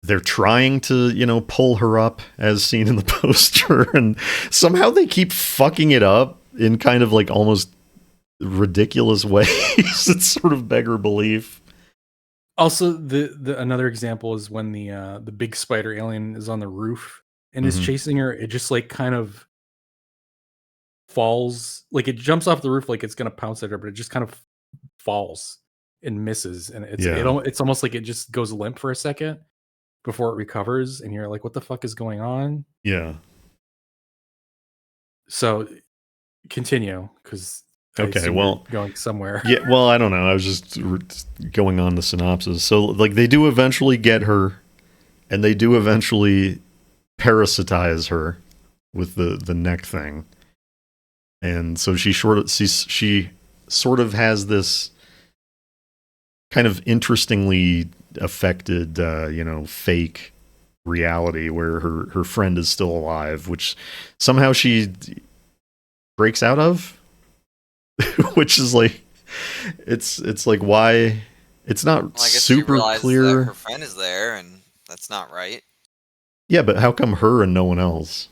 they're trying to, you know, pull her up as seen in the poster, and somehow they keep fucking it up in kind of like almost ridiculous ways. It's sort of beggar belief. Also, the another example is when the big spider alien is on the roof and is chasing her. It just like kind of falls, like it jumps off the roof like it's gonna pounce at her, but it just kind of falls and misses, and it's almost like it just goes limp for a second before it recovers, and you're like, what the fuck is going on? Yeah. So continue, because okay, well, going somewhere. Yeah, well, I don't know. I was just going on the synopsis. So, like, they do eventually get her, and they do eventually parasitize her with the neck thing, and so she sort of has this kind of interestingly affected, you know, fake reality where her friend is still alive, which somehow she breaks out of. Which is like, it's like, why it's not super clear. That her friend is there, and that's not right. Yeah, but how come her and no one else?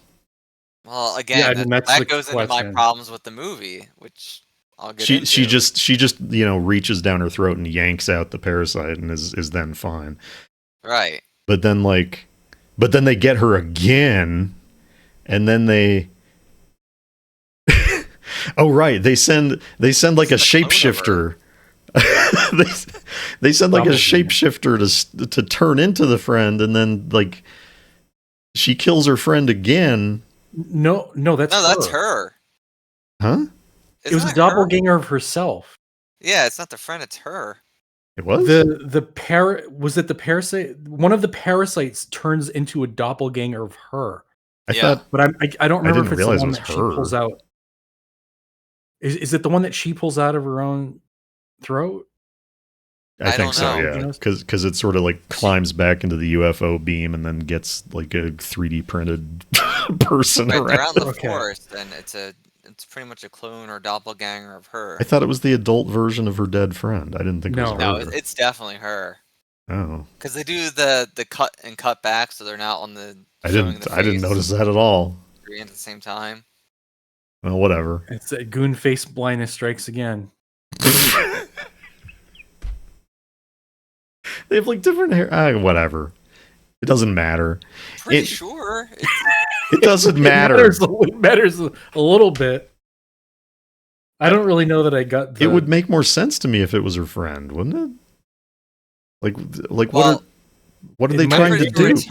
Well, again, that goes into my problems with the movie, which I'll get into. She just you know, reaches down her throat and yanks out the parasite and is then fine. Right. But then they get her again, and then they. Oh right, they send like a shapeshifter. they send like a shapeshifter to turn into the friend, and then like she kills her friend again. No, that's her. Huh? It was a doppelganger of herself. Yeah, it's not the friend; it's her. It was was it the parasite? One of the parasites turns into a doppelganger of her. I thought, but I don't remember if it's the one that she pulls out. Is it the one that she pulls out of her own throat? I think so, yeah. Because it sort of like climbs back into the UFO beam and then gets like a 3D printed person around. They're out in the forest, and it's pretty much a clone or doppelganger of her. I thought it was the adult version of her dead friend. I didn't think it was her. No, it's definitely her. Oh. Because they do the cut and cut back, so they're not on the. I didn't notice that at all. At the same time. Well, whatever. It's a goon face blindness strikes again. They have like different hair. Whatever. It doesn't matter. Pretty sure. It doesn't matter. It matters a little bit. I don't really know that I got. It would make more sense to me if it was her friend, wouldn't it? Like what are they trying to do? Which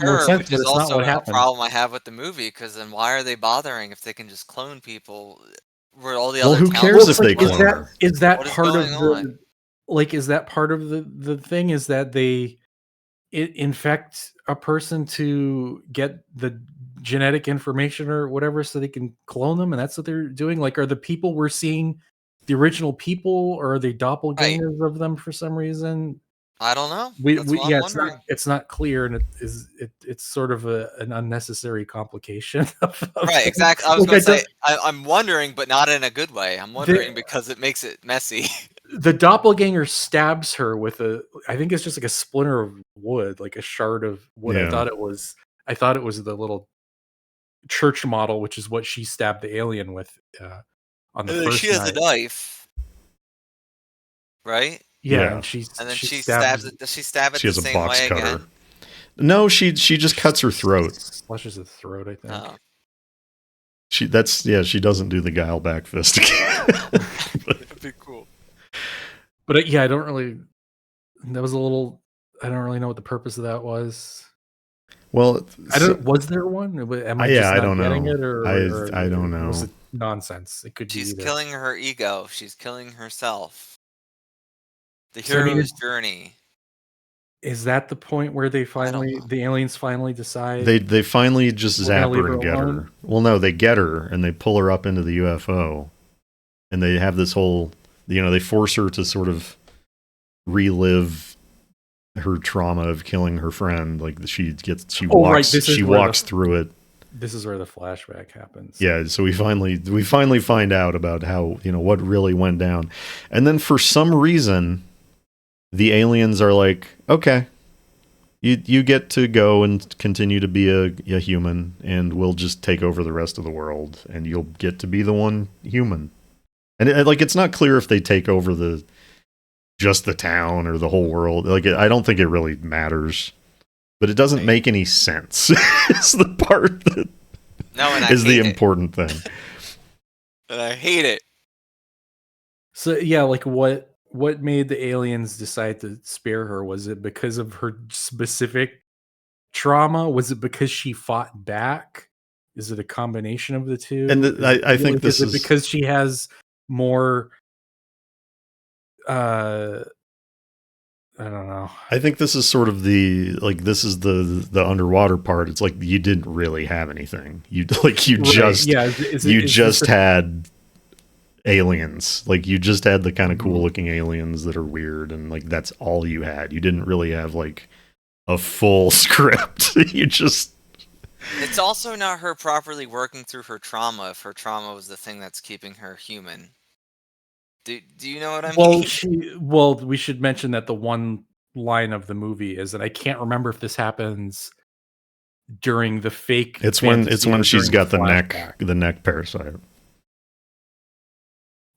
is also a problem I have with the movie, because then why are they bothering if they can just clone people? Where all the other who cares if they clone her? Is that part of the is that part of the thing? Is that they infect a person to get the genetic information or whatever so they can clone them, and that's what they're doing? Like, are the people we're seeing the original people, or are they doppelgangers of them for some reason? I don't know. It's not clear, and it's sort of an unnecessary complication. Right, exactly. I was going to say, I'm wondering, but not in a good way. I'm wondering because it makes it messy. The doppelganger stabs her with I think it's just like a splinter of wood, like a shard of wood. Yeah. I thought it was the little church model, which is what she stabbed the alien with on the first She has a knife, right? Yeah, and then she stabs it. Does she stab it the same way again? No, she just cuts her throat. Slashes the throat, I think. Oh. She doesn't do the guile back fist again. That'd be cool. But I don't really. That was a little. I don't really know what the purpose of that was. Well, I don't. Was there one? Am I just I not don't getting know. it, or I don't know. was it nonsense? It could be She's either. killing her ego. She's killing herself. The So, I mean, hero's journey. is that the point where they I don't finally, know. the aliens finally decide? They finally just We're gonna zap leave her her and get alone? her. Well, no, they get her and they pull her up into the UFO, and they have this whole, they force her to sort of relive her trauma of killing her friend. Like she walks through it. This is where the flashback happens. Yeah, so we finally find out about how, what really went down. And then for some reason, the aliens are like, okay, you get to go and continue to be a human, and we'll just take over the rest of the world, and you'll get to be the one human. And it's not clear if they take over just the town or the whole world. I don't think it really matters. But it doesn't make any sense. It's the part that is the important thing. And I hate it. So yeah, like what made the aliens decide to spare her? Was it because of her specific trauma? Was it because she fought back? Is it a combination of the two? And I think this is because she has more. I don't know. I think this is sort of this is the underwater part. It's like you didn't really have anything. You just had aliens. Like you just had the kind of cool looking aliens that are weird, and like that's all you had. You didn't really have like a full script. You just. It's also not her properly working through her trauma if her trauma was the thing that's keeping her human. Do you know what I mean? Well, we should mention that the one line of the movie is, and I can't remember if this happens during the fake. It's when she's got the neck parasite.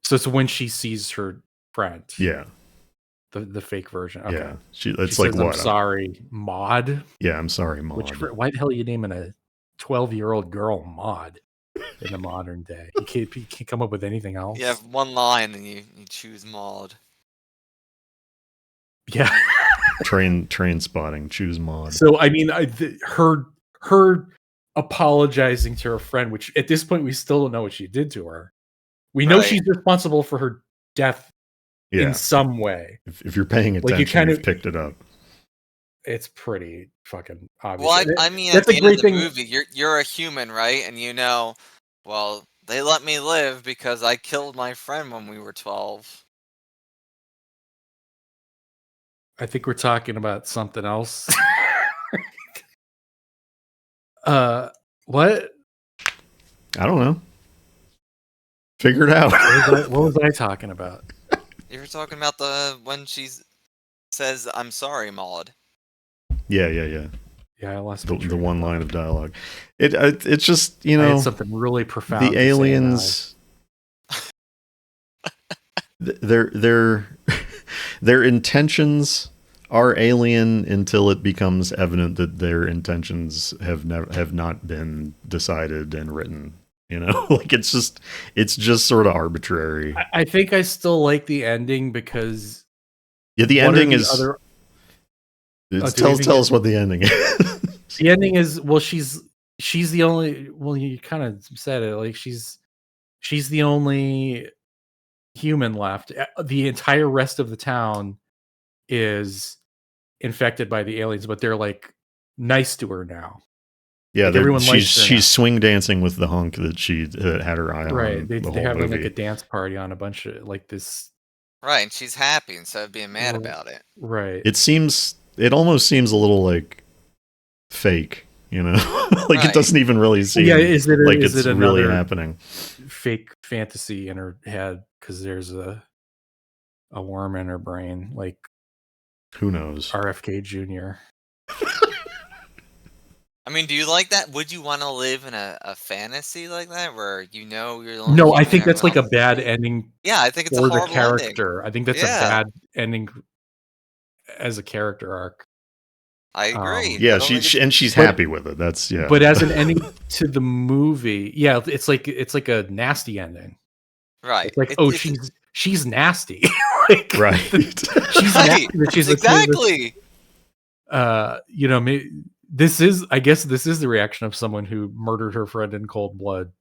So it's when she sees her friend. Yeah. The fake version. Okay. Yeah. It's she like says, what? I'm sorry, Maud. Yeah, I'm sorry, Maud. Why the hell are you naming a 12-year-old girl Maud in the modern day? You can't come up with anything else. You have one line and you choose Maud. Yeah. train spotting. Choose Maud. So I mean, her apologizing to her friend, which at this point we still don't know what she did to her. We know she's responsible for her death in some way. If you're paying attention, you've picked it up. It's pretty fucking obvious. Well, I mean, that's at the end of the movie, you're a human, right? And well, they let me live because I killed my friend when we were 12. I think we're talking about something else. What? I don't know. Figure it out. What was I talking about? You were talking about when she says, "I'm sorry, Maud." Yeah. Yeah, I lost the one line of dialogue. It's just I had something really profound. The aliens, their intentions are alien until it becomes evident that their intentions have not been decided and written. Like it's just sort of arbitrary. I think I still like the ending because the ending is. Tell us what the ending is. The ending is, well, she's the only. Well, you kind of said it. Like she's the only human left. The entire rest of the town is infected by the aliens, but they're like nice to her now. Yeah, like she's swing dancing with the hunk that she had her eye on. Right, they have like a dance party on a bunch of like this. Right, and she's happy instead of being mad about it. Right. It almost seems a little like fake, like it doesn't even really seem it's really happening. Fake fantasy in her head because there's a worm in her brain, like who knows? RFK Jr. I mean, do you like that? Would you want to live in a fantasy like that where you're the only No, I think that's like a bad ending. Yeah, I think it's for a horrible the character. ending. I think that's a bad ending as a character arc. I agree. Yeah, she's happy with it. That's But as an ending to the movie, it's like a nasty ending. Right. It's like she's nasty. Like, Right. she's Right. nasty. That she's Exactly. you know, this is the reaction of someone who murdered her friend in cold blood.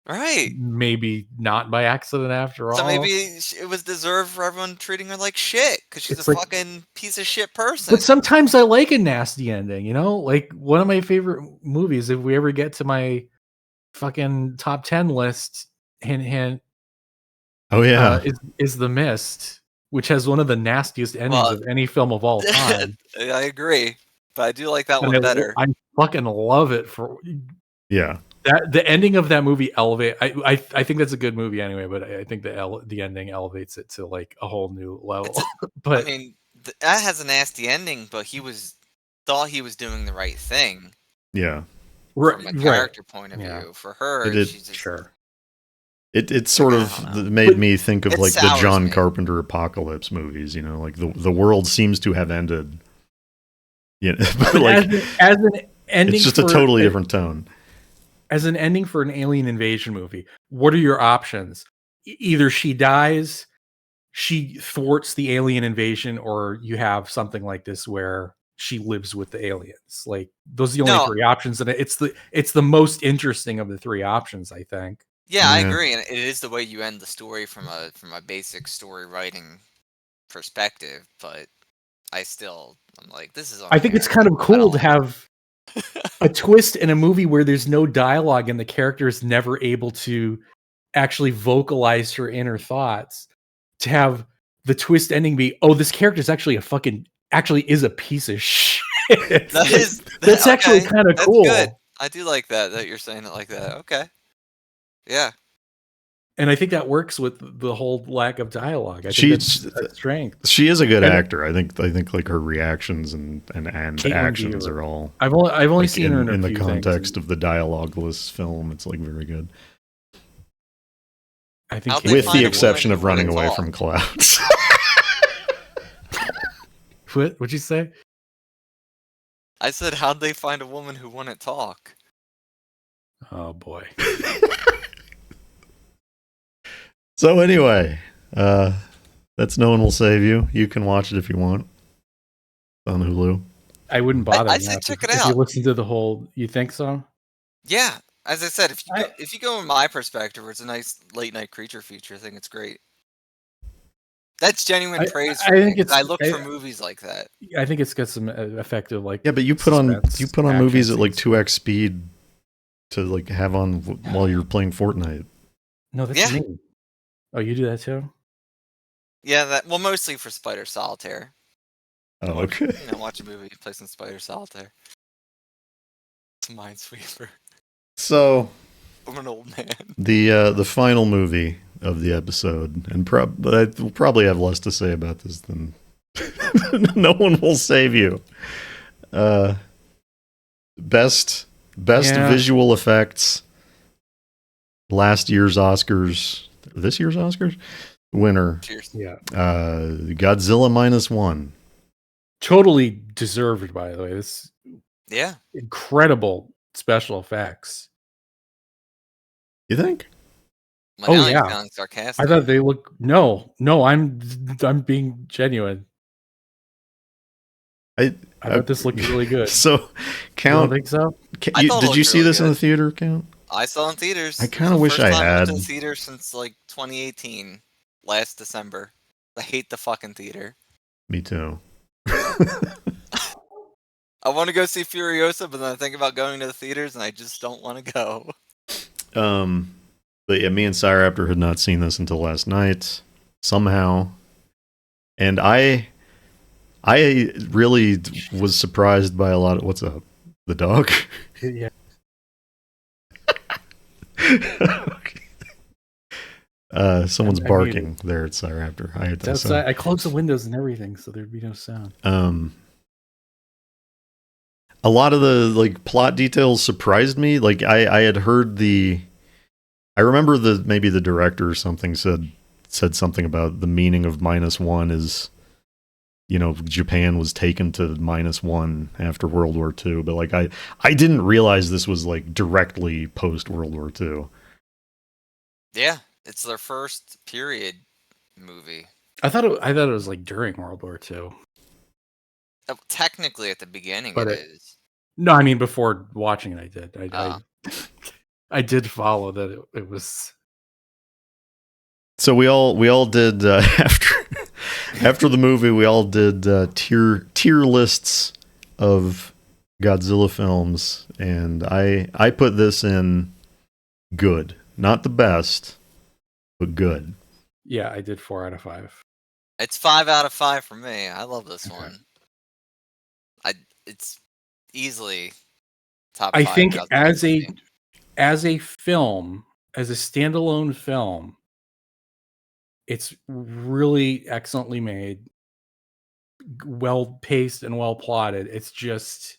Right. Maybe not by accident after all. So maybe it was deserved for everyone treating her like shit because she's It's a like- fucking piece of shit person. But sometimes I like a nasty ending, you know? Like one of my favorite movies, if we ever get to my fucking top 10 list, hint hint, Oh yeah. is The Mist, which has one of the nastiest endings of any film of all time. I agree, but I do like that And one better. I fucking love it for Yeah. that. The ending of that movie I think that's a good movie anyway, but I think the ending elevates it to like a whole new level. But I mean, that has a nasty ending, but thought he was doing the right thing Yeah. from a character point of Yeah. view. For her, It did- she's just sure. It sort I of don't know. made me think of It like the sours John me. Carpenter apocalypse movies, you know, like the world seems to have ended. Yeah, but But like as an ending, it's just a for- totally different tone. as an ending for an alien invasion movie, what are your options? Either she dies, she thwarts the alien invasion, or you have something like this where she lives with the aliens. Like those are the only No. three options, and it's the most interesting of the three options, I think. Yeah, I Yeah. agree, and it is the way you end the story from a basic story writing perspective. But I'm like, this is. I think it's kind of cool to have a twist in a movie where there's no dialogue and the character is never able to actually vocalize her inner thoughts. To have the twist ending be, oh, this character is actually is a piece of shit. That's actually okay, kind of that's cool. good. I do like that you're saying it like that. Okay. Yeah. And I think that works with the whole lack of dialogue. I think She's- that's a strength. She is a good And- actor. I think like her reactions and Caitlin actions Dever. are all I've only like, seen her in a the few context things. of the dialogueless film. It's like very good, I think How'd they with find the a exception woman of who running wouldn't away talk? from clouds. What'd you say? I said, how'd they find a woman who wouldn't talk? Oh boy. So anyway, that's No One Will Save You. You can watch it if you want. It's on Hulu. I wouldn't bother. I now said if- check it if you out. listen to the whole, you think so? Yeah, as I said, if you go in my perspective, where it's a nice late night creature feature, I think it's great. That's genuine praise. I For think me, 'cause it's- I look for movies like that. I think it's got some effective like. Yeah, but you put on suspense movies action at like scenes. 2x speed to like have on while you're playing Fortnite. No, that's Yeah. me. Oh, you do that too? Yeah, mostly for Spider Solitaire. Oh, okay. You know, watch a movie, play some Spider Solitaire. It's a Minesweeper. So I'm an old man. the final movie of the episode, and we'll probably have less to say about this than No One Will Save You. Best Yeah. visual effects. Last year's Oscars, this year's Oscars winner, Cheers. Yeah. Godzilla Minus One. Totally deserved, by the way. This Yeah. incredible special effects. You think? Well, Oh, now yeah. you're sounding sarcastic. I thought they look no, I'm being genuine. I thought this looked really good. So, You don't Count. think so? I thought it Did you looked see really this in the good. theater, Count? I saw it in theaters. I It was kinda the wish first I time had. I've been to theaters since like 2018, last December. I hate the fucking theater. Me too. I want to go see Furiosa, but then I think about going to the theaters, and I just don't want to go. But yeah, me and CyRaptor had not seen this until last night somehow, and I really was surprised by a lot of what's up. The dog. Yeah. Okay. Someone's I muted. barking there at CyRaptor. I hate that That's sound. I closed the windows and everything, so there'd be no sound. A lot of the like plot details surprised me. Like I had heard I remember maybe the director or something said something about the meaning of -1 is, you know, Japan was taken to -1 after World War II, but like I didn't realize this was like directly post World War II. Yeah, it's their first period movie. I thought it was like during World War II. Technically, at the beginning, But it it- is. No, I mean before watching it, I did. Ah. I did follow that it was. So we all did after the movie. We all did tier lists of Godzilla films, and I put this in good, not the best, but good. Yeah, I did 4 out of 5. It's 5 out of 5 for me. I love this Okay. one. It's easily top I 5 think Godzilla movie. as a film, as a standalone film, it's really excellently made, well paced and well plotted. It's just,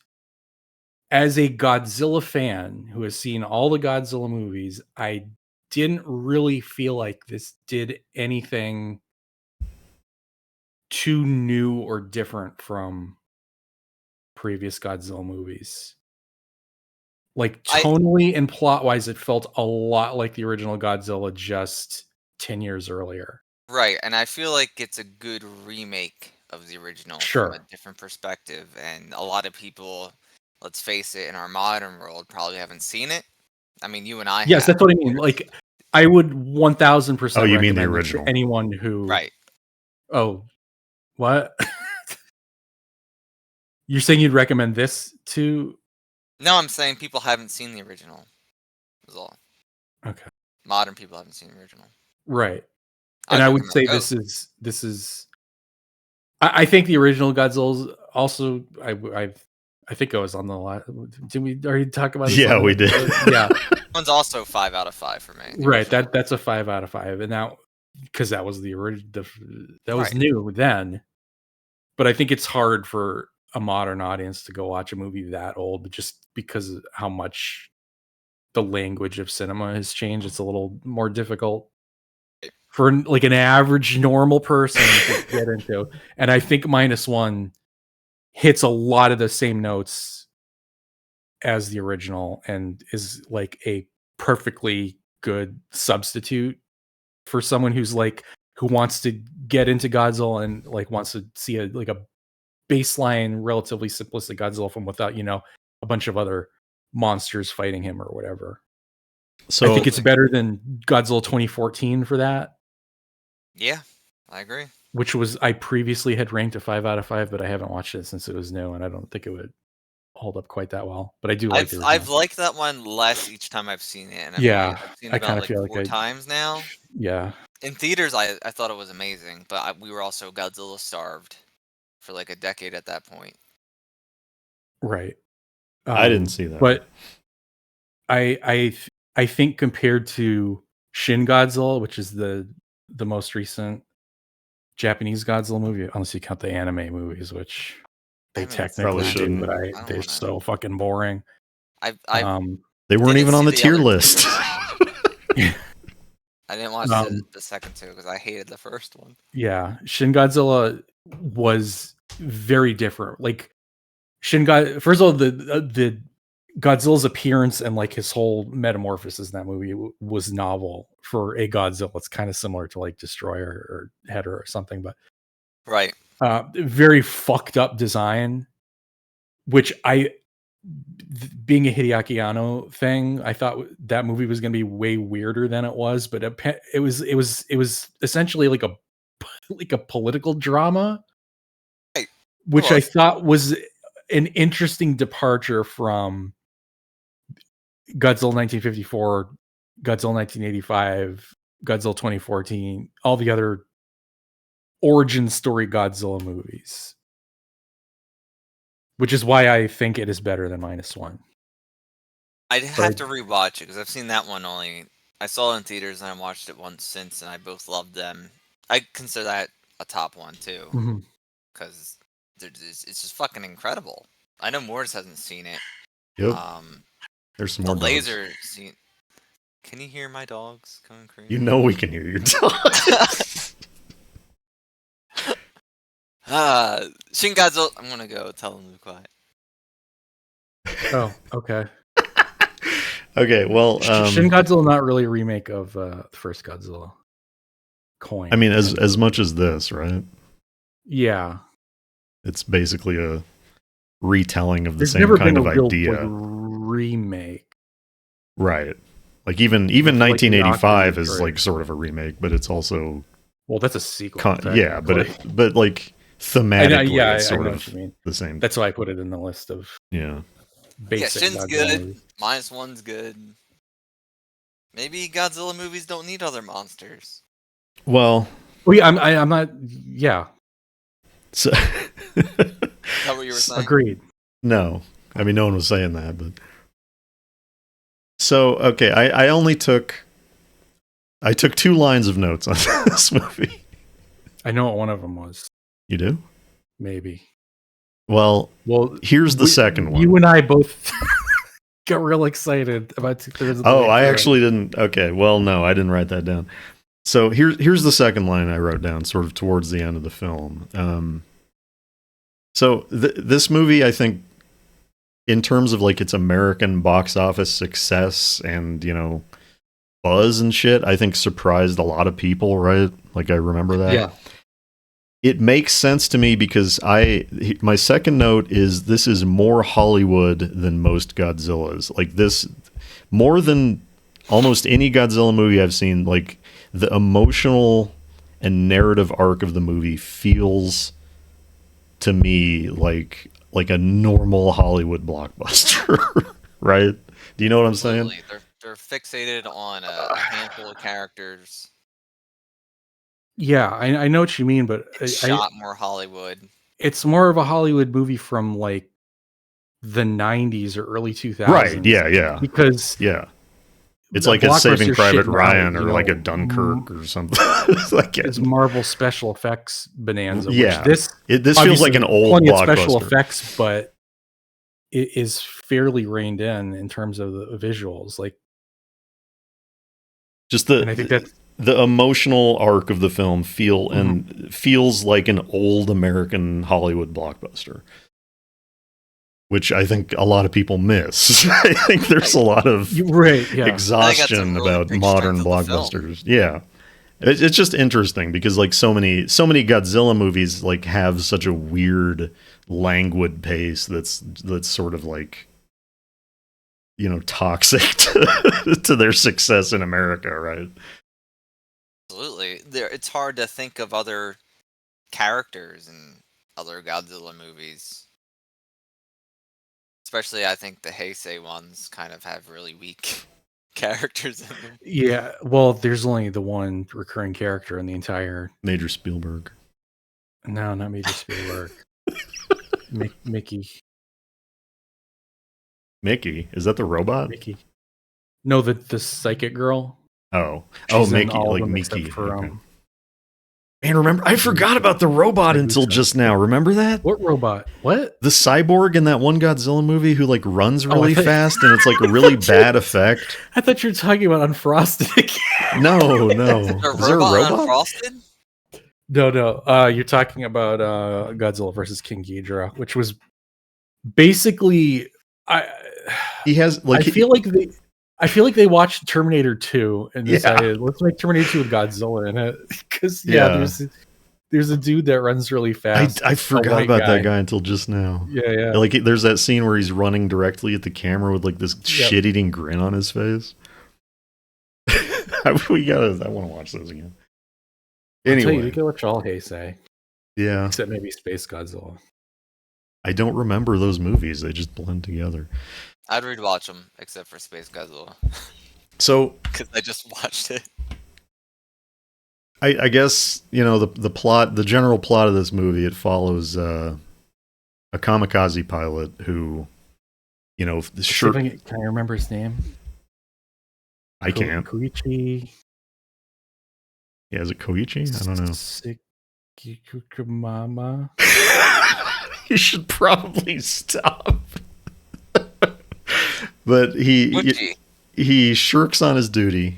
as a Godzilla fan who has seen all the Godzilla movies, I didn't really feel like this did anything too new or different from previous Godzilla movies. Like tonally and plot wise, it felt a lot like the original Godzilla just 10 years earlier. Right, and I feel like it's a good remake of the original Sure. from a different perspective. And a lot of people, let's face it, in our modern world probably haven't seen it. I mean, you and I Yes, have. that's what I mean. Like, I would 1000% Oh, you mean the recommend it original? to anyone who. Right. Oh, what? You're saying you'd recommend this to? No, I'm saying people haven't seen the original. Is all. Okay. Modern people haven't seen the original. Right. I'd And I would recommend say both. this is. I think the original Godzilla's also. I think I was on the last. Did we already talk about this? Yeah, on we the- did. Yeah. One's also 5 out of 5 for me. the Right. original. That's a 5 out of 5, and now because that was the original. That was Right. new then. But I think it's hard for a modern audience to go watch a movie that old, just because of how much the language of cinema has changed. It's a little more difficult for like an average normal person to get into. And I think Minus One hits a lot of the same notes as the original and is like a perfectly good substitute for someone who's like who wants to get into Godzilla and like wants to see a baseline, relatively simplistic Godzilla film without, a bunch of other monsters fighting him or whatever. So I think it's better than Godzilla 2014 for that. Yeah, I agree. Which was, I previously had ranked a 5 out of 5, but I haven't watched it since it was new, and I don't think it would hold up quite that well. But I do like the original. I've liked that one less each time I've seen it. And Yeah, I've seen I it kinda about like feel like 4 times now. Yeah. In theaters, I thought it was amazing, but we were also Godzilla starved for like a decade at that point. Right. I didn't see that. But I think compared to Shin Godzilla, which is the most recent Japanese Godzilla movie, unless you count the anime movies, which they I mean, technically Probably do, shouldn't. but I don't they're wanna- so fucking boring. I They weren't didn't even on see the the tier other list. two. I didn't watch the second two because I hated the first one. Yeah, Shin Godzilla was very different. Like first of all, the Godzilla's appearance and like his whole metamorphosis in that movie was novel for a Godzilla. It's kind of similar to like Destroyer or Header or something, but Right. very fucked up design. Which being a Hideaki Anno thing, I thought that movie was going to be way weirder than it was, but it was essentially like a political drama, Right. which I thought was an interesting departure from Godzilla 1954, Godzilla 1985, Godzilla 2014, all the other origin story Godzilla movies. Which is why I think it is better than Minus One. I'd have to rewatch it because I've seen that one only. I saw it in theaters and I watched it once since, and I both loved them. I consider that a top one too, because it's just fucking incredible. I know Morris hasn't seen it. Yep. There's some more laser scene. Can you hear my dogs going crazy? You know we can hear your dogs. Shin Godzilla. I'm gonna go tell them to be quiet. Oh, okay. Okay, well, Shin Godzilla, not really a remake of the first Godzilla. coin. I mean, as much as this, right? Yeah. It's basically a retelling of the There's same never kind been of a real idea. like, remake. Right. Like even With, like, 1985 the is Oscars, like sort of a remake, but it's also Well, that's a sequel. yeah, but technically. but like thematically, yeah, it's I sort know of what you mean. the same. That's why I put it in the list of Yeah. basic Shin's Godzilla good. movies. Minus One's good. Maybe Godzilla movies don't need other monsters. Well, Well, yeah, I'm not. Yeah, so Is that what you were saying? agreed. no, I mean no one was saying that, but so okay, I only took 2 lines of notes on this movie. I know what one of them was. You do? Maybe. Well, here's the second one. You and I both got real excited about 2/3 of the Oh, way I through actually didn't. Okay, well, no, I didn't write that down. So here's the second line I wrote down, sort of towards the end of the film. So this movie, I think, in terms of like its American box office success and buzz and shit, I think surprised a lot of people. Right? Like I remember that. Yeah. It makes sense to me because my second note is this is more Hollywood than most Godzillas. Like this, more than almost any Godzilla movie I've seen. Like the emotional and narrative arc of the movie feels to me like a normal Hollywood blockbuster, right? Do you know what I'm saying? Absolutely. They're fixated on a handful of characters. Yeah, I know what you mean, but It's shot more Hollywood. It's more of a Hollywood movie from like the 90s or early 2000s. Right? Yeah. Because it's like a Saving Private Ryan or like a Dunkirk or something. Like it's Marvel special effects bonanza. Yeah, which this feels like an old plenty of blockbuster. special effects, but it is fairly reined in terms of the visuals. Like, just and I think that's the emotional arc of the film feels like an old American Hollywood blockbuster, which I think a lot of people miss. I think there's a lot of exhaustion about modern blockbusters. Yeah, it's just interesting because like so many Godzilla movies like have such a weird, languid pace that's sort of like toxic to their success in America, right? Absolutely. It's hard to think of other characters in other Godzilla movies. Especially, I think the Heisei ones kind of have really weak characters in them. Yeah, well, there's only the one recurring character in the entire... Major Spielberg. No, not Major Spielberg. Mickey. Mickey? Is that the robot? Mickey. No, the psychic girl. She's Mickey, like Mickey. Okay. Man, remember? I forgot about the robot until just now. Remember that? What robot? What? The cyborg in that one Godzilla movie who like runs really fast and it's like a really bad effect. I thought you were talking about Unfrosted again. No. Is there a robot Unfrosted? No. You're talking about Godzilla versus King Ghidorah, which was basically he has like I feel like they watched Terminator 2 and decided let's make Terminator 2 with Godzilla in it because there's a dude that runs really fast. I forgot about that guy until just now. Yeah. Like there's that scene where he's running directly at the camera with like this shit-eating grin on his face. I want to watch those again. Anyway, you can watch all Heisei. Yeah, except maybe Space Godzilla. I don't remember those movies; they just blend together. I'd rewatch them, except for Space Godzilla. So, because I just watched it. I guess the plot, the general plot of this movie, it follows a kamikaze pilot who, Can I remember his name? I can't. Koichi. Yeah, is it Koichi? I don't know. Mama. You should probably stop. But he shirks on his duty,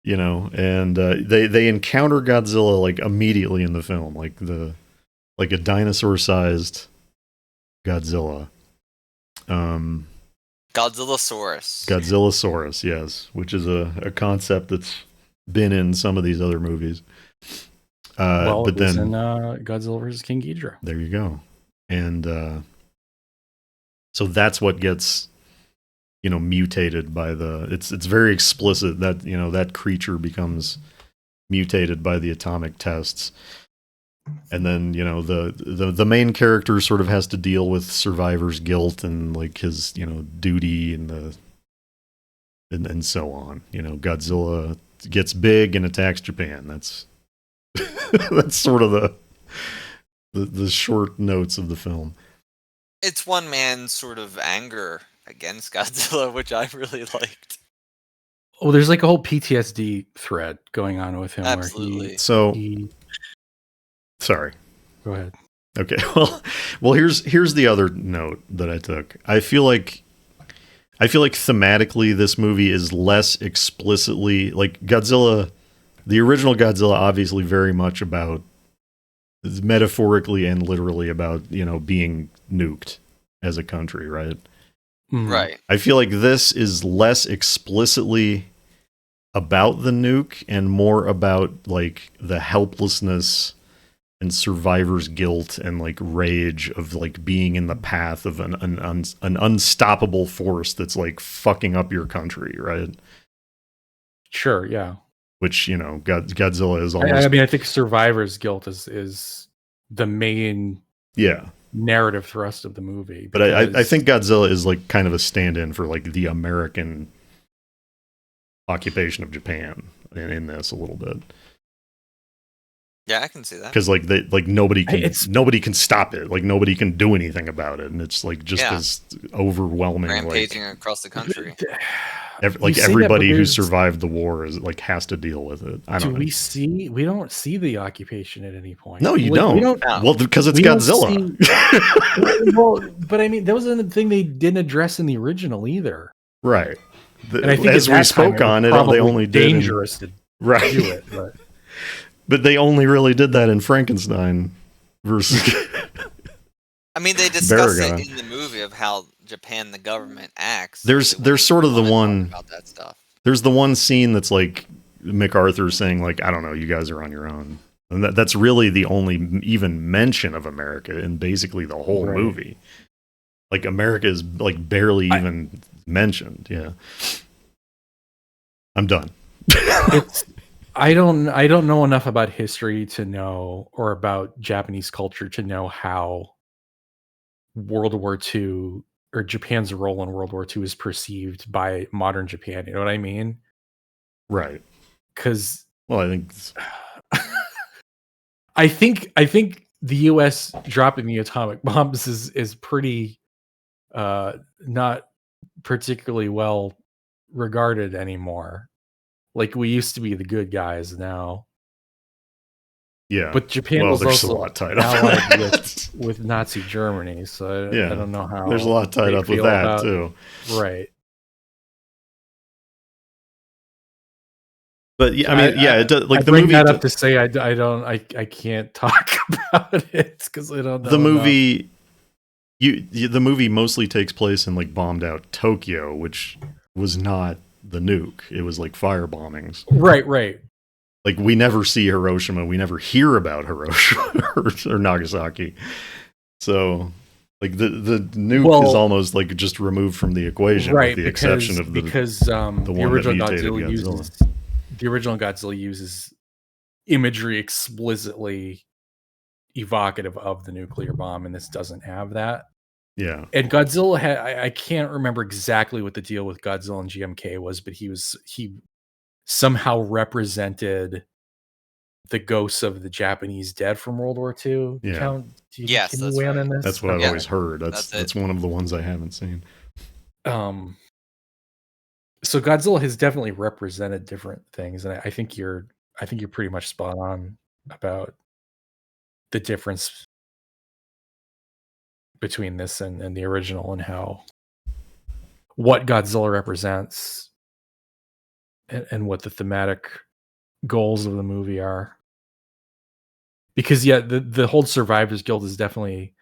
and they encounter Godzilla like immediately in the film, like a dinosaur-sized Godzilla. Godzillasaurus. Godzillasaurus, yes, which is a concept that's been in some of these other movies. Well, but it was then in Godzilla vs. King Ghidorah. there you go. And so that's what gets, mutated by it's very explicit that, that creature becomes mutated by the atomic tests. And then, the main character sort of has to deal with survivor's guilt and like his, duty and so on. Godzilla gets big and attacks Japan. That's that's sort of the short notes of the film. It's one man's sort of anger against Godzilla, which I really liked. Oh, there's like a whole PTSD thread going on with him. Absolutely. Sorry. Go ahead. Okay. Well, here's the other note that I took. I feel like thematically this movie is less explicitly like Godzilla. The original Godzilla, obviously, very much about metaphorically and literally about being nuked as a country, right? Mm. Right. I feel like this is less explicitly about the nuke and more about like the helplessness and survivor's guilt and like rage of like being in the path of an unstoppable force that's like fucking up your country, right? Sure, yeah. Which Godzilla is almost. I mean, I think survivor's guilt is the main narrative thrust of the movie. But I think Godzilla is like kind of a stand-in for like the American occupation of Japan in this a little bit. Yeah, I can see that. Because like nobody can stop it. Like nobody can do anything about it, and it's like just this overwhelming rampaging across the country. Everybody who survived the war is like has to deal with it. I don't know. We don't see the occupation at any point. No, you don't. Well, because it's Godzilla. Well, but I mean, that wasn't the thing they didn't address in the original either. Right. And I think as we spoke on it, they only did dangerous to do it. But they only really did that in Frankenstein versus. I mean, they discuss it in the movie of how Japan, the government, acts. There's sort of the one about that stuff. There's the one scene that's like MacArthur saying like, I don't know, you guys are on your own, and that's really the only even mention of America in basically the whole movie. Like America is like barely even mentioned. Yeah, I'm done. I don't know enough about history to know, or about Japanese culture to know how World War II or Japan's role in World War II is perceived by modern Japan. You know what I mean? Right. Because I think I think the U.S. dropping the atomic bombs is pretty not particularly well regarded anymore. Like we used to be the good guys now. Yeah, but Japan was also a lot tied up allied with Nazi Germany, so I don't know how. There's a lot tied up with that too. Right. But yeah, I mean, it does, like I the bring movie. That up to say I can't talk about it because I don't know. The movie, the movie mostly takes place in like bombed out Tokyo, which was not the nuke. It was like fire bombings. Right. Like we never see Hiroshima. We never hear about Hiroshima or Nagasaki. So like the nuke is almost like just removed from the equation, with the exception of the original Godzilla uses imagery explicitly evocative of the nuclear bomb, and this doesn't have that. Yeah. And Godzilla I can't remember exactly what the deal with Godzilla and GMK was, but he somehow represented the ghosts of the Japanese dead from World War II. Yeah. Can you weigh in on this? That's what I've always heard. That's one of the ones I haven't seen. So Godzilla has definitely represented different things, and I think you're pretty much spot on about the difference between this and the original, and how what Godzilla represents and what the thematic goals of the movie are. Because the whole Survivors Guild is definitely,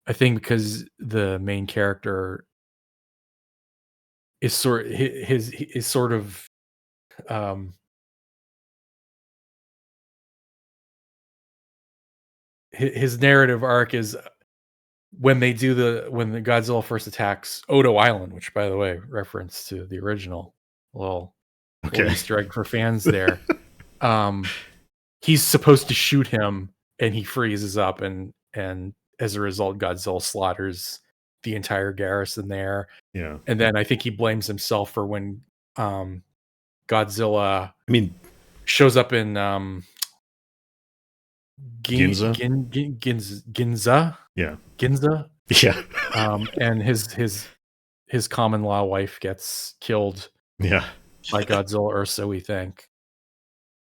I think, because the main character is sort of his narrative arc is when the Godzilla first attacks Odo Island, which, by the way, reference to the original, little Easter egg for fans there. He's supposed to shoot him, and he freezes up, and as a result, Godzilla slaughters the entire garrison there. Yeah, and then I think he blames himself for when Godzilla, shows up in Ginza. Ginza. Yeah. Ginza. Yeah. And his common law wife gets killed. Yeah. By Godzilla, or so we think.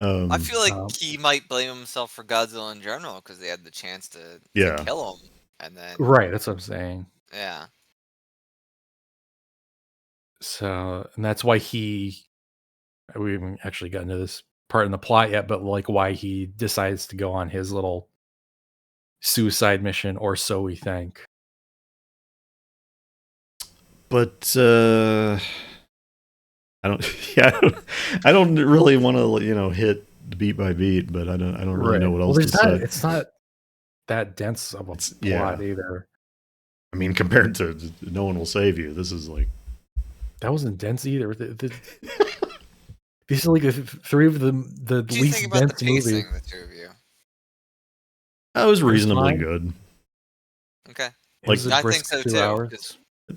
I feel like he might blame himself for Godzilla in general because they had the chance to kill him, and then right. That's what I'm saying. Yeah. So, and that's why we haven't actually gotten to this part in the plot yet, but like why he decides to go on his little suicide mission, or so we think. But I don't really want to hit beat by beat, but I don't really know what else to say. It's not that dense of a plot either. I mean, compared to No One Will Save You, this is like, that wasn't dense either. These are like three of the least dense movies. The two of you? That was reasonably good. Okay, like I think so too.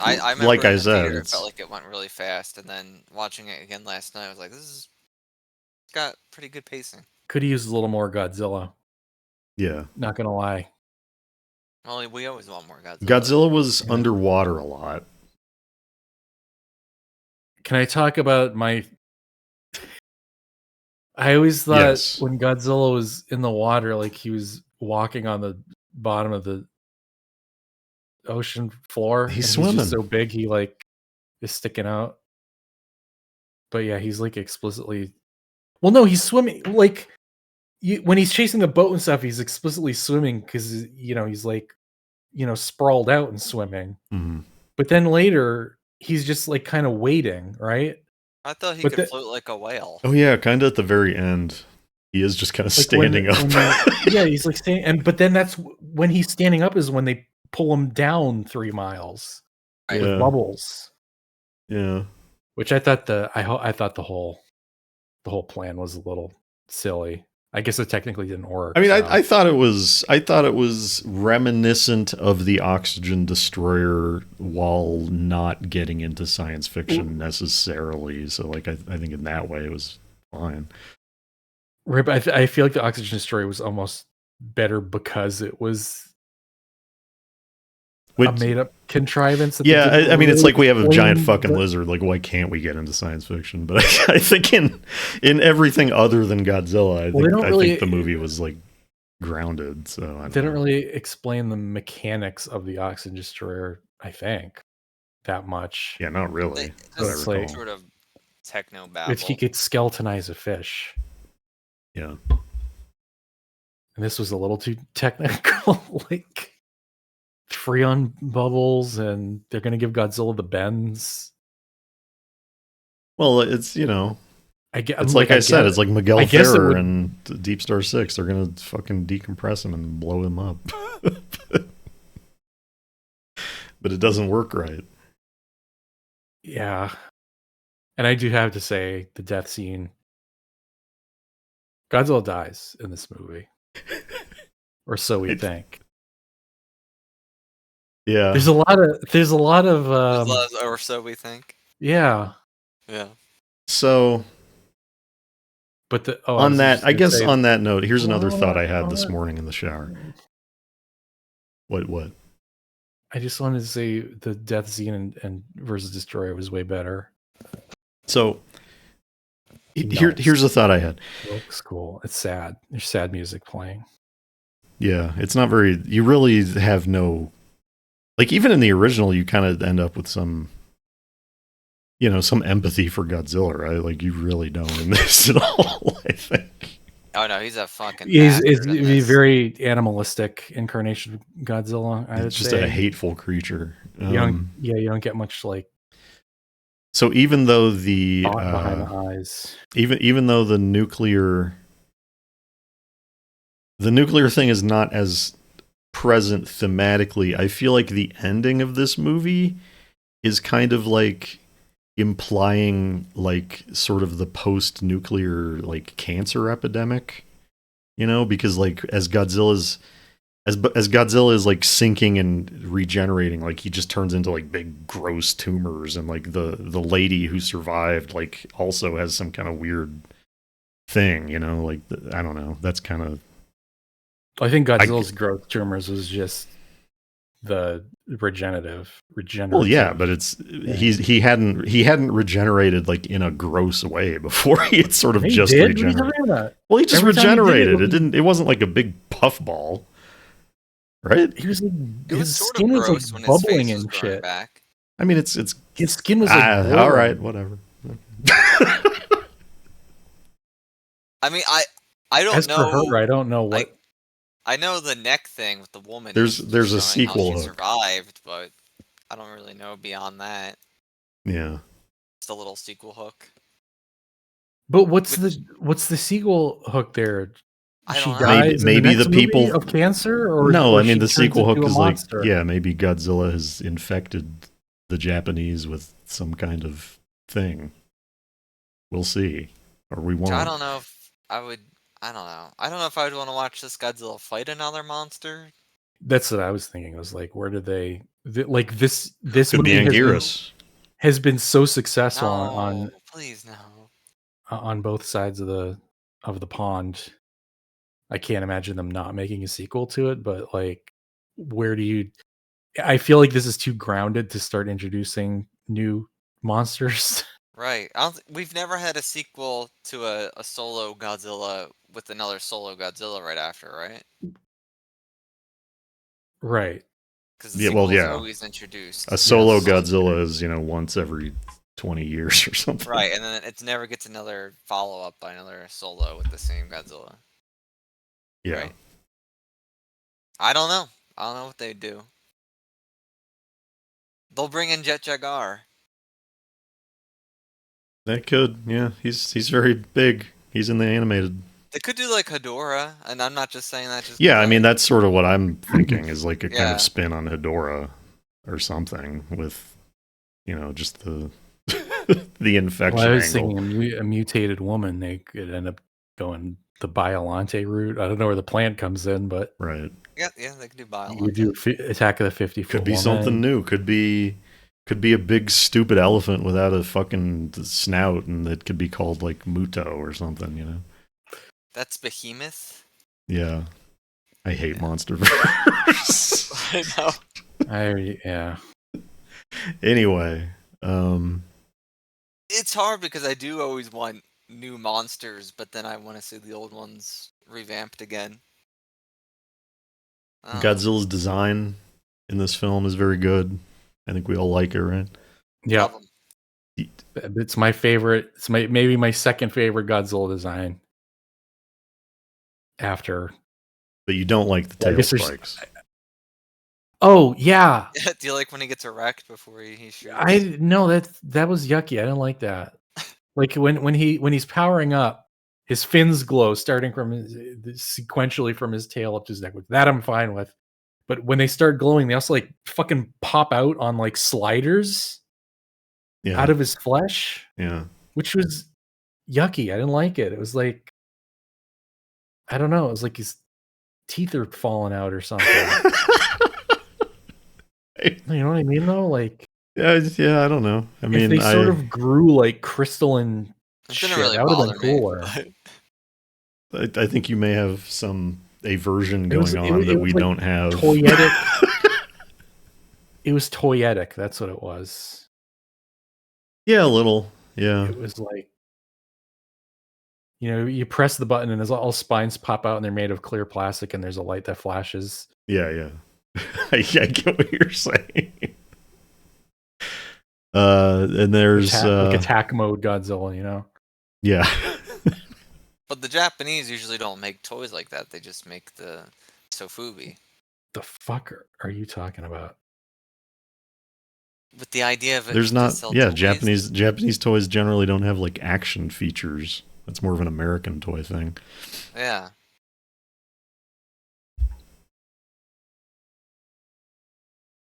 I remember like I said, it felt like it went really fast, and then watching it again last night, I was like, it's got pretty good pacing. Could have used a little more Godzilla. Yeah, not gonna lie. Well, we always want more Godzilla. Godzilla was underwater a lot. Can I talk about my? I always thought when Godzilla was in the water, like he was walking on the bottom of the ocean floor. He's swimming. He's just so big, he like is sticking out. But yeah, he's like explicitly. Well, no, he's swimming. Like when he's chasing the boat and stuff, he's explicitly swimming because he's like sprawled out and swimming. Mm-hmm. But then later, he's just like kind of waiting, right? I thought he could float like a whale. Oh yeah, kind of at the very end. He is just kind of like standing up. Yeah, he's like standing, but then that's when he's standing up is when they pull him down 3 miles with bubbles. Yeah, which I thought the whole plan was a little silly. I guess it technically didn't work. I mean, so. I thought it was reminiscent of the Oxygen Destroyer while not getting into science fiction necessarily. So, like, I think in that way it was fine. Right, but I feel like the Oxygen Destroyer was almost better because it was a made-up contrivance. I mean, it's like we have a giant fucking lizard. Like, why can't we get into science fiction? But I think in everything other than Godzilla, I think the movie was like grounded. So they don't really explain the mechanics of the Oxygen Destroyer. I think that much. Yeah, not really. It's like sort of techno babble. If he could skeletonize a fish. Yeah. And this was a little too technical, like. Freon bubbles, and they're going to give Godzilla the bends. Well, it's it's like I said, it's like Miguel Ferrer and Deep Star 6. They're going to fucking decompress him and blow him up, but it doesn't work right. Yeah, and I do have to say the death scene. Godzilla dies in this movie, or so we think. Yeah, there's a lot of or so we think. Yeah. So, but on that note, here's another thought I had this morning in the shower. What? I just wanted to say the death scene and versus Destroyer was way better. So, here's a thought I had. It looks cool. It's sad. There's sad music playing. Yeah, it's not very. You really have no. Like, even in the original, you kind of end up with some empathy for Godzilla, right? Like, you really don't in this at all, I think. Oh, no, he's a fucking... He's a very animalistic incarnation of Godzilla, I would say. Just a hateful creature. You don't get much, like... So even though the... behind the eyes. Even though the nuclear... the nuclear thing is not as present thematically. I feel like the ending of this movie is kind of like implying like sort of the post-nuclear like cancer epidemic, you know, because like as Godzilla is like sinking and regenerating, like he just turns into like big gross tumors, and like the lady who survived like also has some kind of weird thing, you know, like I don't know. That's kind of I think Godzilla's growth tumors was just the regenerative. well, yeah, but he hadn't regenerated like in a gross way before. He had sort of He just did? regenerated. Well, he just regenerated. It wasn't like a big puff ball, right? He was like, his sort skin of was gross like when his bubbling face was and growing shit. back. I mean, it's His skin was like all right, whatever. I mean, I don't As know. for her, I don't know what. I know the neck thing with the woman. There's a showing sequel how she hook. survived, but I don't really know beyond that. Yeah. It's a little sequel hook. But what's the sequel hook there? I She don't know. dies Maybe in the the next people movie of cancer, or no, or I mean she the turns sequel hook into a is like monster? yeah, maybe Godzilla has infected the Japanese with some kind of thing. We'll see, or we won't. I don't know if I would. I don't know. I don't know if I would want to watch this Godzilla fight another monster. That's what I was thinking. I was like, where do they like this Could be movie has been so successful No, please no. on both sides of the pond. I can't imagine them not making a sequel to it, but like, where do you? I feel like this is too grounded to start introducing new monsters. Right. We've never had a sequel to a solo Godzilla with another solo Godzilla right after, right? Right. Because the Yeah, sequel well, is yeah. always introduced. A solo Yes. Godzilla is, once every 20 years or something. Right, and then it never gets another follow-up by another solo with the same Godzilla. Yeah. Right. I don't know. I don't know what they'd do. They'll bring in Jet Jaguar. That could, yeah. He's very big. He's in the animated. They could do like Hedorah, and I'm not just saying that just Yeah, I mean that's sort of what I'm thinking is like a kind Yeah. of spin on Hedorah or something with just the the infection Well, I was angle. thinking a mutated woman. They could end up going the Biolante route. I don't know where the plant comes in, but Right. Yeah, they could do Biolante. you do Attack of the 50 Foot Could be woman. something new. Could be a big stupid elephant without a fucking snout, and it could be called like Muto or something. That's Behemoth. Yeah, I hate Yeah. Monsterverse. I know. Yeah. Anyway, It's hard because I do always want new monsters, but then I want to see the old ones revamped again. Godzilla's design in this film is very good. I think we all like it, right? Yeah. It's my favorite. It's maybe my second favorite Godzilla design. After. But you don't like the tail spikes. Oh yeah. Do you like when he gets erect before he shoots? That was yucky. I didn't like that. Like when he's powering up, his fins glow starting from sequentially from his tail up to his neck. That I'm fine with. But when they start glowing, they also like fucking pop out on like sliders out of his flesh. Yeah. Which was yucky. I didn't like it. It was like, I don't know. It was like his teeth are falling out or something. You know what I mean, though? Like, yeah, I don't know. I mean, if they sort of grew like crystalline shit, really that would have been cooler. I think you may have a version going on that we don't have. Toyetic. It was toyetic. That's what it was. Yeah, a little. Yeah. It was like, you press the button and all spines pop out and they're made of clear plastic and there's a light that flashes. Yeah. I get what you're saying. And there's like attack mode Godzilla, Yeah. But the Japanese usually don't make toys like that. They just make the Sofubi. The fuck are you talking about? With the idea of it, there's not. Yeah, Japanese toys generally don't have like action features. That's more of an American toy thing. Yeah.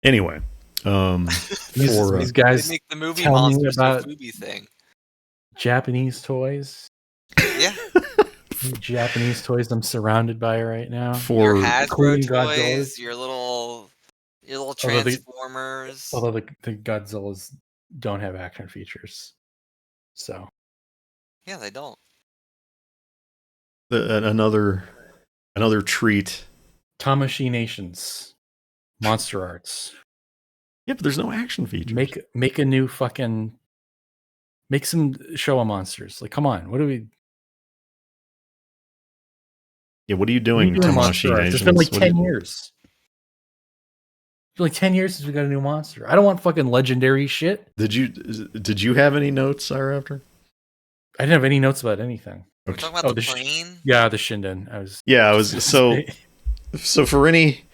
Anyway, These for these guys They make the movie tell me Monsters about of Fubi thing. Japanese toys. Yeah. Japanese toys I'm surrounded by right now. Your for Hasbro including toys, Godzillas. your little Although Transformers. the Godzillas don't have action features. So Yeah, they don't. another treat. Tamashii Nations. Monster Arts. Yeah, but there's no action features. Make a new fucking make some Showa monsters. Like, come on, what do we? Yeah, what are you doing, Monster Tamashii Arts? Nations? It's been like What 10 years. It's been like 10 years since we got a new monster. I don't want fucking legendary shit. Did you have any notes, CyRaptor? I didn't have any notes about anything. We're talking about the plane. Yeah, the Shinden. I was so for any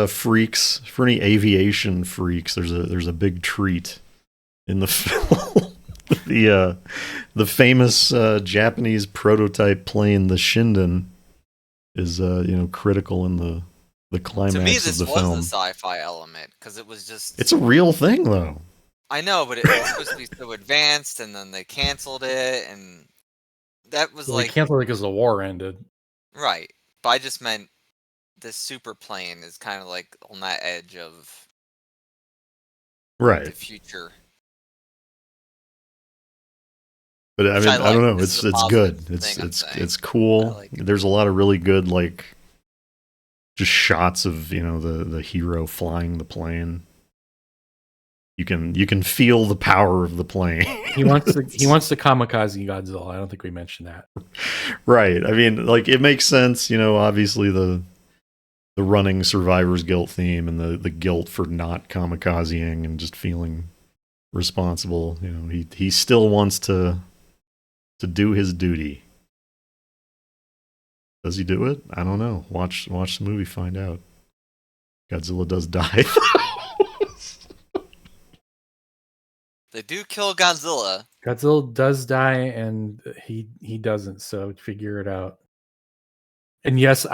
freaks, for any aviation freaks, there's a big treat in the film. The famous Japanese prototype plane, the Shinden, is critical in the climax To me, this of the was film. a sci-fi element because it was just. It's a real thing, though. I know, but it was supposed to be so advanced, and then they canceled it, and that was they canceled it because the war ended. Right, but I just meant this super plane is kind of like on that edge of the future. But I mean, I don't know. It's good. thing It's cool. like it. There's a lot of really good just shots of the hero flying the plane. You can feel the power of the plane. He wants to kamikaze Godzilla. I don't think we mentioned that. Right. I mean, it makes sense. Obviously the running survivor's guilt theme and the guilt for not kamikazing and just feeling responsible. He still wants to do his duty. Does he do it? I don't know. Watch the movie, find out. Godzilla does die. They do kill Godzilla. Godzilla does die, and he doesn't. So figure it out. And yes,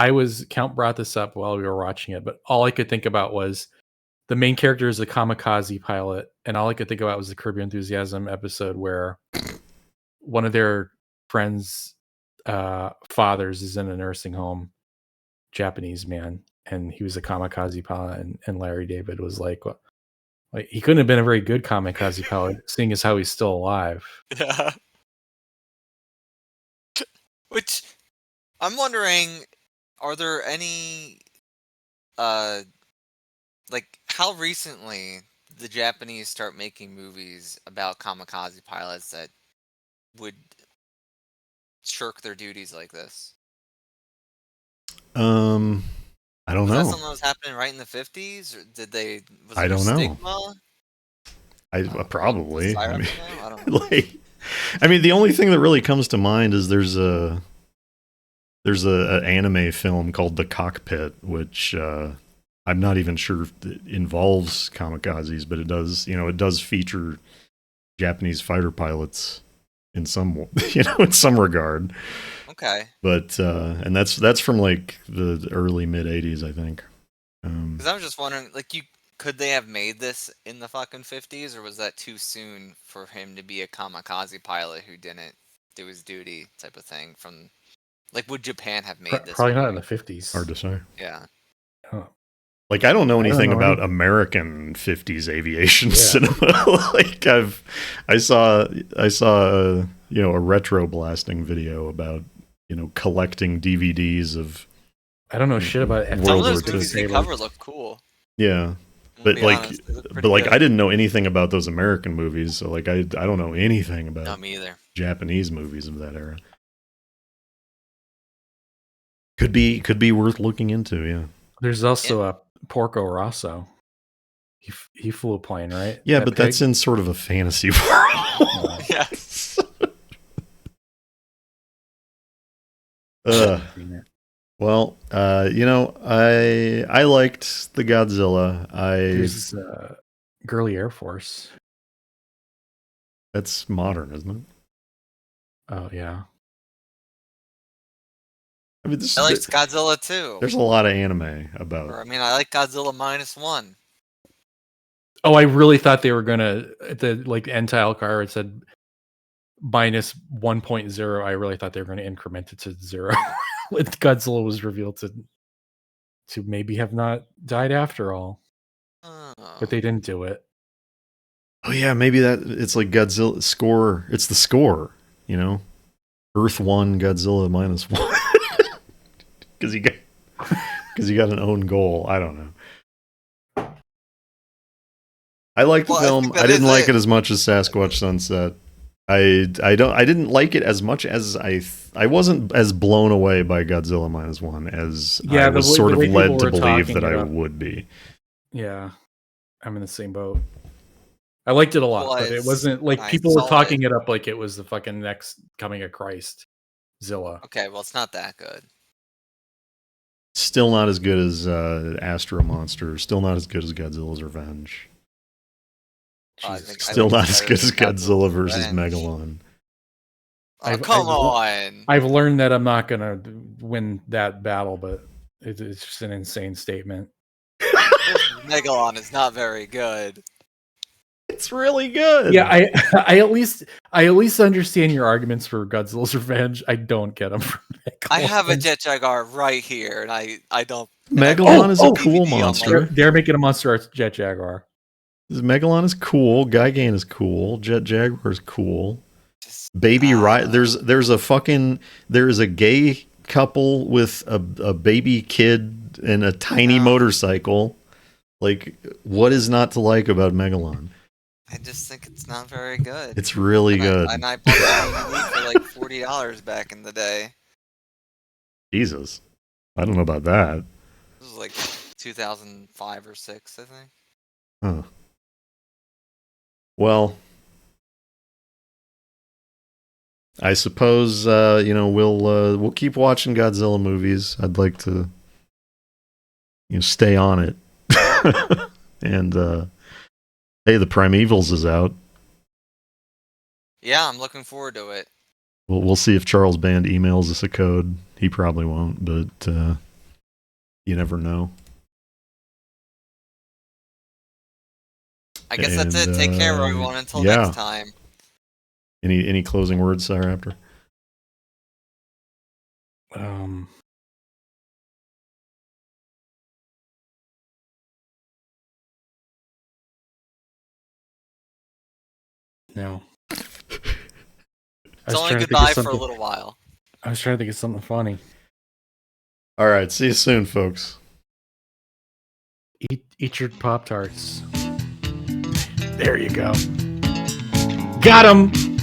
Count brought this up while we were watching it, but all I could think about was the main character is a kamikaze pilot, and all I could think about was the Curb Your Enthusiasm episode where one of their friends' fathers is in a nursing home, Japanese man, and he was a kamikaze pilot, and Larry David was like he couldn't have been a very good kamikaze pilot, seeing as how he's still alive. Yeah. Which I'm wondering, are there any how recently did the Japanese start making movies about kamikaze pilots that would shirk their duties like this? I don't know. Was that something that was happening right in the 50s, or did they? Was I there don't know. stigma? Probably. I don't know. I mean, the only thing that really comes to mind is there's a anime film called The Cockpit, which I'm not even sure if it involves kamikazes, but it does feature Japanese fighter pilots in some in some regard. Okay. But and that's from the early mid 80s, I think. Because I was just wondering, could they have made this in the fucking 50s, or was that too soon for him to be a kamikaze pilot who didn't do his duty, type of thing? Would Japan have made this? Probably not in the 50s. Hard to say. Yeah. Oh. I don't know anything about American 50s aviation cinema. I saw a retro blasting video about collecting DVDs of. I don't know shit about it. Some of those movies they cover look cool. Yeah, but I didn't know anything about those American movies. So I don't know anything about. Not me either. Japanese movies of that era. Could be worth looking into. Yeah. There's also a Porco Rosso. He flew a plane, right? Yeah, but that's in sort of a fantasy world. Yes. Well, I liked the Godzilla. There's Girly Air Force. That's modern, isn't it? Oh yeah. I mean, I like Godzilla too. there's a lot of anime about. Or, I mean, I like Godzilla Minus One. Oh, I really thought they were gonna at the like end tile car. It said minus 1.0. I really thought they were going to increment it to 0. When Godzilla was revealed to maybe have not died after all, but they didn't do it. Oh yeah, maybe that it's like Godzilla score. It's the score, you know, Earth 1, Godzilla minus 1, because you got an own goal. I don't know. I like the film. I didn't like it as much as Sasquatch Sunset. I didn't like it as much as I wasn't as blown away by Godzilla Minus One as I was sort of led to believe that I would be. Yeah, I'm in the same boat. I liked it a lot, but it wasn't like people were talking it up like it was the fucking next coming of Christ Zilla. Okay, well, it's not that good. Still not as good as Astro Monster. Still not as good as Godzilla's Revenge. Still not as good as Godzilla versus Megalon. Oh, come on! I've learned that I'm not gonna win that battle, but it's just an insane statement. Megalon is not very good. It's really good. Yeah, I at least understand your arguments for Godzilla's Revenge. I don't get them from Megalon. I have a Jet Jaguar right here, and I don't. Megalon is a cool monster. They're making a Monster Arts Jet Jaguar. Megalon is cool. Gigan is cool. Jet Jaguar is cool. Baby there's a gay couple with a baby kid and a tiny motorcycle. Like, what is not to like about Megalon? I just think it's not very good. It's really good. And I bought it for like $40 back in the day. Jesus, I don't know about that. This was like 2005 or 6, I think. Huh. Well, I suppose we'll keep watching Godzilla movies. I'd like to stay on it. And hey, the Primevals is out. Yeah, I'm looking forward to it. We'll see if Charles Band emails us a code. He probably won't, but you never know. I guess that's it. Take care, everyone. Until next time. Any closing words, CyRaptor? No. It's only goodbye for a little while. I was trying to think of something funny. All right, see you soon, folks. Eat your Pop-Tarts. There you go. Got him!